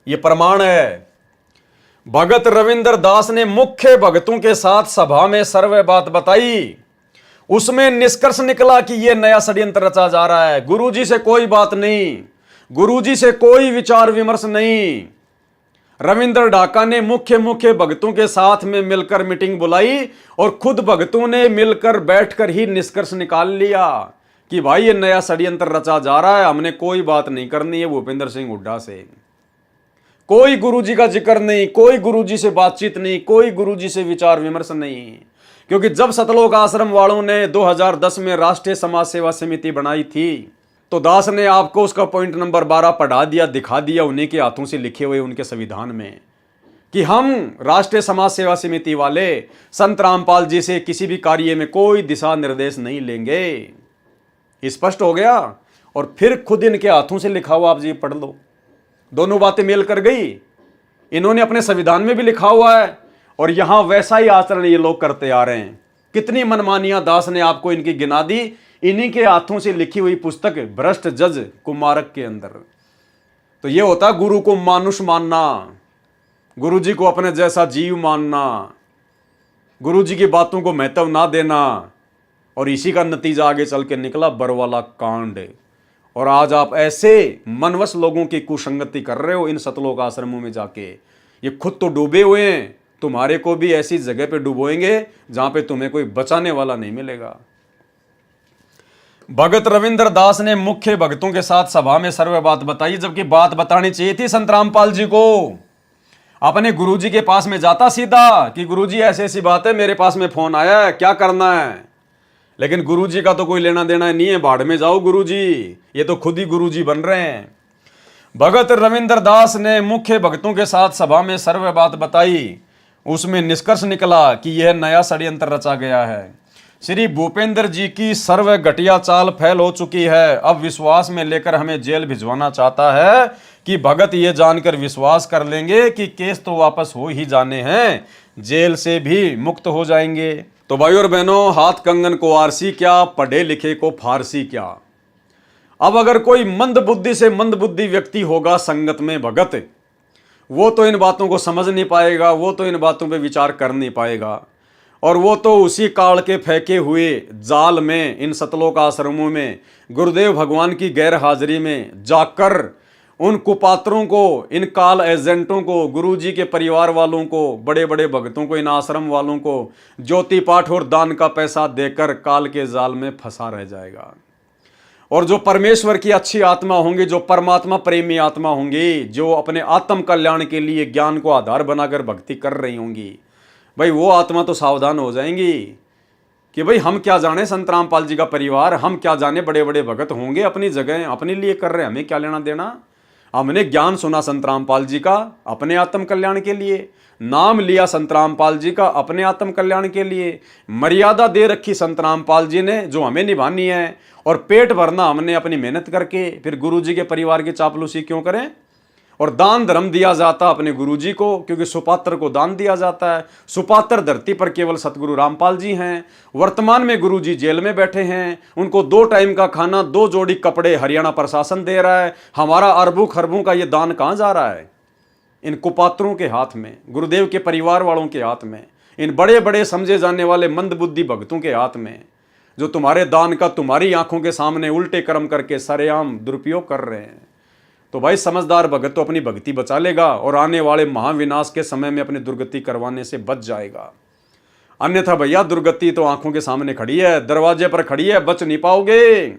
ये प्रमाण है। भगत रविंद्र दास ने मुख्य भगतों के साथ सभा में सर्वे बात बताई। उसमें निष्कर्ष निकला कि यह नया षड्यंत्र रचा जा रहा है। गुरुजी से कोई बात नहीं, गुरुजी से कोई विचार विमर्श नहीं। रविंद्र ढाका ने मुख्य भगतों के साथ में मिलकर मीटिंग बुलाई और खुद भगतों ने मिलकर बैठकर ही निष्कर्ष निकाल लिया कि भाई ये नया षड्यंत्र रचा जा रहा है, हमने कोई बात नहीं करनी है भूपेंद्र सिंह हुड्डा से। कोई गुरुजी का जिक्र नहीं, कोई गुरुजी से बातचीत नहीं, कोई गुरुजी से विचार विमर्श नहीं। क्योंकि जब सतलोक आश्रम वालों ने 2010 में राष्ट्रीय समाज सेवा समिति बनाई थी, तो दास ने आपको उसका पॉइंट नंबर 12 पढ़ा दिया, दिखा दिया उन्हीं के हाथों से लिखे हुए उनके संविधान में कि हम राष्ट्रीय समाज सेवा समिति वाले संत रामपाल जी से किसी भी कार्य में कोई दिशा निर्देश नहीं लेंगे। स्पष्ट हो गया। और फिर खुद इनके हाथों से लिखा हुआ आप जी पढ़ लो, दोनों बातें मेल कर गई। इन्होंने अपने संविधान में भी लिखा हुआ है और यहां वैसा ही आचरण ये लोग करते आ रहे हैं। कितनी मनमानियां दास ने आपको इनकी गिना दी, इन्हीं के हाथों से लिखी हुई पुस्तक भ्रष्ट जज कुमारक के अंदर। तो ये होता गुरु को मानुष मानना, गुरु जी को अपने जैसा जीव मानना, गुरु जी की बातों को महत्व ना देना। और इसी का नतीजा आगे चल के निकला बरवाला कांड। और आज आप ऐसे मनवश लोगों की कुसंगति कर रहे हो इन सतलोक आश्रमों में जाके। ये खुद तो डूबे हुए हैं, तुम्हारे को भी ऐसी जगह पे डुबोएंगे जहां पे तुम्हें कोई बचाने वाला नहीं मिलेगा। भगत रविंद्र दास ने मुख्य भगतों के साथ सभा में सर्वे बात बताई, जबकि बात बतानी चाहिए थी संत रामपाल जी को। अपने गुरुजी के पास में जाता सीधा कि गुरुजी ऐसी ऐसी बात है, मेरे पास में फोन आया है, क्या करना है। लेकिन गुरुजी का तो कोई लेना देना नहीं है, भाड़ में जाओ गुरुजी, ये तो खुद ही गुरुजी बन रहे हैं। भगत रविंद्र दास ने मुख्य भक्तों के साथ सभा में सर्वे बात बताई। उसमें निष्कर्ष निकला कि यह नया षड्यंत्र रचा गया है। श्री भूपेंद्र जी की सर्व घटिया चाल फैल हो चुकी है। अब विश्वास में लेकर हमें जेल भिजवाना चाहता है कि भगत ये जानकर विश्वास कर लेंगे कि केस तो वापस हो ही जाने हैं, जेल से भी मुक्त हो जाएंगे। तो भाई और बहनों, हाथ कंगन को आरसी क्या, पढ़े लिखे को फारसी क्या। अब अगर कोई मंद बुद्धि से मंद बुद्धि व्यक्ति होगा संगत में भगत, वो तो इन बातों को समझ नहीं पाएगा, वो तो इन बातों पे विचार कर नहीं पाएगा। और वो तो उसी काल के फेंके हुए जाल में, इन सतलोक आश्रमों में गुरुदेव भगवान की गैर हाजिरी में जाकर उन कुपात्रों को, इन काल एजेंटों को, गुरुजी के परिवार वालों को, बड़े बड़े भक्तों को, इन आश्रम वालों को ज्योति पाठ और दान का पैसा देकर काल के जाल में फंसा रह जाएगा। और जो परमेश्वर की अच्छी आत्मा होंगी, जो परमात्मा प्रेमी आत्मा होंगी, जो अपने आत्म कल्याण के लिए ज्ञान को आधार बनाकर भक्ति कर रही होंगी, भाई वो आत्मा तो सावधान हो जाएंगी कि भाई हम क्या जाने संत रामपाल जी का परिवार, हम क्या जाने बड़े बड़े भगत होंगे अपनी जगह अपने लिए कर रहे हैं, हमें क्या लेना देना। हमने ज्ञान सुना संत रामपाल जी का अपने आत्म कल्याण के लिए, नाम लिया संत रामपाल जी का अपने आत्म कल्याण के लिए, मर्यादा दे रखी संत रामपाल जी ने जो हमें निभानी है, और पेट भरना हमने अपनी मेहनत करके। फिर गुरु जी के परिवार की चापलूसी क्यों करें। और दान धर्म दिया जाता अपने गुरुजी को, क्योंकि सुपात्र को दान दिया जाता है। सुपात्र धरती पर केवल सतगुरु रामपाल जी हैं। वर्तमान में गुरुजी जेल में बैठे हैं, उनको 2 टाइम का खाना, 2 जोड़ी कपड़े हरियाणा प्रशासन दे रहा है। हमारा अरबों खरबों का ये दान कहाँ जा रहा है? इन कुपात्रों के हाथ में, गुरुदेव के परिवार वालों के हाथ में, इन बड़े बड़े समझे जाने वाले मंदबुद्धि भक्तों के हाथ में, जो तुम्हारे दान का तुम्हारी आंखों के सामने उल्टे कर्म करके सरेआम दुरुपयोग कर रहे हैं। तो भाई समझदार भगत तो अपनी भक्ति बचा लेगा और आने वाले महाविनाश के समय में अपनी दुर्गति करवाने से बच जाएगा। अन्यथा भैया दुर्गति तो आंखों के सामने खड़ी है, दरवाजे पर खड़ी है, बच नहीं पाओगे।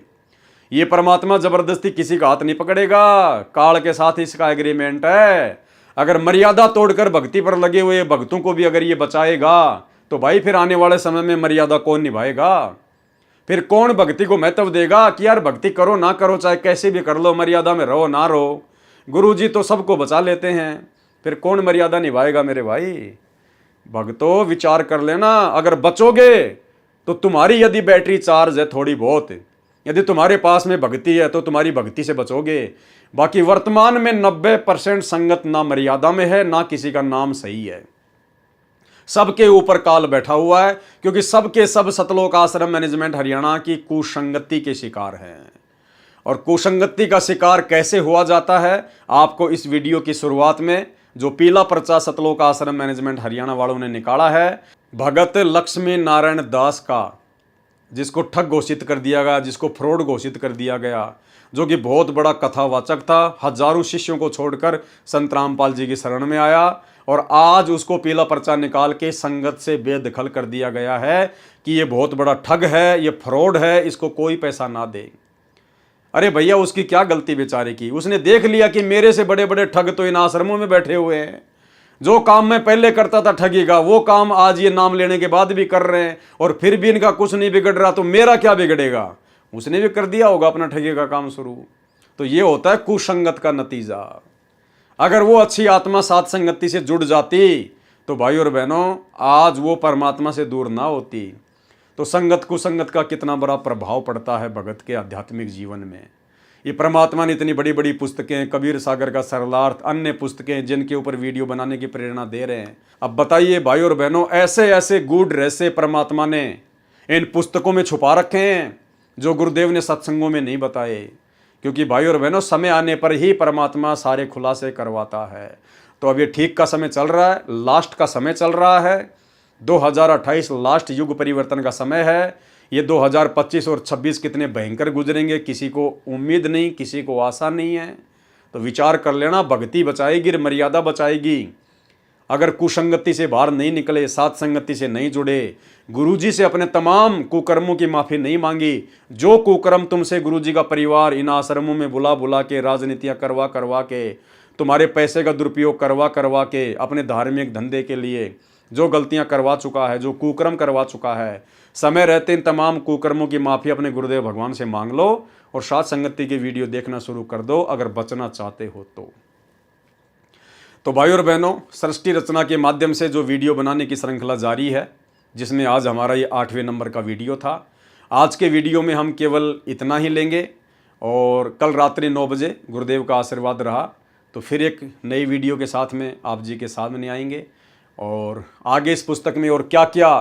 ये परमात्मा जबरदस्ती किसी का हाथ नहीं पकड़ेगा, काल के साथ इसका एग्रीमेंट है। अगर मर्यादा तोड़कर भक्ति पर लगे हुए भक्तों को भी अगर ये बचाएगा तो भाई फिर आने वाले समय में मर्यादा कौन निभाएगा? फिर कौन भक्ति को महत्व देगा कि यार भक्ति करो ना करो, चाहे कैसे भी कर लो, मर्यादा में रहो ना रहो, गुरुजी तो सबको बचा लेते हैं, फिर कौन मर्यादा निभाएगा मेरे भाई? भक्तों विचार कर लेना, अगर बचोगे तो तुम्हारी यदि बैटरी चार्ज है थोड़ी बहुत, यदि तुम्हारे पास में भक्ति है तो तुम्हारी भक्ति से बचोगे। बाकी वर्तमान में 90% संगत ना मर्यादा में है, ना किसी का नाम सही है। सबके ऊपर काल बैठा हुआ है, क्योंकि सबके सब सतलोक आश्रम मैनेजमेंट हरियाणा की कुसंगति के शिकार हैं। और कुसंगति का शिकार कैसे हुआ जाता है, आपको इस वीडियो की शुरुआत में जो पीला पर्चा सतलोक आश्रम मैनेजमेंट हरियाणा वालों ने निकाला है, भगत लक्ष्मी नारायण दास का, जिसको ठग घोषित कर दिया गया, जिसको फ्रॉड घोषित कर दिया गया, जो कि बहुत बड़ा कथावाचक था, हजारों शिष्यों को छोड़कर संत रामपाल जी की शरण में आया, और आज उसको पीला पर्चा निकाल के संगत से बेदखल कर दिया गया है कि ये बहुत बड़ा ठग है, ये फ्रॉड है, इसको कोई पैसा ना दे। अरे भैया उसकी क्या गलती बेचारे की? उसने देख लिया कि मेरे से बड़े बड़े ठग तो इन आश्रमों में बैठे हुए हैं। जो काम मैं पहले करता था ठगी का, वो काम आज ये नाम लेने के बाद भी कर रहे हैं, और फिर भी इनका कुछ नहीं बिगड़ रहा, तो मेरा क्या बिगड़ेगा? उसने भी कर दिया होगा अपना ठगी का काम शुरू। तो ये होता है कुसंगत का नतीजा। अगर वो अच्छी आत्मा साथ संगति से जुड़ जाती तो भाई और बहनों आज वो परमात्मा से दूर ना होती। तो संगत कुसंगत का कितना बड़ा प्रभाव पड़ता है भगत के आध्यात्मिक जीवन में। ये परमात्मा ने इतनी बड़ी बड़ी पुस्तकें, कबीर सागर का सरलार्थ, अन्य पुस्तकें जिनके ऊपर वीडियो बनाने की प्रेरणा दे रहे हैं। अब बताइए भाई और बहनों, ऐसे ऐसे गूढ़ रहस्य परमात्मा ने इन पुस्तकों में छुपा रखे हैं जो गुरुदेव ने सत्संगों में नहीं बताए। क्योंकि भाई और बहनों समय आने पर ही परमात्मा सारे खुलासे करवाता है। तो अब ये ठीक का समय चल रहा है, लास्ट का समय चल रहा है। 2028 लास्ट युग परिवर्तन का समय है। ये 2025 और 26 कितने भयंकर गुजरेंगे किसी को उम्मीद नहीं, किसी को आशा नहीं है। तो विचार कर लेना, भक्ति बचाएगी, मर्यादा बचाएगी। अगर कुसंगति से बाहर नहीं निकले, साथ संगति से नहीं जुड़े, गुरुजी से अपने तमाम कुकर्मों की माफ़ी नहीं मांगी, जो कुकर्म तुमसे गुरुजी का परिवार इन आश्रमों में बुला बुला के, राजनीतियाँ करवा करवा के, तुम्हारे पैसे का दुरुपयोग करवा करवा के, अपने धार्मिक धंधे के लिए जो गलतियां करवा चुका है, जो कुकर्म करवा चुका है, समय रहते इन तमाम कुकर्मों की माफ़ी अपने गुरुदेव भगवान से मांग लो और साथ संगति की वीडियो देखना शुरू कर दो अगर बचना चाहते हो तो भाई और बहनों, सृष्टि रचना के माध्यम से जो वीडियो बनाने की श्रृंखला जारी है, जिसमें आज हमारा ये 8वें नंबर का वीडियो था। आज के वीडियो में हम केवल इतना ही लेंगे और कल रात्रि 9 बजे गुरुदेव का आशीर्वाद रहा तो फिर एक नई वीडियो के साथ में आप जी के सामने आएंगे। और आगे इस पुस्तक में और क्या क्या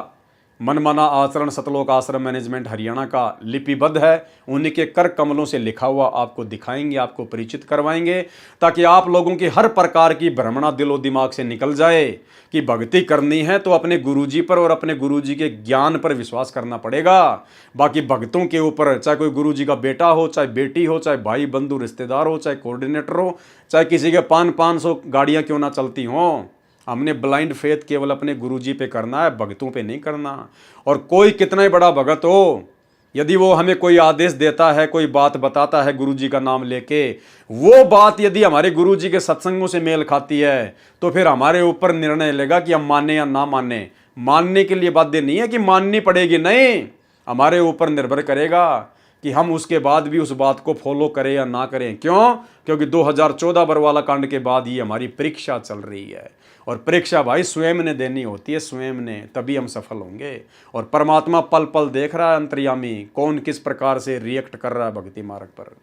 मनमाना आचरण सतलोक आश्रम मैनेजमेंट हरियाणा का लिपिबद्ध है, उन्हीं के कर कमलों से लिखा हुआ आपको दिखाएंगे, आपको परिचित करवाएंगे, ताकि आप लोगों की हर प्रकार की भ्रमणा दिलो दिमाग से निकल जाए कि भक्ति करनी है तो अपने गुरुजी पर और अपने गुरुजी के ज्ञान पर विश्वास करना पड़ेगा। बाकी भक्तों के ऊपर, चाहे कोई गुरुजी का बेटा हो, चाहे बेटी हो, चाहे भाई बंधु रिश्तेदार हो, चाहे कोऑर्डिनेटर हो, चाहे किसी के 500 गाड़ियाँ क्यों ना चलती हों, हमने ब्लाइंड फेथ केवल अपने गुरुजी पे करना है, भक्तों पे नहीं करना। और कोई कितना ही बड़ा भगत हो, यदि वो हमें कोई आदेश देता है, कोई बात बताता है गुरुजी का नाम लेके, वो बात यदि हमारे गुरुजी के सत्संगों से मेल खाती है तो फिर हमारे ऊपर निर्णय लेगा कि हम माने या ना माने। मानने के लिए बाध्य नहीं है कि माननी पड़ेगी, नहीं, हमारे ऊपर निर्भर करेगा कि हम उसके बाद भी उस बात को फॉलो करें या ना करें। क्यों? क्योंकि 2014 बरवाला कांड के बाद ये हमारी परीक्षा चल रही है और परीक्षा भाई स्वयं ने देनी होती है, स्वयं ने, तभी हम सफल होंगे। और परमात्मा पल पल देख रहा है अंतर्यामी, कौन किस प्रकार से रिएक्ट कर रहा है भक्ति मार्ग पर।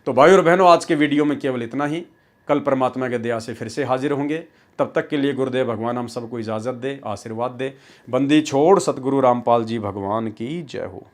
तो भाई और बहनों, आज के वीडियो में केवल इतना ही। कल परमात्मा के दया से फिर से हाजिर होंगे। तब तक के लिए गुरुदेव भगवान हम सबको इजाज़त दे, आशीर्वाद दे। बंदी छोड़ सतगुरु रामपाल जी भगवान की जय हो।